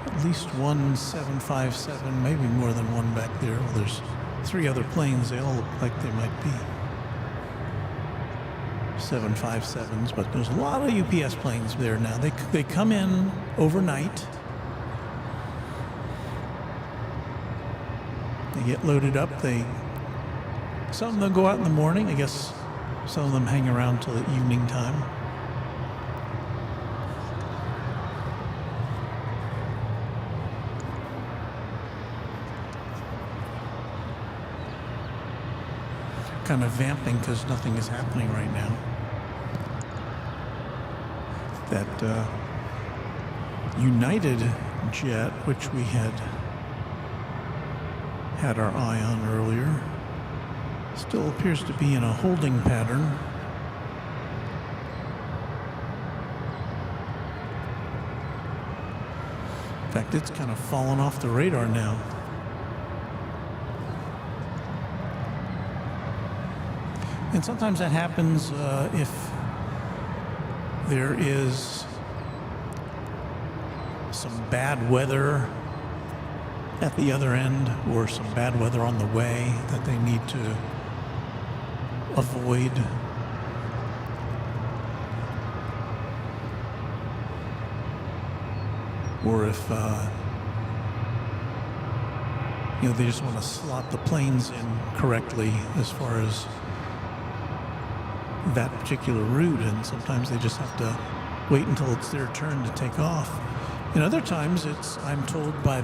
at least one 757, maybe more than one back there. Well, there's 3 other planes. They all look like they might be 757s, but there's a lot of UPS planes there now. They come in overnight. They get loaded up. Some of them go out in the morning. I guess some of them hang around till the evening time. Kind of vamping because nothing is happening right now. That United jet, which we had had our eye on earlier. Still appears to be in a holding pattern. In fact, it's kind of fallen off the radar now. And sometimes that happens if there is some bad weather at the other end or some bad weather on the way that they need to avoid. Or if they just want to slot the planes in correctly as far as that particular route, and sometimes they just have to wait until it's their turn to take off. And other times I'm told by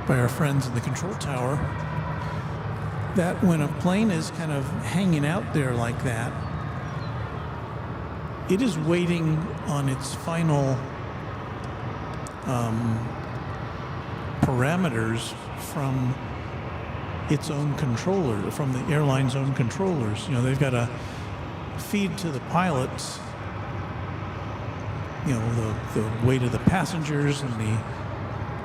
our friends in the control tower that when a plane is kind of hanging out there like that, it is waiting on its final parameters from its own controller, from the airline's own controllers. They've got to feed to the pilots, the weight of the passengers and the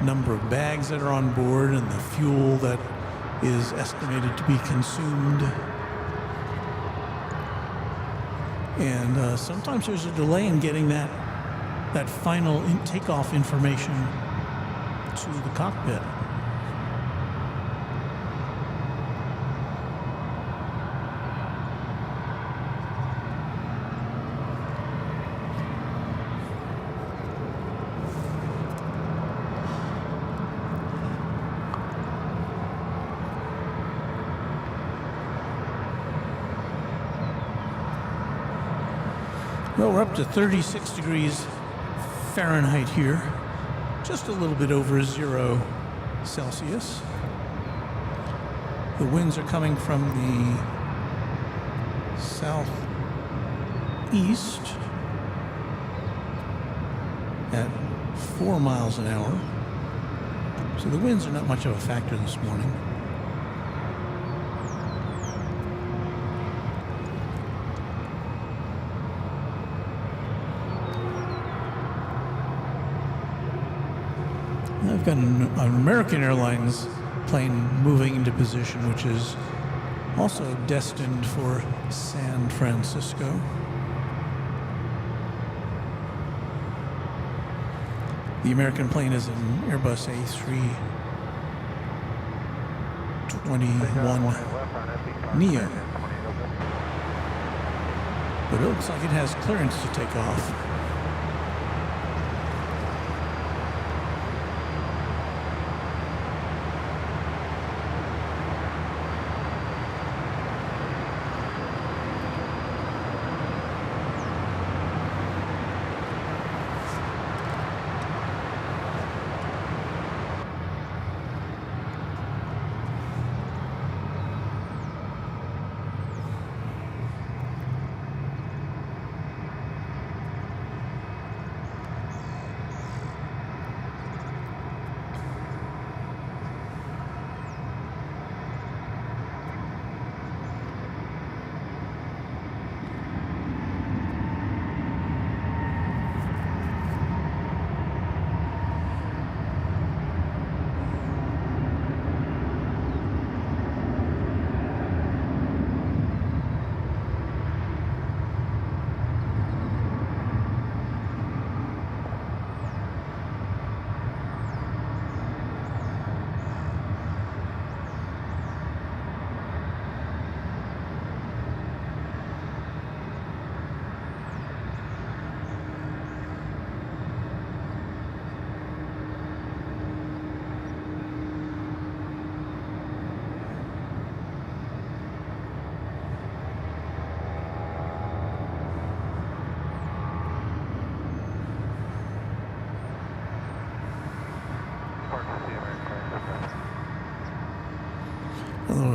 number of bags that are on board and the fuel that is estimated to be consumed. And sometimes there's a delay in getting that final takeoff information to the cockpit. Well, we're up to 36 degrees Fahrenheit here, just a little bit over 0 Celsius. The winds are coming from the southeast at 4 miles an hour. So the winds are not much of a factor this morning. I've got an American Airlines plane moving into position, which is also destined for San Francisco. The American plane is an Airbus A321 Neo, but it looks like it has clearance to take off.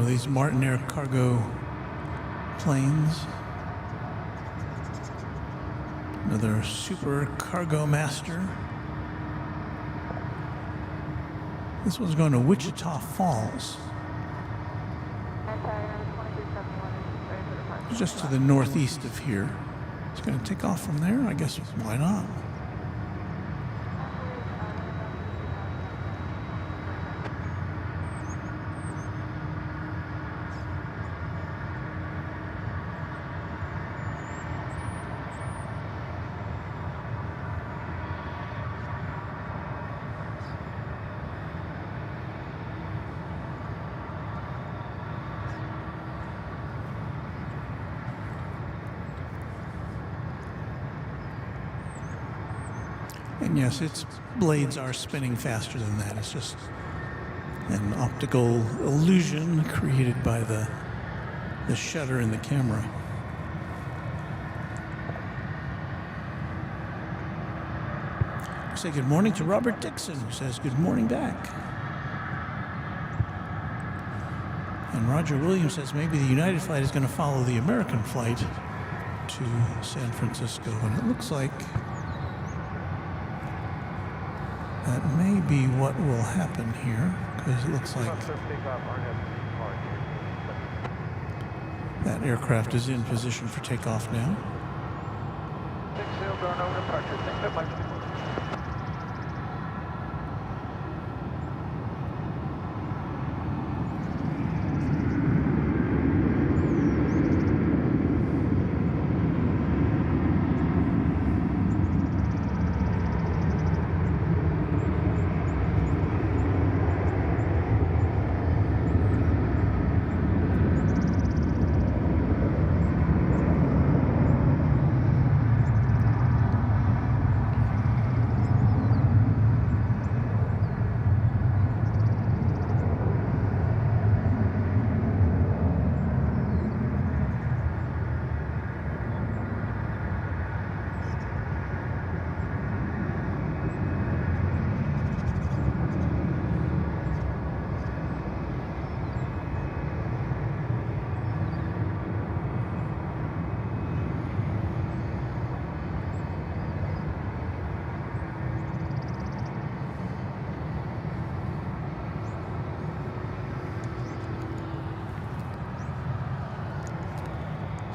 These Martin Air cargo planes. Another Super Cargo Master. This one's going to Wichita Falls. just to the northeast of here. It's going to take off from there. I guess why not? And yes, its blades are spinning faster than that. It's just an optical illusion created by the shutter in the camera. Say good morning to Robert Dixon, who says good morning back. And Roger Williams says maybe the United flight is going to follow the American flight to San Francisco. And it looks like that may be what will happen here, because it looks like that aircraft is in position for takeoff now. 6-0, door no departure. Thanks so much.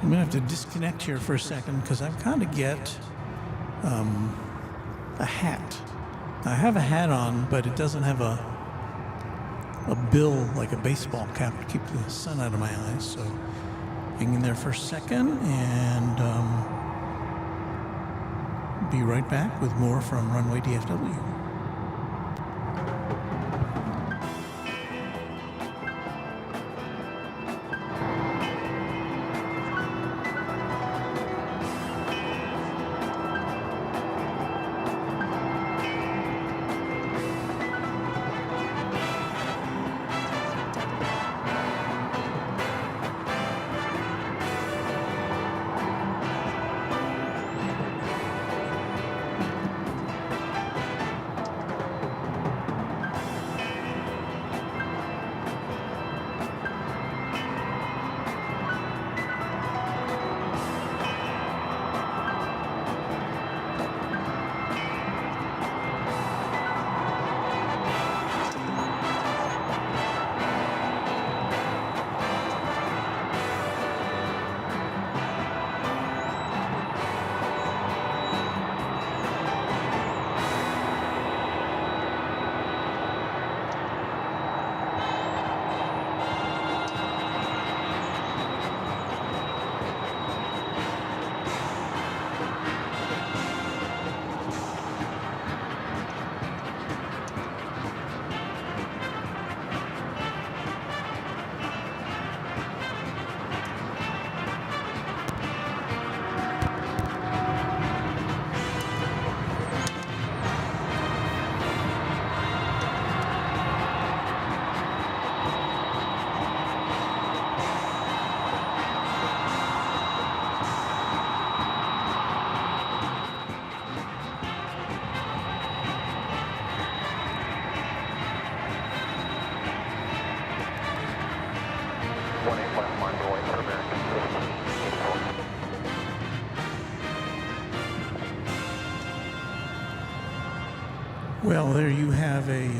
I'm going to have to disconnect here for a second because I've got to get a hat. I have a hat on, but it doesn't have a bill like a baseball cap to keep the sun out of my eyes. So hang in there for a second and be right back with more from Runway DFW. Well, there you have a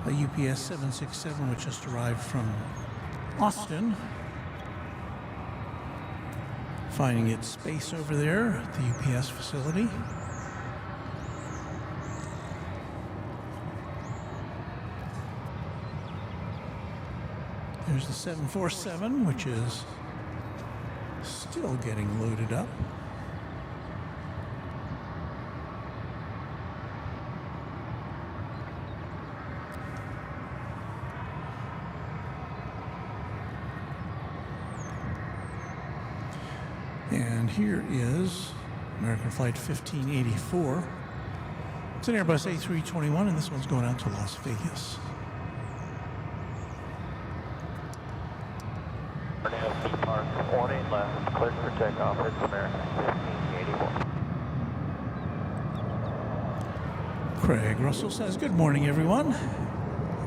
a UPS 767 which just arrived from Austin. Finding its space over there at the UPS facility. There's the 747, which is still getting loaded up. And here is American Flight 1584. It's an Airbus A321, and this one's going out to Las Vegas. Mark, warning left, cleared for takeoff, it's American 1584. Craig Russell says, good morning, everyone.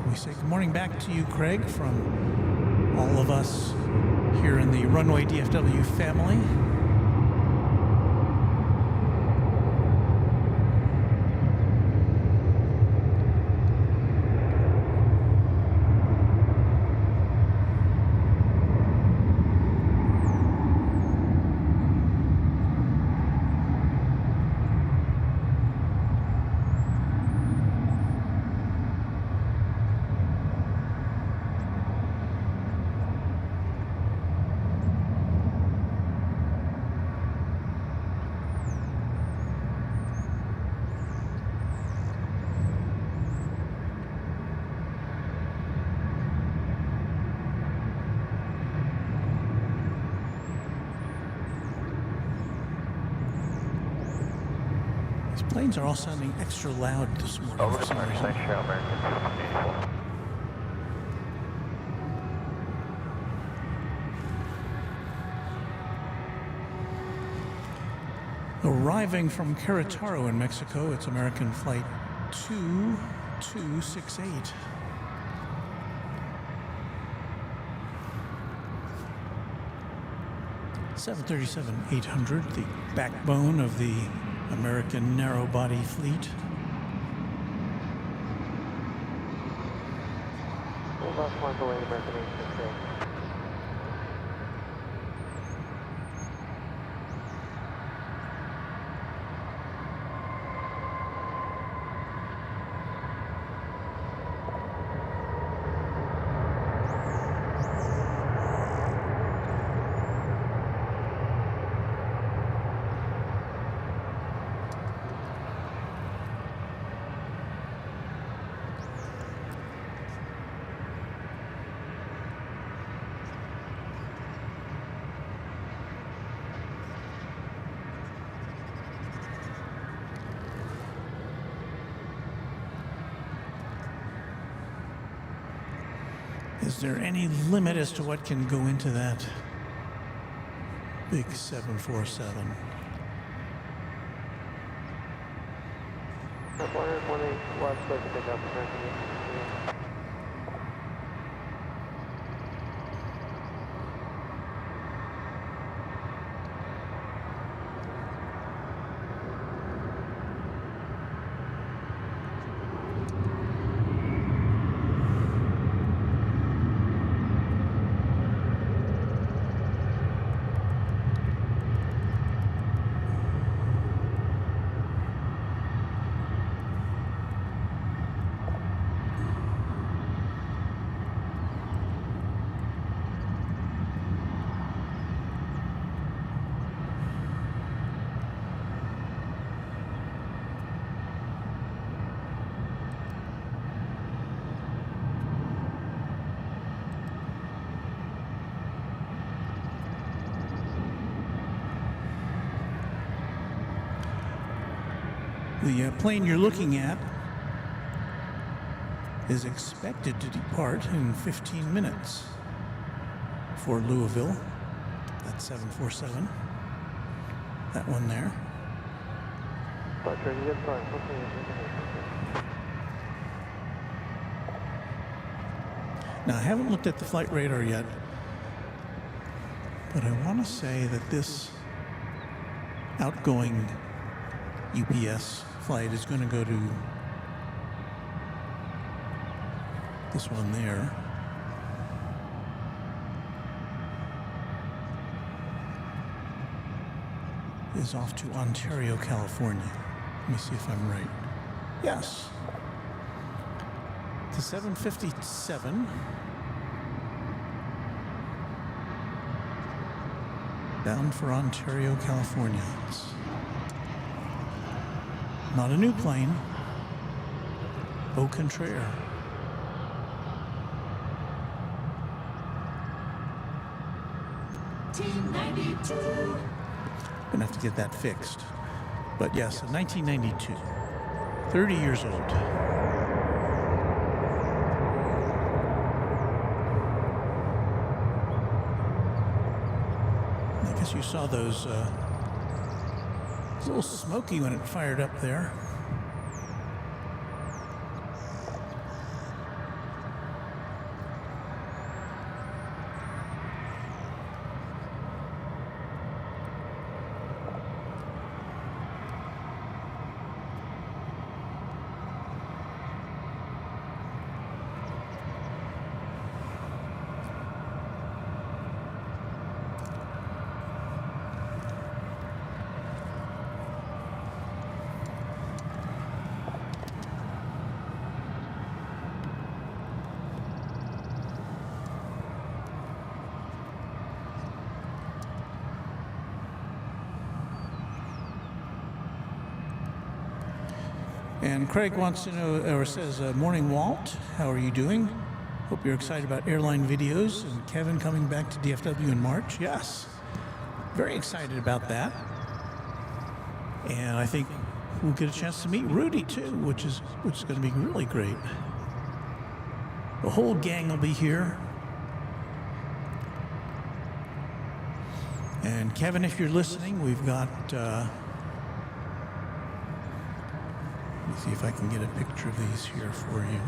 We say good morning back to you, Craig, from all of us here in the Runway DFW family. Planes are all sounding extra loud this morning. Over for to some American, reason. thanks, American 1584. Arriving from Querétaro in Mexico, it's American Flight 2268. (737-800), the backbone of the American narrow-body fleet. Last one delayed, American 868. Is there any limit as to what can go into that big 747? Last place to pick up American 868. The plane you're looking at is expected to depart in 15 minutes for Louisville. That's 747. That one there. Now, I haven't looked at the flight radar yet, but I want to say that this outgoing UPS flight is going to go to This one there. Is off to Ontario, California. Let me see if I'm right. Yes. The 757. Bound for Ontario, California. It's not a new plane. Au contraire. Gonna have to get that fixed. But yes, 1992. 30 years old. I guess you saw those, it was a little smoky when it fired up there. And Craig wants to know, or says, morning Walt, how are you doing? Hope you're excited about airline videos and Kevin coming back to DFW in March. Yes, very excited about that. And I think we'll get a chance to meet Rudy too, which is going to be really great. The whole gang will be here. And Kevin, if you're listening, we've got, let me see if I can get a picture of these here for you.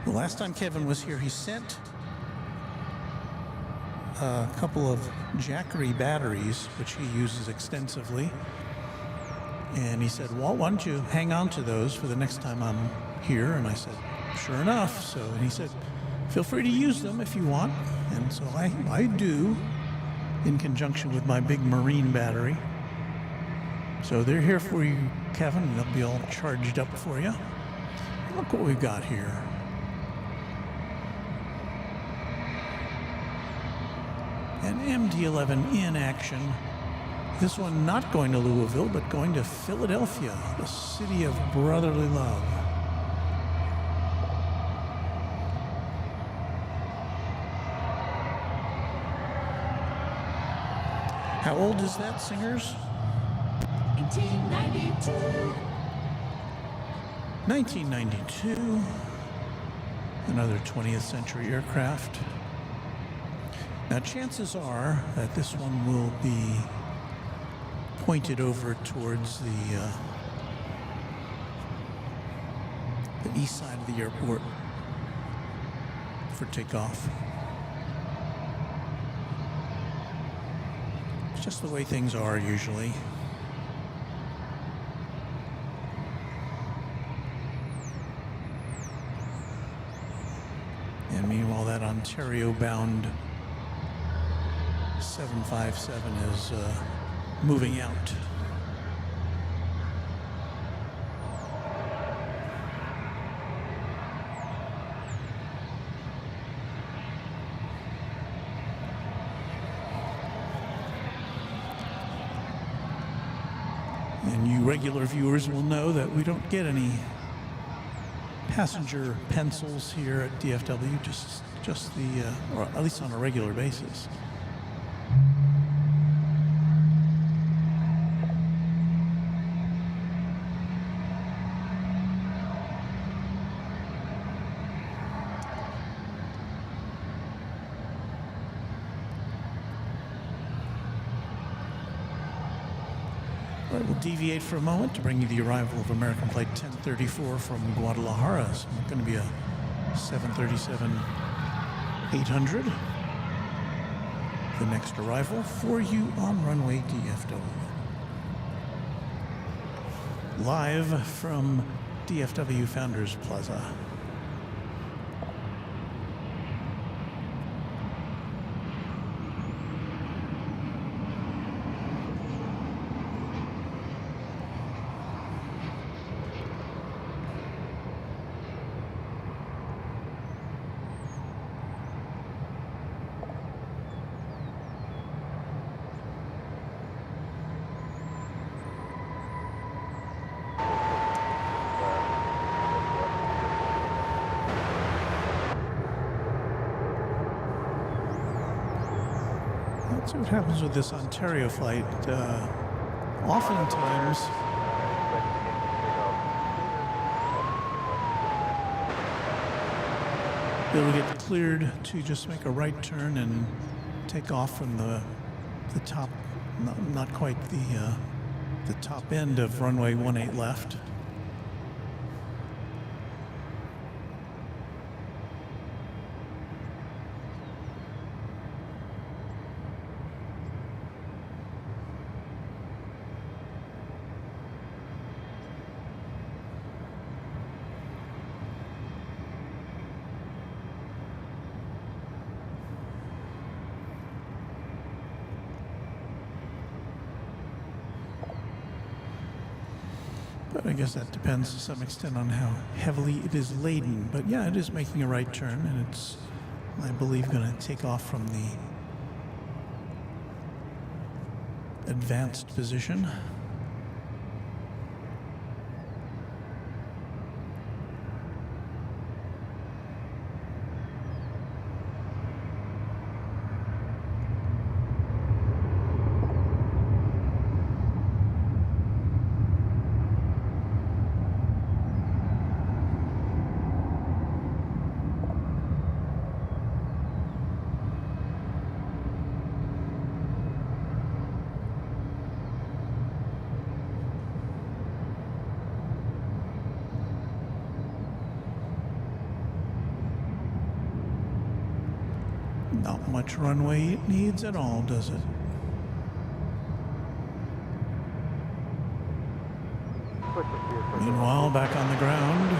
The last time Kevin was here, he sent a couple of Jackery batteries, which he uses extensively. And he said, Walt, why don't you hang on to those for the next time I'm here? And I said, sure enough. And he said, feel free to use them if you want. And so I do, in conjunction with my big marine battery. So they're here for you, Kevin, and they'll be all charged up for you. Look what we've got here. An MD-11 in action. This one not going to Louisville, but going to Philadelphia, the city of brotherly love. How old is that, singers? 1992. 1992. Another 20th century aircraft. Now, chances are that this one will be pointed over towards the east side of the airport for takeoff. It's just the way things are usually. And meanwhile, that Ontario-bound 757 is moving out. And you regular viewers will know that we don't get any passenger pencils here at DFW, just the, or at least on a regular basis. We'll deviate for a moment to bring you the arrival of American Flight 1034 from Guadalajara. It's going to be a 737-800 the next arrival for you on Runway DFW. Live from DFW Founders Plaza. That's what happens with this Ontario flight. Oftentimes, it'll get cleared to just make a right turn and take off from the top, not quite the top end of runway 18 left. But I guess that depends to some extent on how heavily it is laden. But yeah, it is making a right turn, and it's, I believe, going to take off from the advanced position. Not much runway it needs at all, does it? Meanwhile, back on the ground,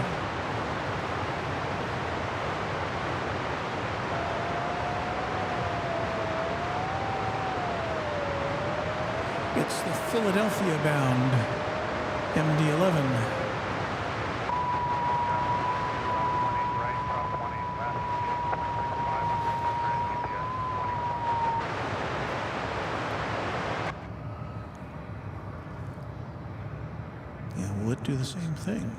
it's the Philadelphia bound MD-11. Will it do the same thing?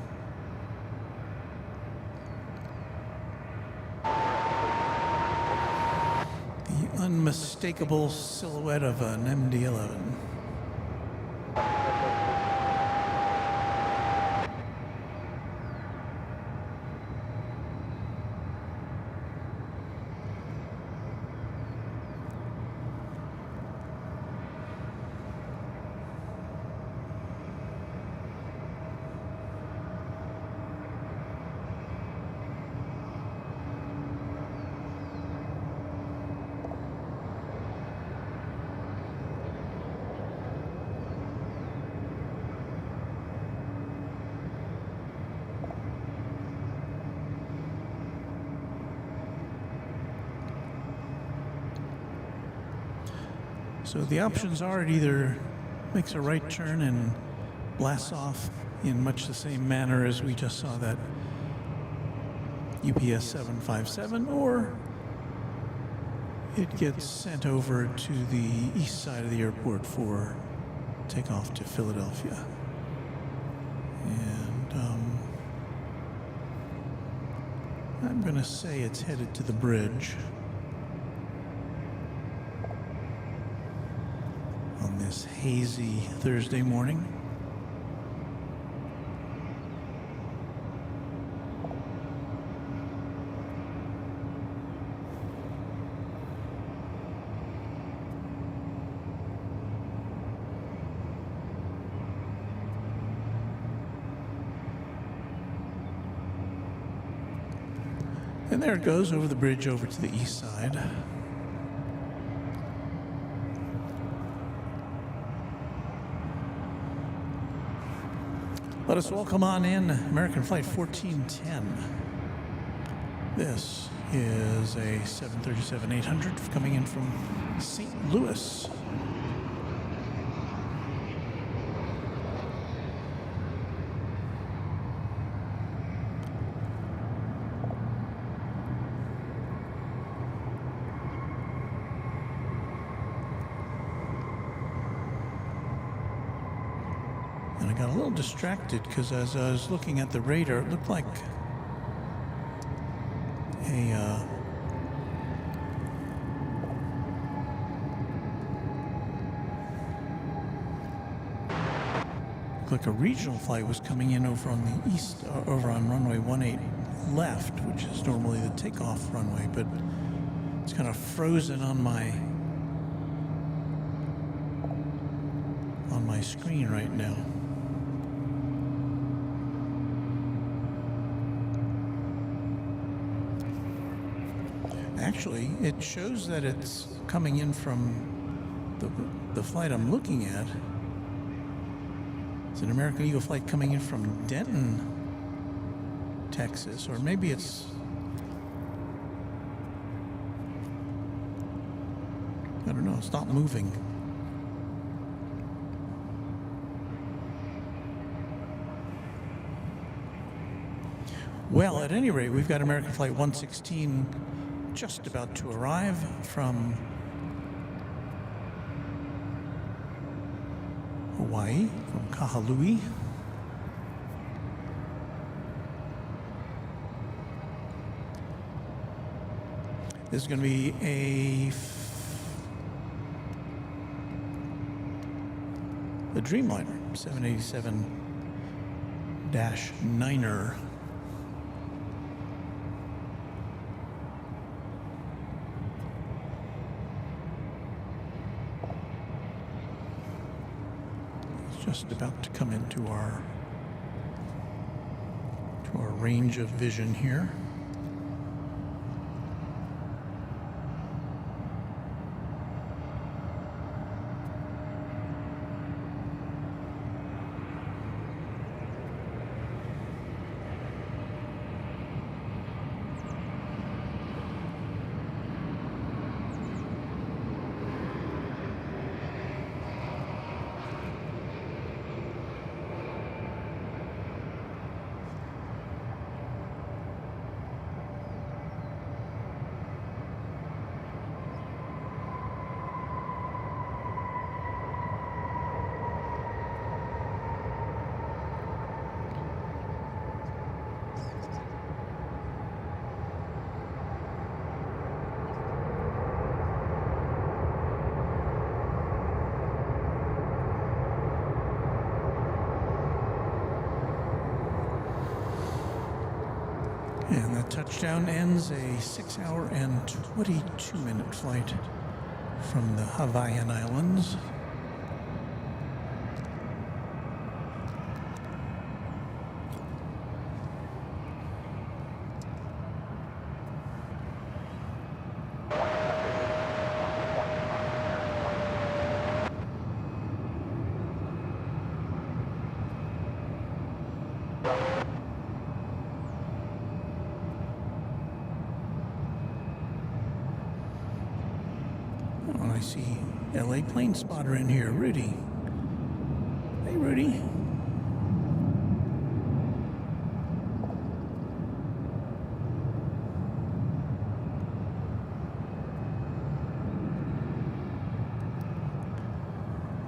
The unmistakable silhouette of an MD-11. So the options are, it either makes a right turn and blasts off in much the same manner as we just saw that UPS 757, or it gets sent over to the east side of the airport for takeoff to Philadelphia. And I'm going to say it's headed to the bridge on this hazy Thursday morning. And there it goes over the bridge over to the east side. Let us welcome on in American Flight 1410. This is a 737-800 coming in from St. Louis. And I got a little distracted because as I was looking at the radar, it looked like a regional flight was coming in over on the east, over on runway 18 left, which is normally the takeoff runway, but it's kind of frozen on my screen right now. Actually, it shows that it's coming in from the flight I'm looking at. It's an American Eagle flight coming in from Denton, Texas, or maybe it's... I don't know, it's not moving. Well, at any rate, we've got American Flight 116 just about to arrive from Hawaii, from Kahului. This is going to be the Dreamliner 787-9er. Just about to come into our range of vision here. And that touchdown ends a 6-hour and 22-minute flight from the Hawaiian Islands. Oh, I see LA plane spotter in here, Rudy. Hey, Rudy.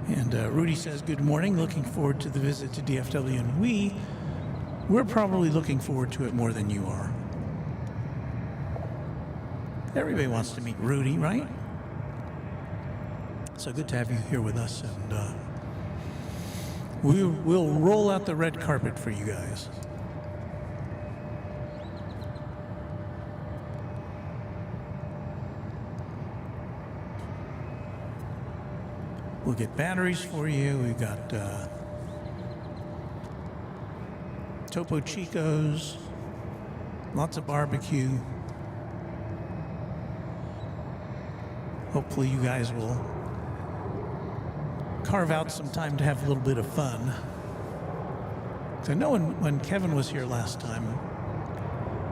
And Rudy says, good morning, looking forward to the visit to DFW, and we're probably looking forward to it more than you are. Everybody wants to meet Rudy, right? So good to have you here with us, and we'll roll out the red carpet for you guys. We'll get batteries for you. We've got Topo Chicos, lots of barbecue. Hopefully you guys will carve out some time to have a little bit of fun. So I know when Kevin was here last time,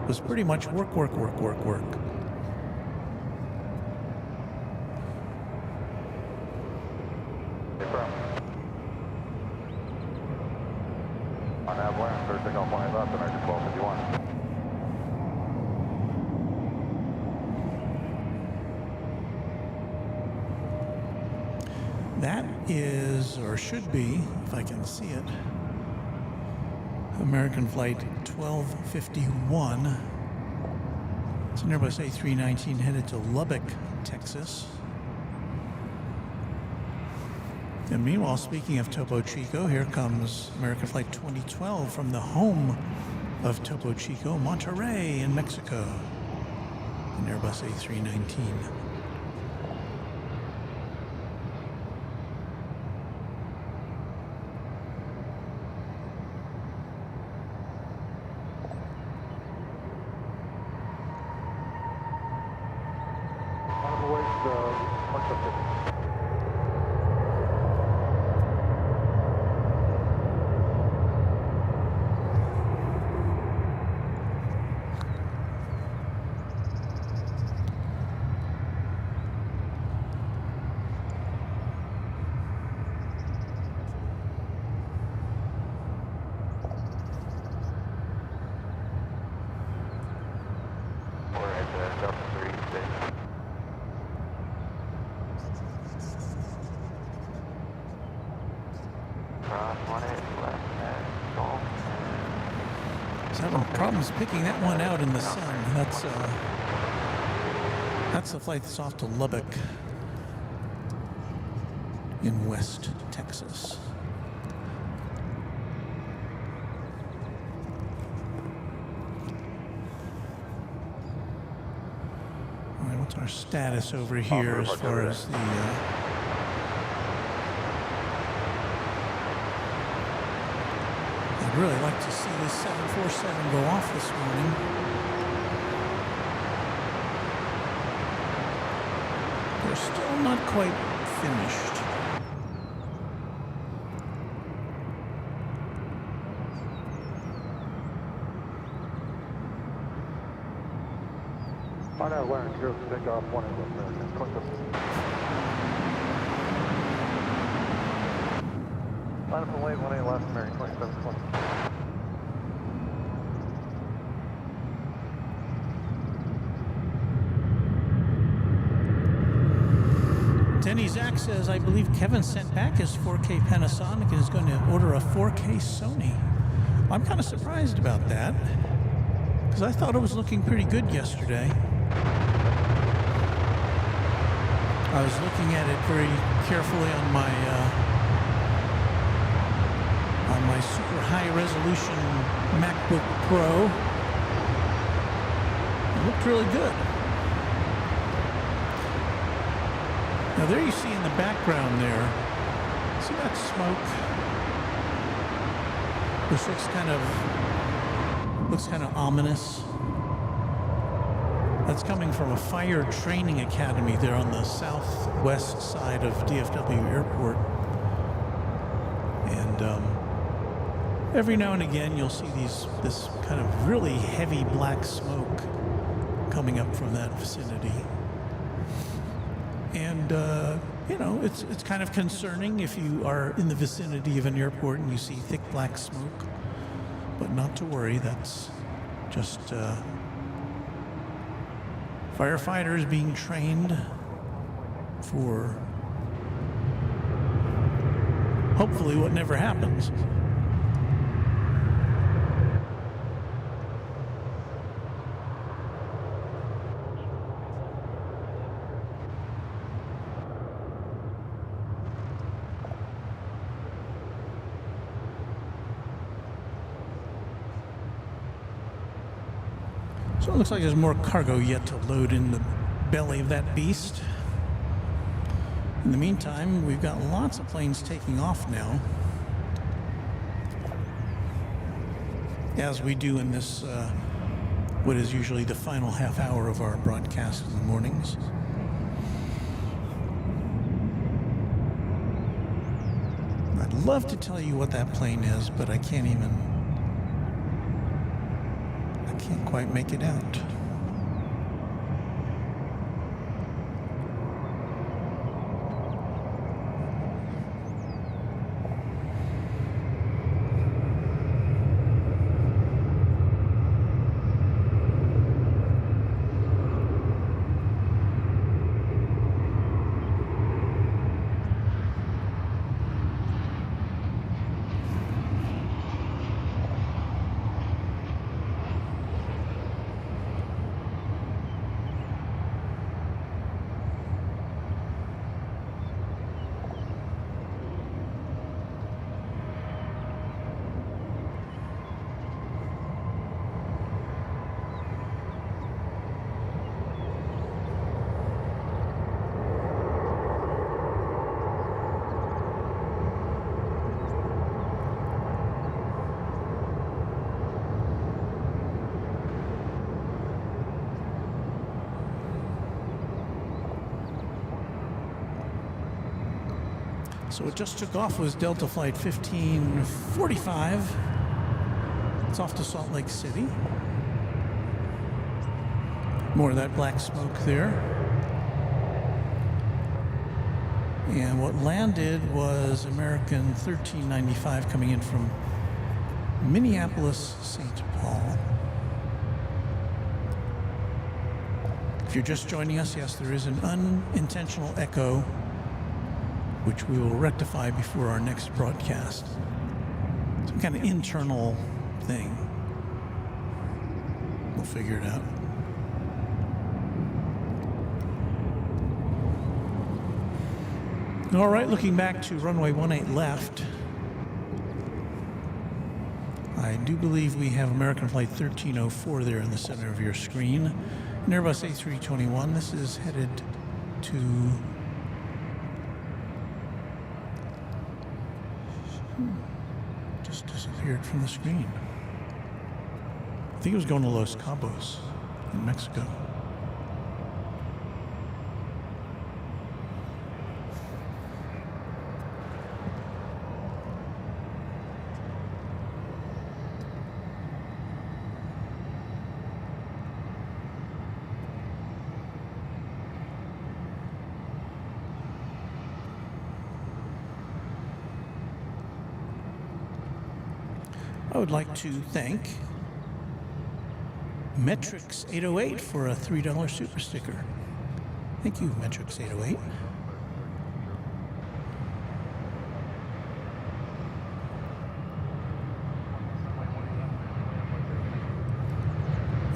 it was pretty much work, work, work, work, work. On Avalanche, third takeoff 1 left, American 1251. That is, or should be, if I can see it, American Flight 1251. It's an Airbus A319 headed to Lubbock, Texas. And meanwhile, speaking of Topo Chico, here comes American Flight 2012 from the home of Topo Chico, Monterrey in Mexico. An Airbus A319. Having problems picking that one out in the sun. That's the flight that's off to Lubbock in West Texas. All right, what's our status over here as far as the I'd really like to see this 747 go off this morning. They're still not quite finished. On Avalanche, 0 takeoff 1 American 27. Line up and lane 18 left, American 2720. Denny Zach says, I believe Kevin sent back his 4K Panasonic and is going to order a 4K Sony. I'm kind of surprised about that, because I thought it was looking pretty good yesterday. I was looking at it very carefully on my super high resolution MacBook Pro. It looked really good. Now there you see in the background there, see that smoke? This looks kind of ominous. That's coming from a fire training academy there on the southwest side of DFW Airport. And every now and again you'll see this kind of really heavy black smoke coming up from that vicinity. And you know, it's kind of concerning if you are in the vicinity of an airport and you see thick black smoke. But not to worry, that's just firefighters being trained for hopefully what never happens. So it looks like there's more cargo yet to load in the belly of that beast. In the meantime, we've got lots of planes taking off now, as we do in this, what is usually the final half hour of our broadcast in the mornings. I'd love to tell you what that plane is, but I can't even Can't quite make it out. So it just took off was Delta Flight 1545. It's off to Salt Lake City. More of that black smoke there. And what landed was American 1395 coming in from Minneapolis, St. Paul. If you're just joining us, yes, there is an unintentional echo, which we will rectify before our next broadcast. Some kind of internal thing. We'll figure it out. All right, looking back to runway 18 left. I do believe we have American Flight 1304 there in the center of your screen. An Airbus A321. This is headed to just disappeared from the screen. I think it was going to Los Cabos in Mexico. I would like to thank Metrics 808 for a $3 super sticker. Thank you, Metrics 808.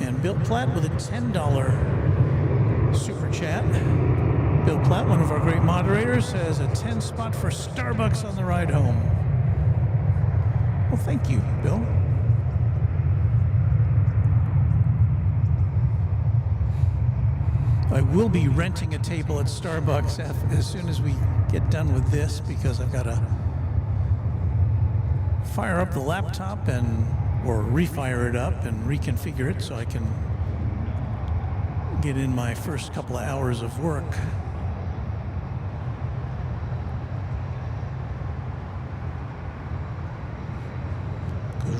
And Bill Platt with a $10 super chat. Bill Platt, one of our great moderators, says a 10 spot for Starbucks on the ride home. Well, thank you, Bill. I will be renting a table at Starbucks as soon as we get done with this, because I've got to fire up the laptop or refire it up and reconfigure it so I can get in my first couple of hours of work.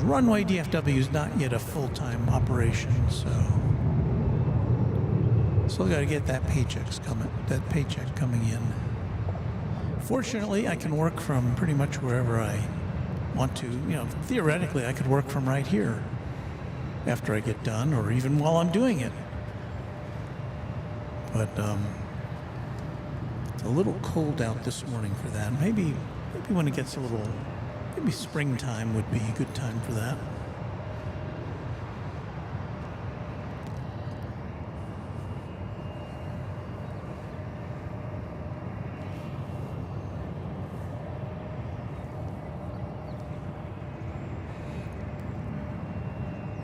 Runway DFW is not yet a full-time operation, so still got to get that paycheck coming in. Fortunately, I can work from pretty much wherever I want to. You know, theoretically, I could work from right here after I get done, or even while I'm doing it. But it's a little cold out this morning for that. Maybe when it gets a little. Maybe springtime would be a good time for that.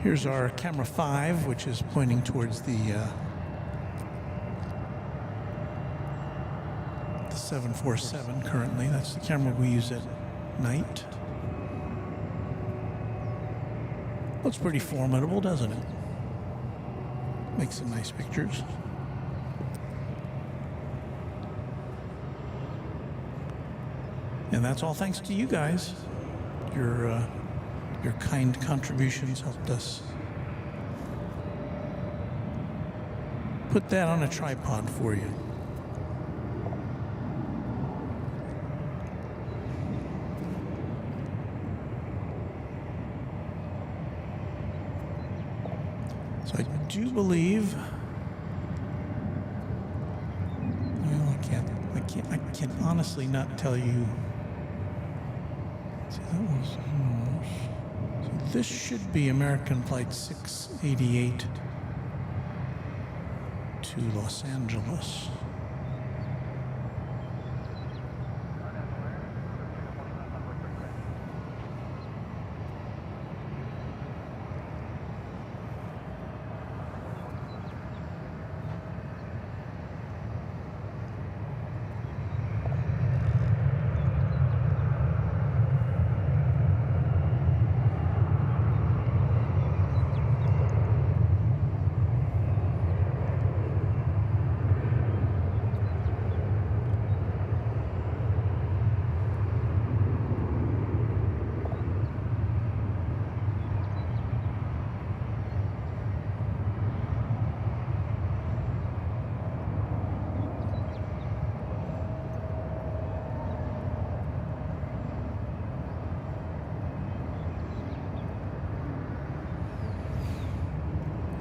Here's our camera 5, which is pointing towards the 747 currently. That's the camera we use at night. Looks pretty formidable, doesn't it? Makes some nice pictures. And that's all thanks to you guys. Your kind contributions helped us put that on a tripod for you. So I do believe. Well, I can honestly not tell you. See, that was. So this should be American Flight 688 to Los Angeles.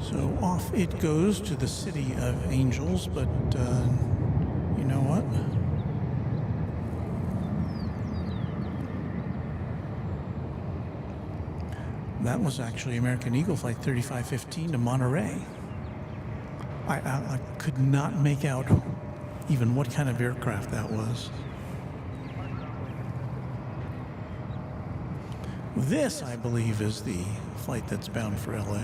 So off it goes to the City of Angels, but you know what? That was actually American Eagle Flight 3515 to Monterey. I could not make out even what kind of aircraft that was. This, I believe, is the flight that's bound for LA.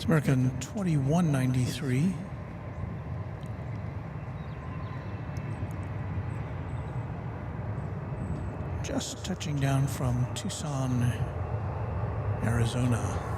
It's American 2193. Just touching down from Tucson, Arizona.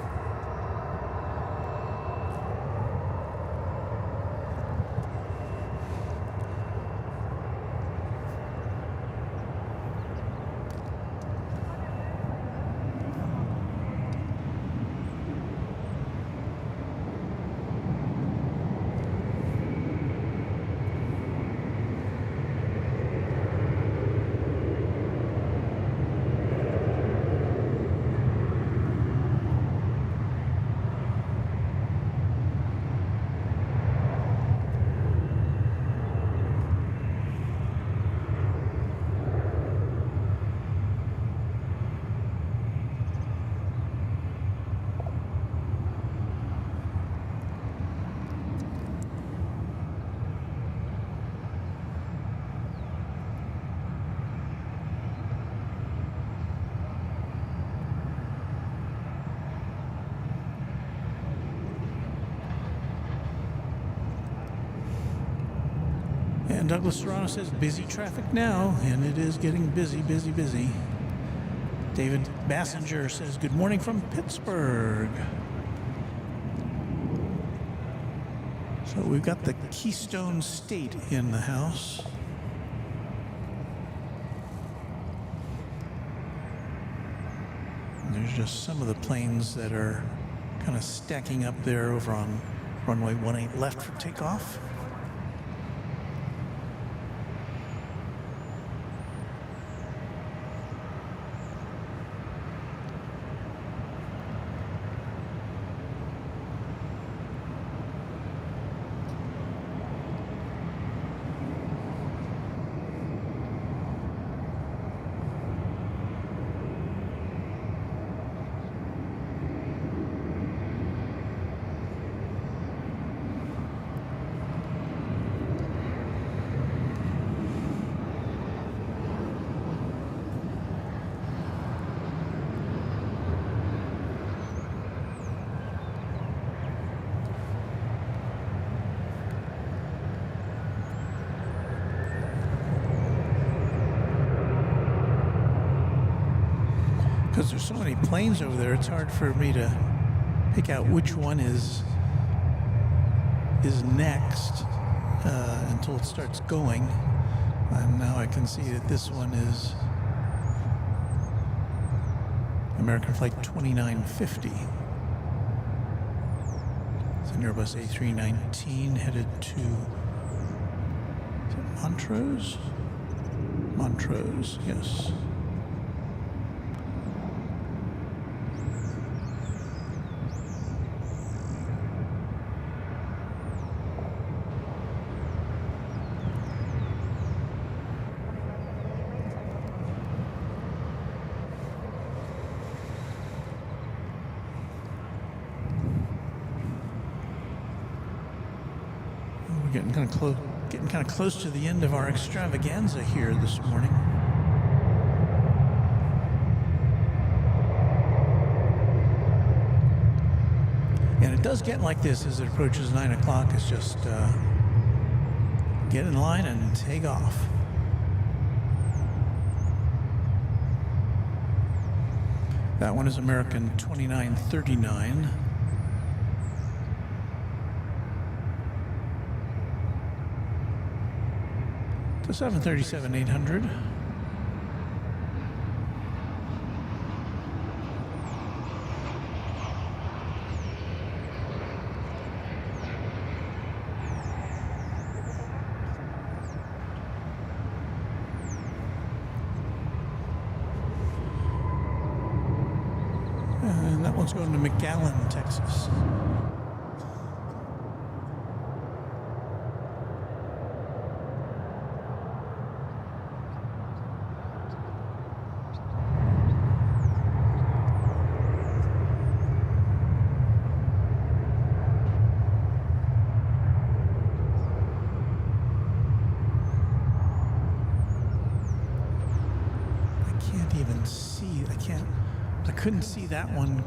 And Douglas Serrano says, busy traffic now, and it is getting busy, busy, busy. David Bassinger says, good morning from Pittsburgh. So we've got the Keystone State in the house. And there's just some of the planes that are kind of stacking up there over on runway 18 left for takeoff. Because there's so many planes over there, it's hard for me to pick out which one is next until it starts going. And now I can see that this one is American Flight 2950. It's an Airbus A319 headed to, is it Montrose? Montrose, yes. We're getting kind of close to the end of our extravaganza here this morning. And it does get like this as it approaches 9 o'clock. It's just get in line and take off. That one is American 2939. To 737-800. And that one's going to McAllen, Texas. I couldn't see that one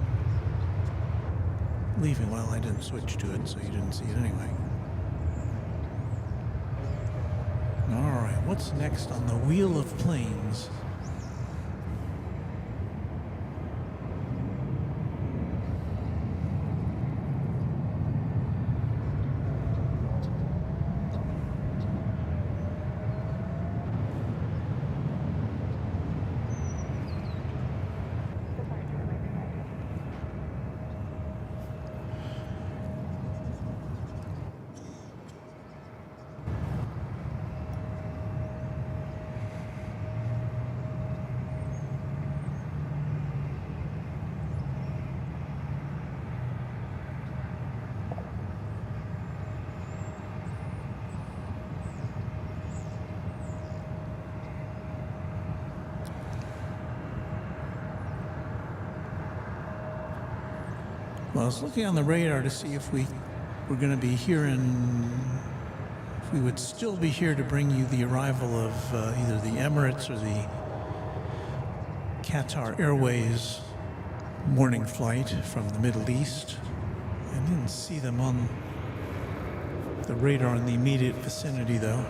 leaving. Well, I didn't switch to it, so you didn't see it anyway. All right, what's next on the Wheel of Planes? Well, I was looking on the radar to see if we were going to be here if we would still be here to bring you the arrival of either the Emirates or the Qatar Airways morning flight from the Middle East. I didn't see them on the radar in the immediate vicinity, though.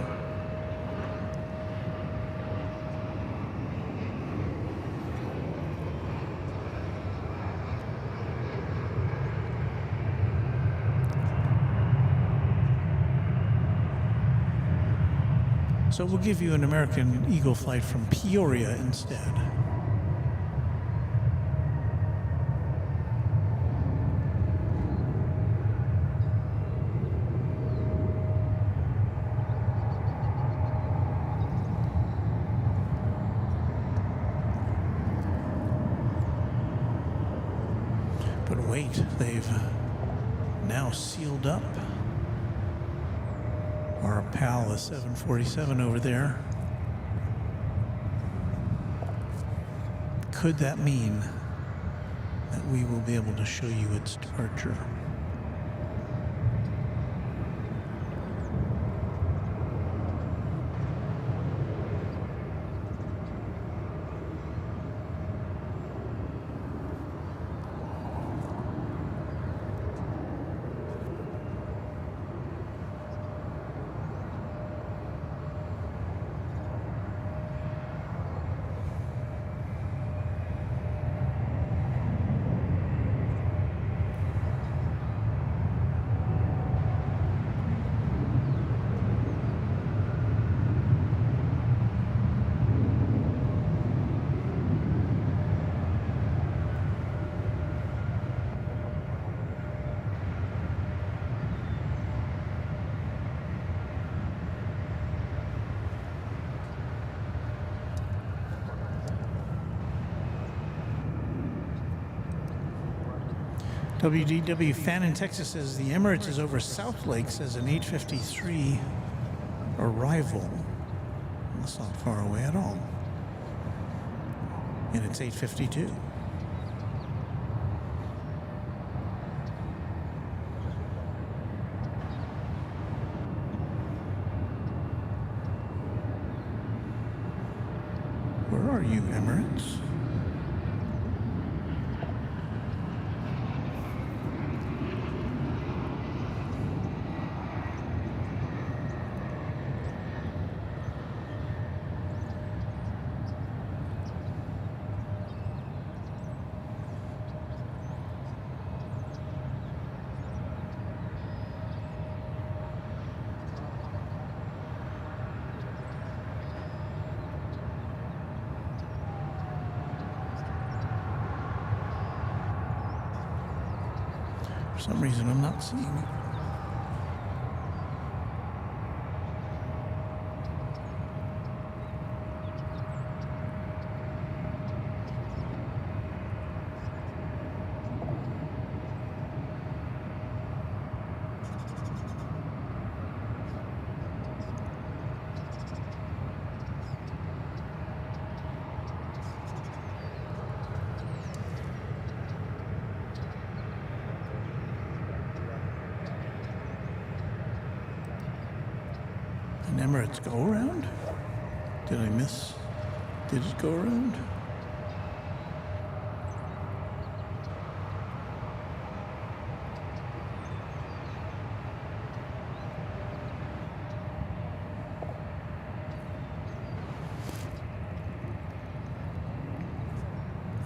So we'll give you an American Eagle flight from Peoria instead. But wait, they've now sealed up our pal, the 747 over there. Could that mean that we will be able to show you its departure? WDW fan in Texas says the Emirates is over South Lakes as an 8:53 arrival. That's not far away at all. And it's 8:52. Where are you, Emirates? For some reason, I'm not seeing it. An Emirates go around? Did I miss? Did it go around?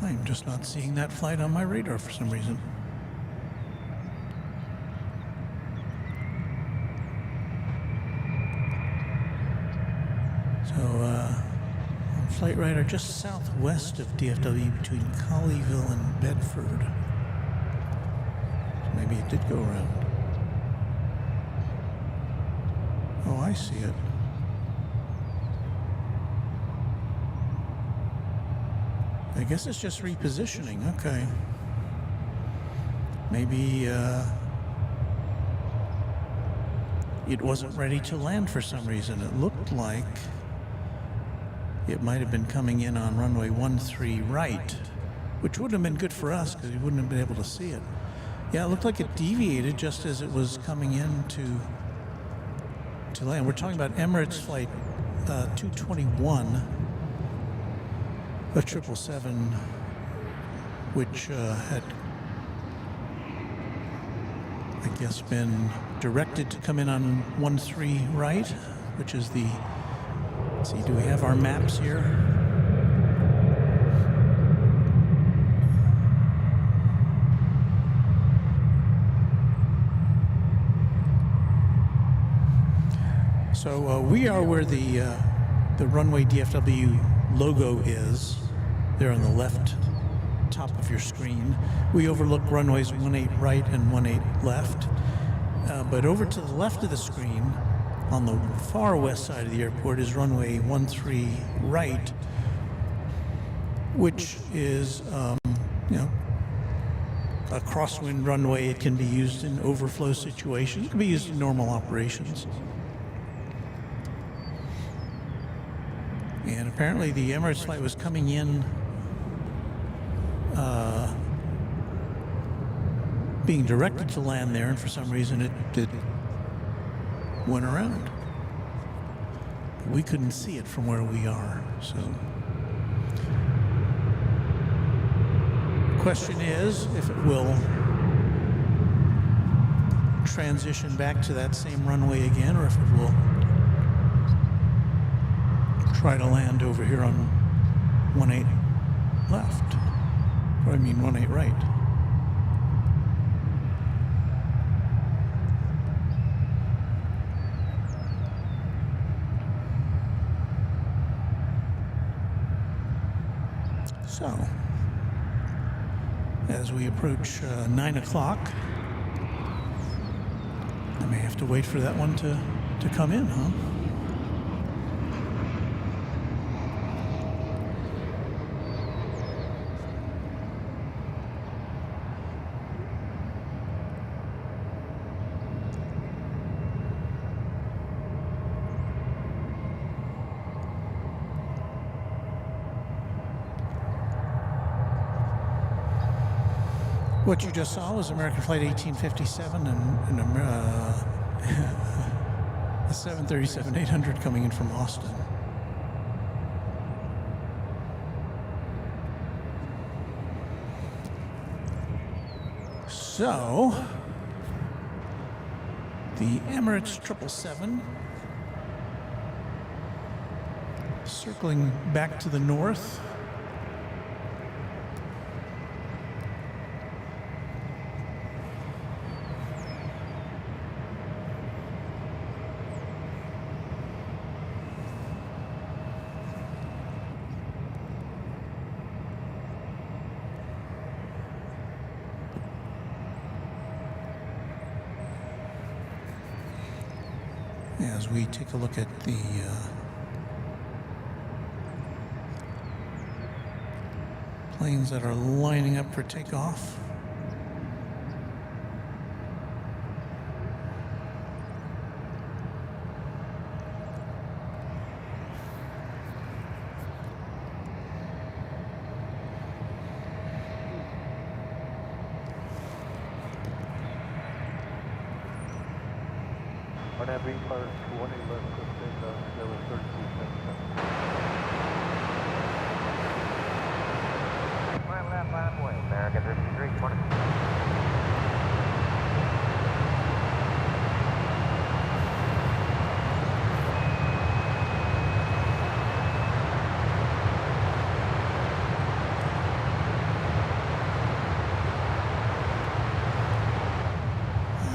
I'm just not seeing that flight on my radar for some reason. Flight radar just southwest of DFW between Colleyville and Bedford. So maybe it did go around. Oh, I see it. I guess it's just repositioning. Okay. Maybe it wasn't ready to land for some reason. It looked like it might have been coming in on runway 13 right, which would have been good for us because we wouldn't have been able to see it. Yeah, it looked like it deviated just as it was coming in to land. We're talking about Emirates flight 221, a 777, which had, I guess, been directed to come in on 13 right, which is the, let's see, do we have our maps here? So we are where the Runway DFW logo is, there on the left top of your screen. We overlook runways 18 right and 18 left. But over to the left of the screen, on the far west side of the airport, is runway 13 right, which is, a crosswind runway. It can be used in overflow situations. It can be used in normal operations. And apparently the Emirates flight was coming in, being directed to land there, and for some reason it went around. We couldn't see it from where we are, so. Question is if it will transition back to that same runway again, or if it will try to land over here on 18 left, or I mean 18 right. So, as we approach 9 o'clock, I may have to wait for that one to come in, huh? What you just saw was American Flight 1857 and a 737-800 coming in from Austin. So, the Emirates 777 circling back to the north. As we take a look at the planes that are lining up for takeoff. On every car, 20 left, there was 32 Right left, line way, American 53, 20.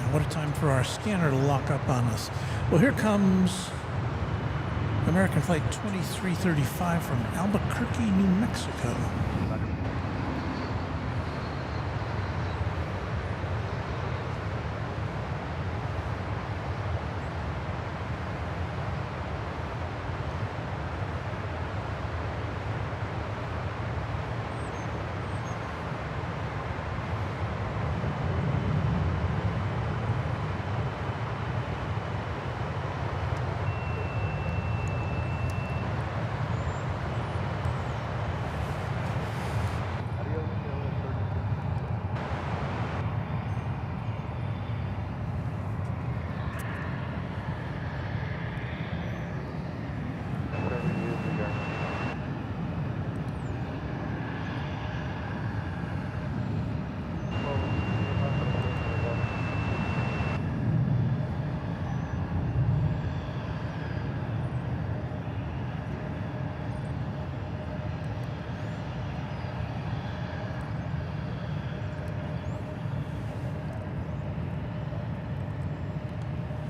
What a time for our scanner to lock up on us. Well, here comes American Flight 2335 from Albuquerque, New Mexico.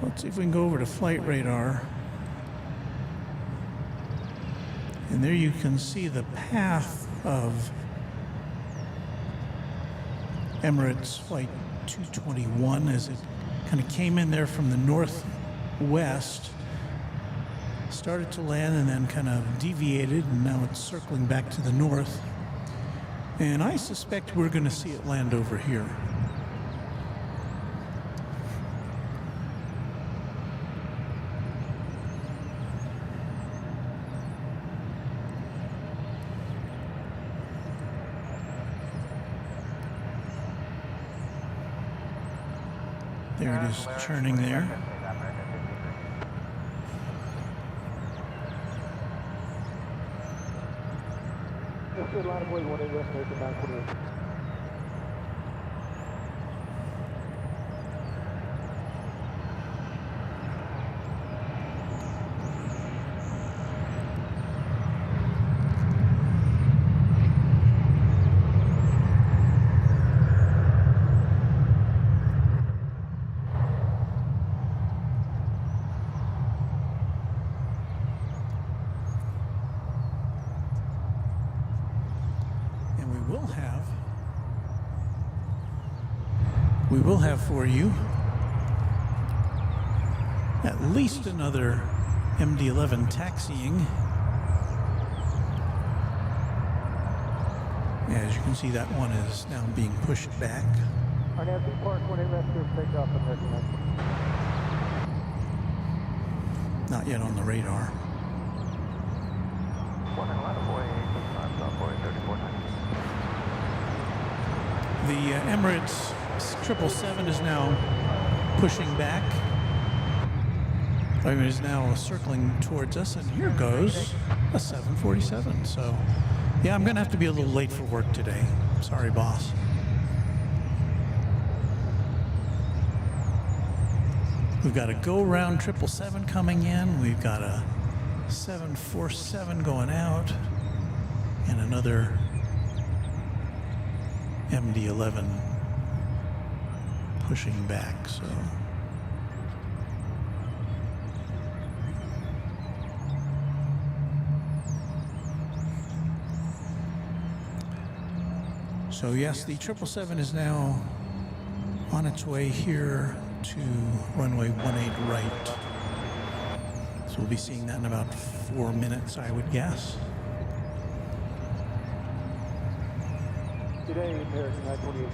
Let's see if we can go over to flight radar. And there you can see the path of Emirates Flight 221 as it kind of came in there from the northwest, started to land and then kind of deviated, and now it's circling back to the north. And I suspect we're going to see it land over here. There it is, churning there. We will have for you at least another MD-11 taxiing. As you can see, that one is now being pushed back. RNFC Park 20 left to take off and recognize. Not yet on the radar. 1 and line of way, 35, South 34. The Emirates 777 is now pushing back. I mean, is now circling towards us, and here goes a 747. So, yeah, I'm going to have to be a little late for work today. Sorry, boss. We've got a go-round 777 coming in. We've got a 747 going out, and another MD-11 pushing back. So yes, the 777 is now on its way here to runway 18 right. So we'll be seeing that in about 4 minutes, I would guess. Today, Paris 928.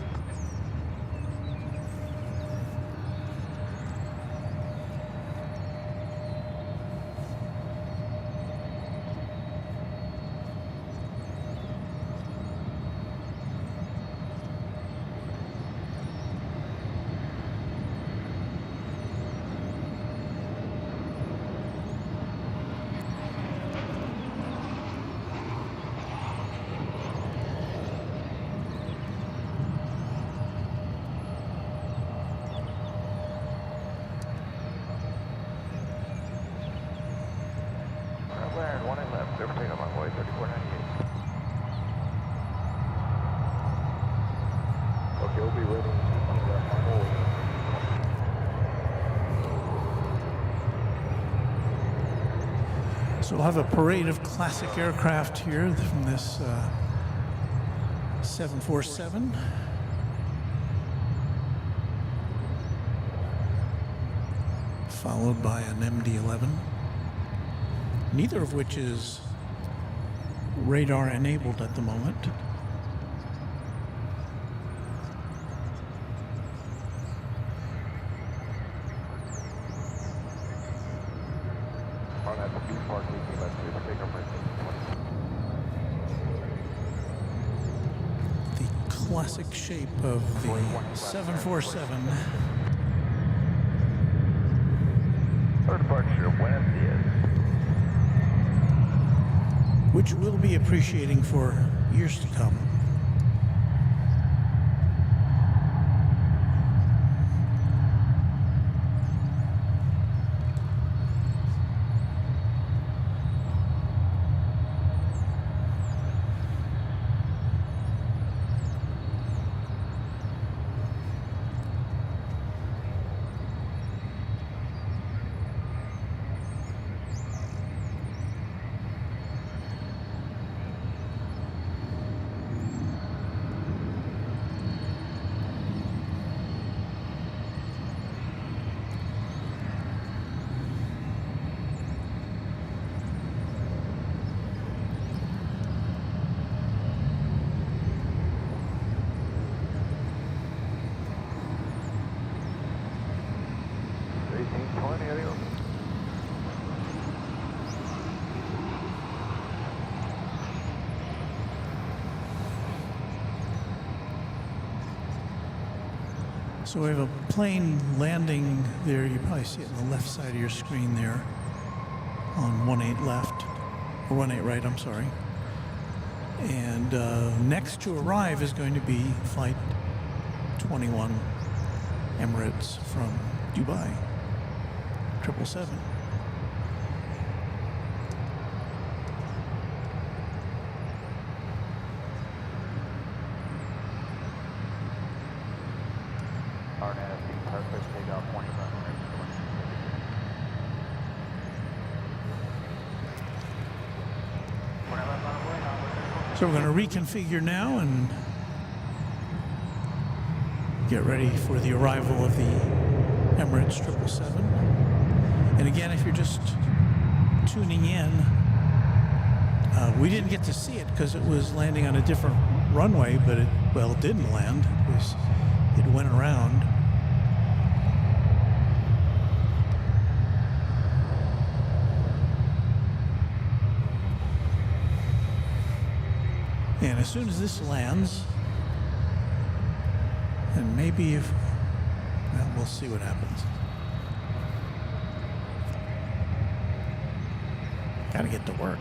Land, 1 left, clear for takeoff on way 3498. Okay, we'll be waiting on the left on hold. So we'll have a parade of classic aircraft here from this 747. Followed by an MD-11. Neither of which is radar enabled at the moment. On that B park, we came up to takeoff right. The classic shape of the 747. Our departure, Buenos Dias. Which we'll be appreciating for years to come. So we have a plane landing there. You probably see it on the left side of your screen there on 18 left, or 18 right, I'm sorry. And next to arrive is going to be Flight 21 Emirates from Dubai, 777. So we're going to reconfigure now and get ready for the arrival of the Emirates 777. And again, if you're just tuning in, we didn't get to see it because it was landing on a different runway, but it didn't land. It went around. And as soon as this lands, and maybe if, well, we'll see what happens. Gotta get to work.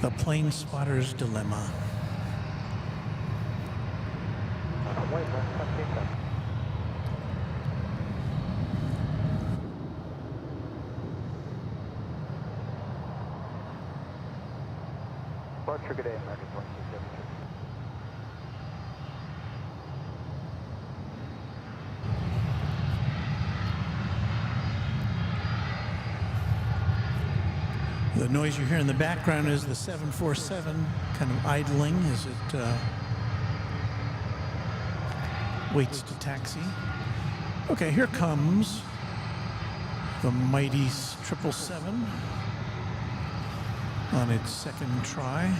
The plane spotter's dilemma. Departure, good day, American 2672. The noise you hear in the background is the 747 kind of idling as it waits to taxi. Okay, here comes the mighty 777 on its second try.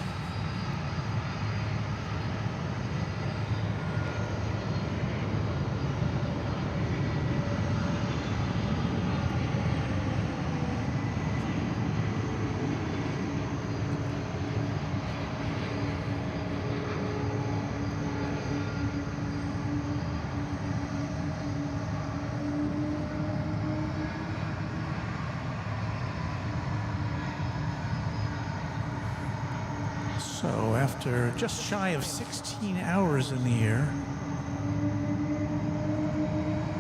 So after just shy of 16 hours in the air,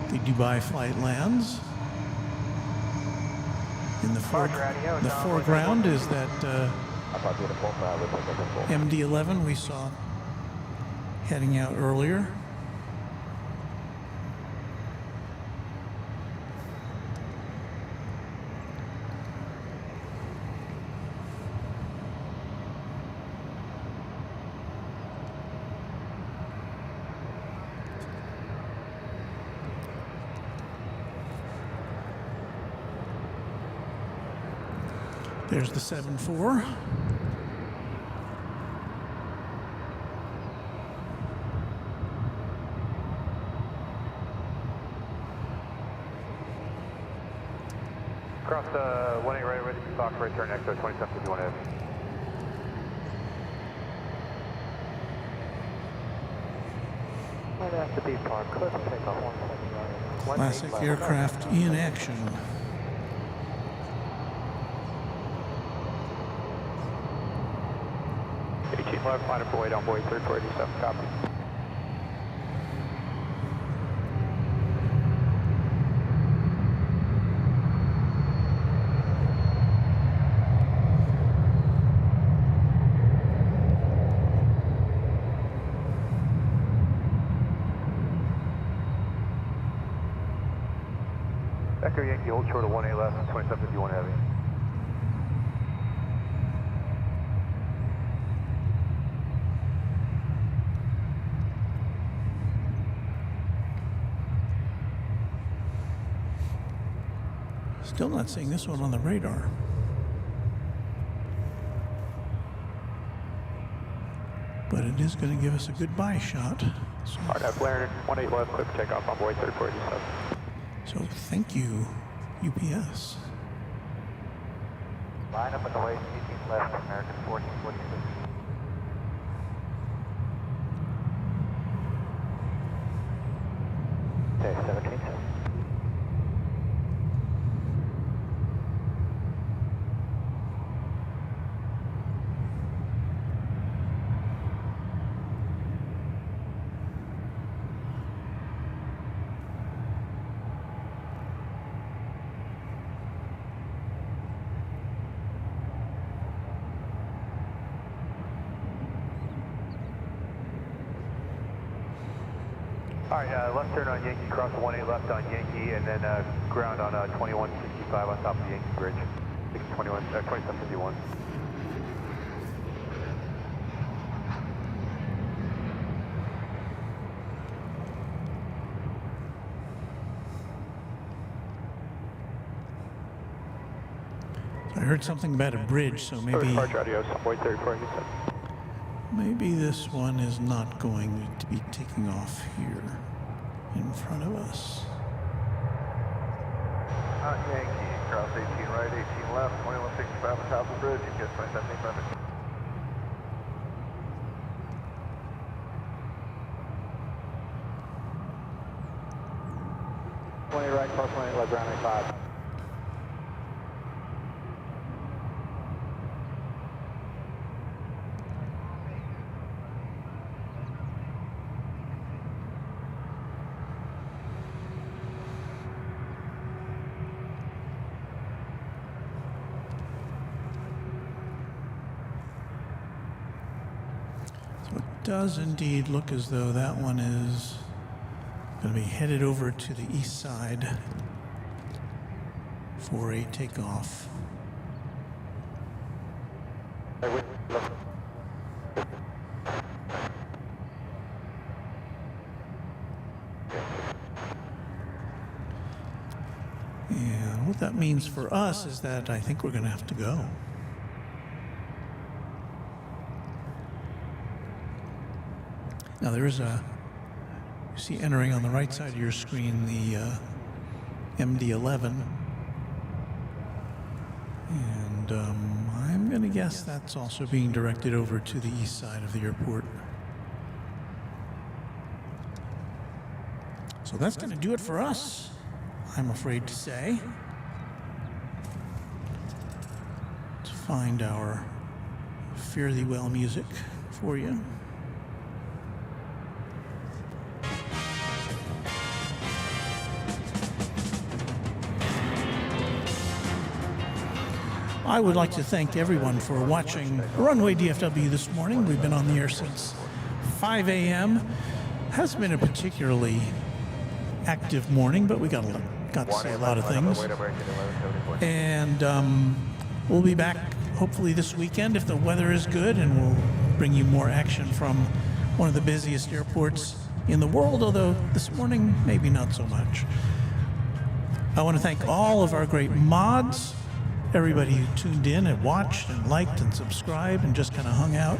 the Dubai flight lands. In the foreground is that MD-11 we saw heading out earlier. There's the 7-4. Cross the 18 right, ready to talk, right turn, exit 2751 F. Might have to be parked, cliff and take off 120. Classic aircraft in action. 18 left, line up Boyd on Boyd 3487, copy. Echo Yankee, hold short of 18 left, 2751 heavy. Still not seeing this one on the radar. But it is going to give us a goodbye shot. So, Hard F, Larry, 18 left, clear for takeoff on Boyd 3487. so thank you, UPS. Line up at the way, 18 left, American 1446. Okay, 17. All right, left turn on Yankee, cross the 18 left on Yankee, and then ground on 2165 on top of the Yankee Bridge. 2751. I heard something about a bridge, so maybe maybe this one is not going to be taking off here in front of us. Yankee, cross 18 right, 18 left, 2165 on top of the bridge, you get 2785. 20 right, cross 20 left, ground 85. Does indeed look as though that one is going to be headed over to the east side for a takeoff. And what that means for us is that I think we're going to have to go. Now there is a, you see entering on the right side of your screen the MD-11, and I'm going to guess that's also being directed over to the east side of the airport. So that's going to do it for us, I'm afraid to say. Let's find our Fare Thee Well music for you. I would like to thank everyone for watching Runway DFW this morning. We've been on the air since 5 a.m. Hasn't been a particularly active morning, but we got to say a lot of things. And we'll be back hopefully this weekend if the weather is good, and we'll bring you more action from one of the busiest airports in the world, although this morning maybe not so much. I want to thank all of our great mods, everybody who tuned in and watched and liked and subscribed and just kind of hung out.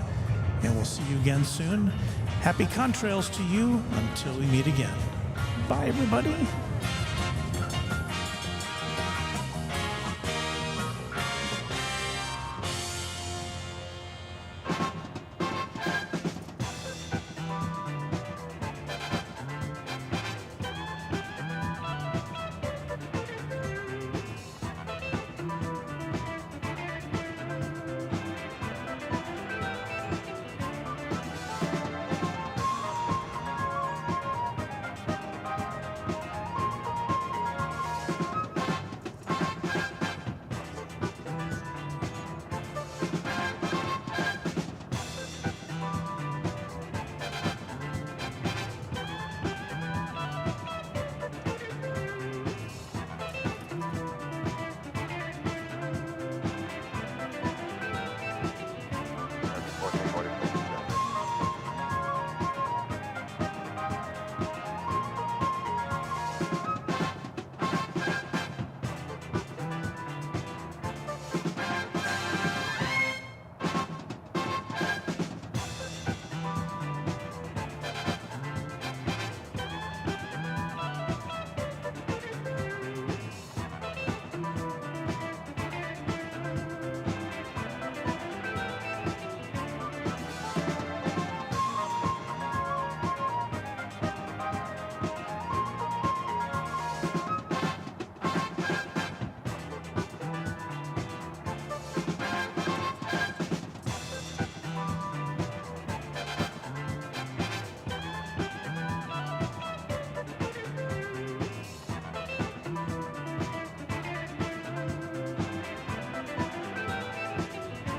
And we'll see you again soon. Happy contrails to you until we meet again. Bye, everybody.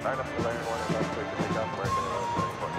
Line up to lane 1 and left click to take off American Airlines 24.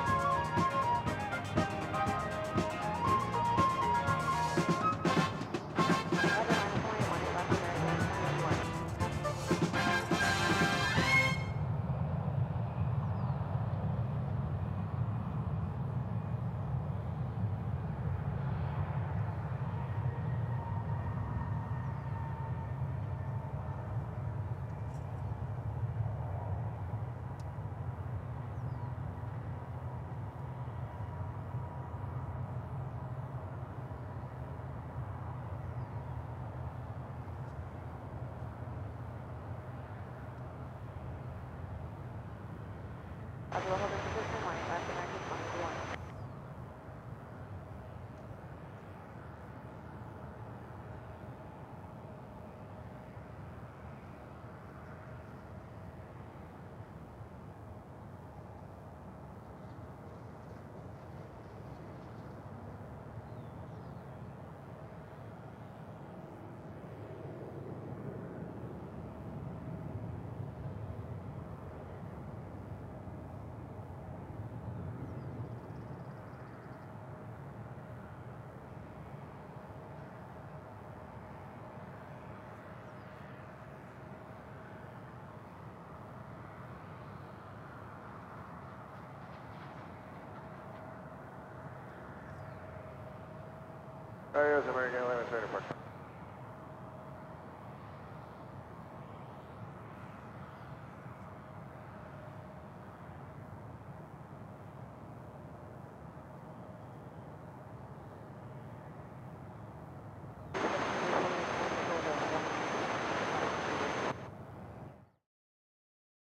Adios, American Airlines, Park.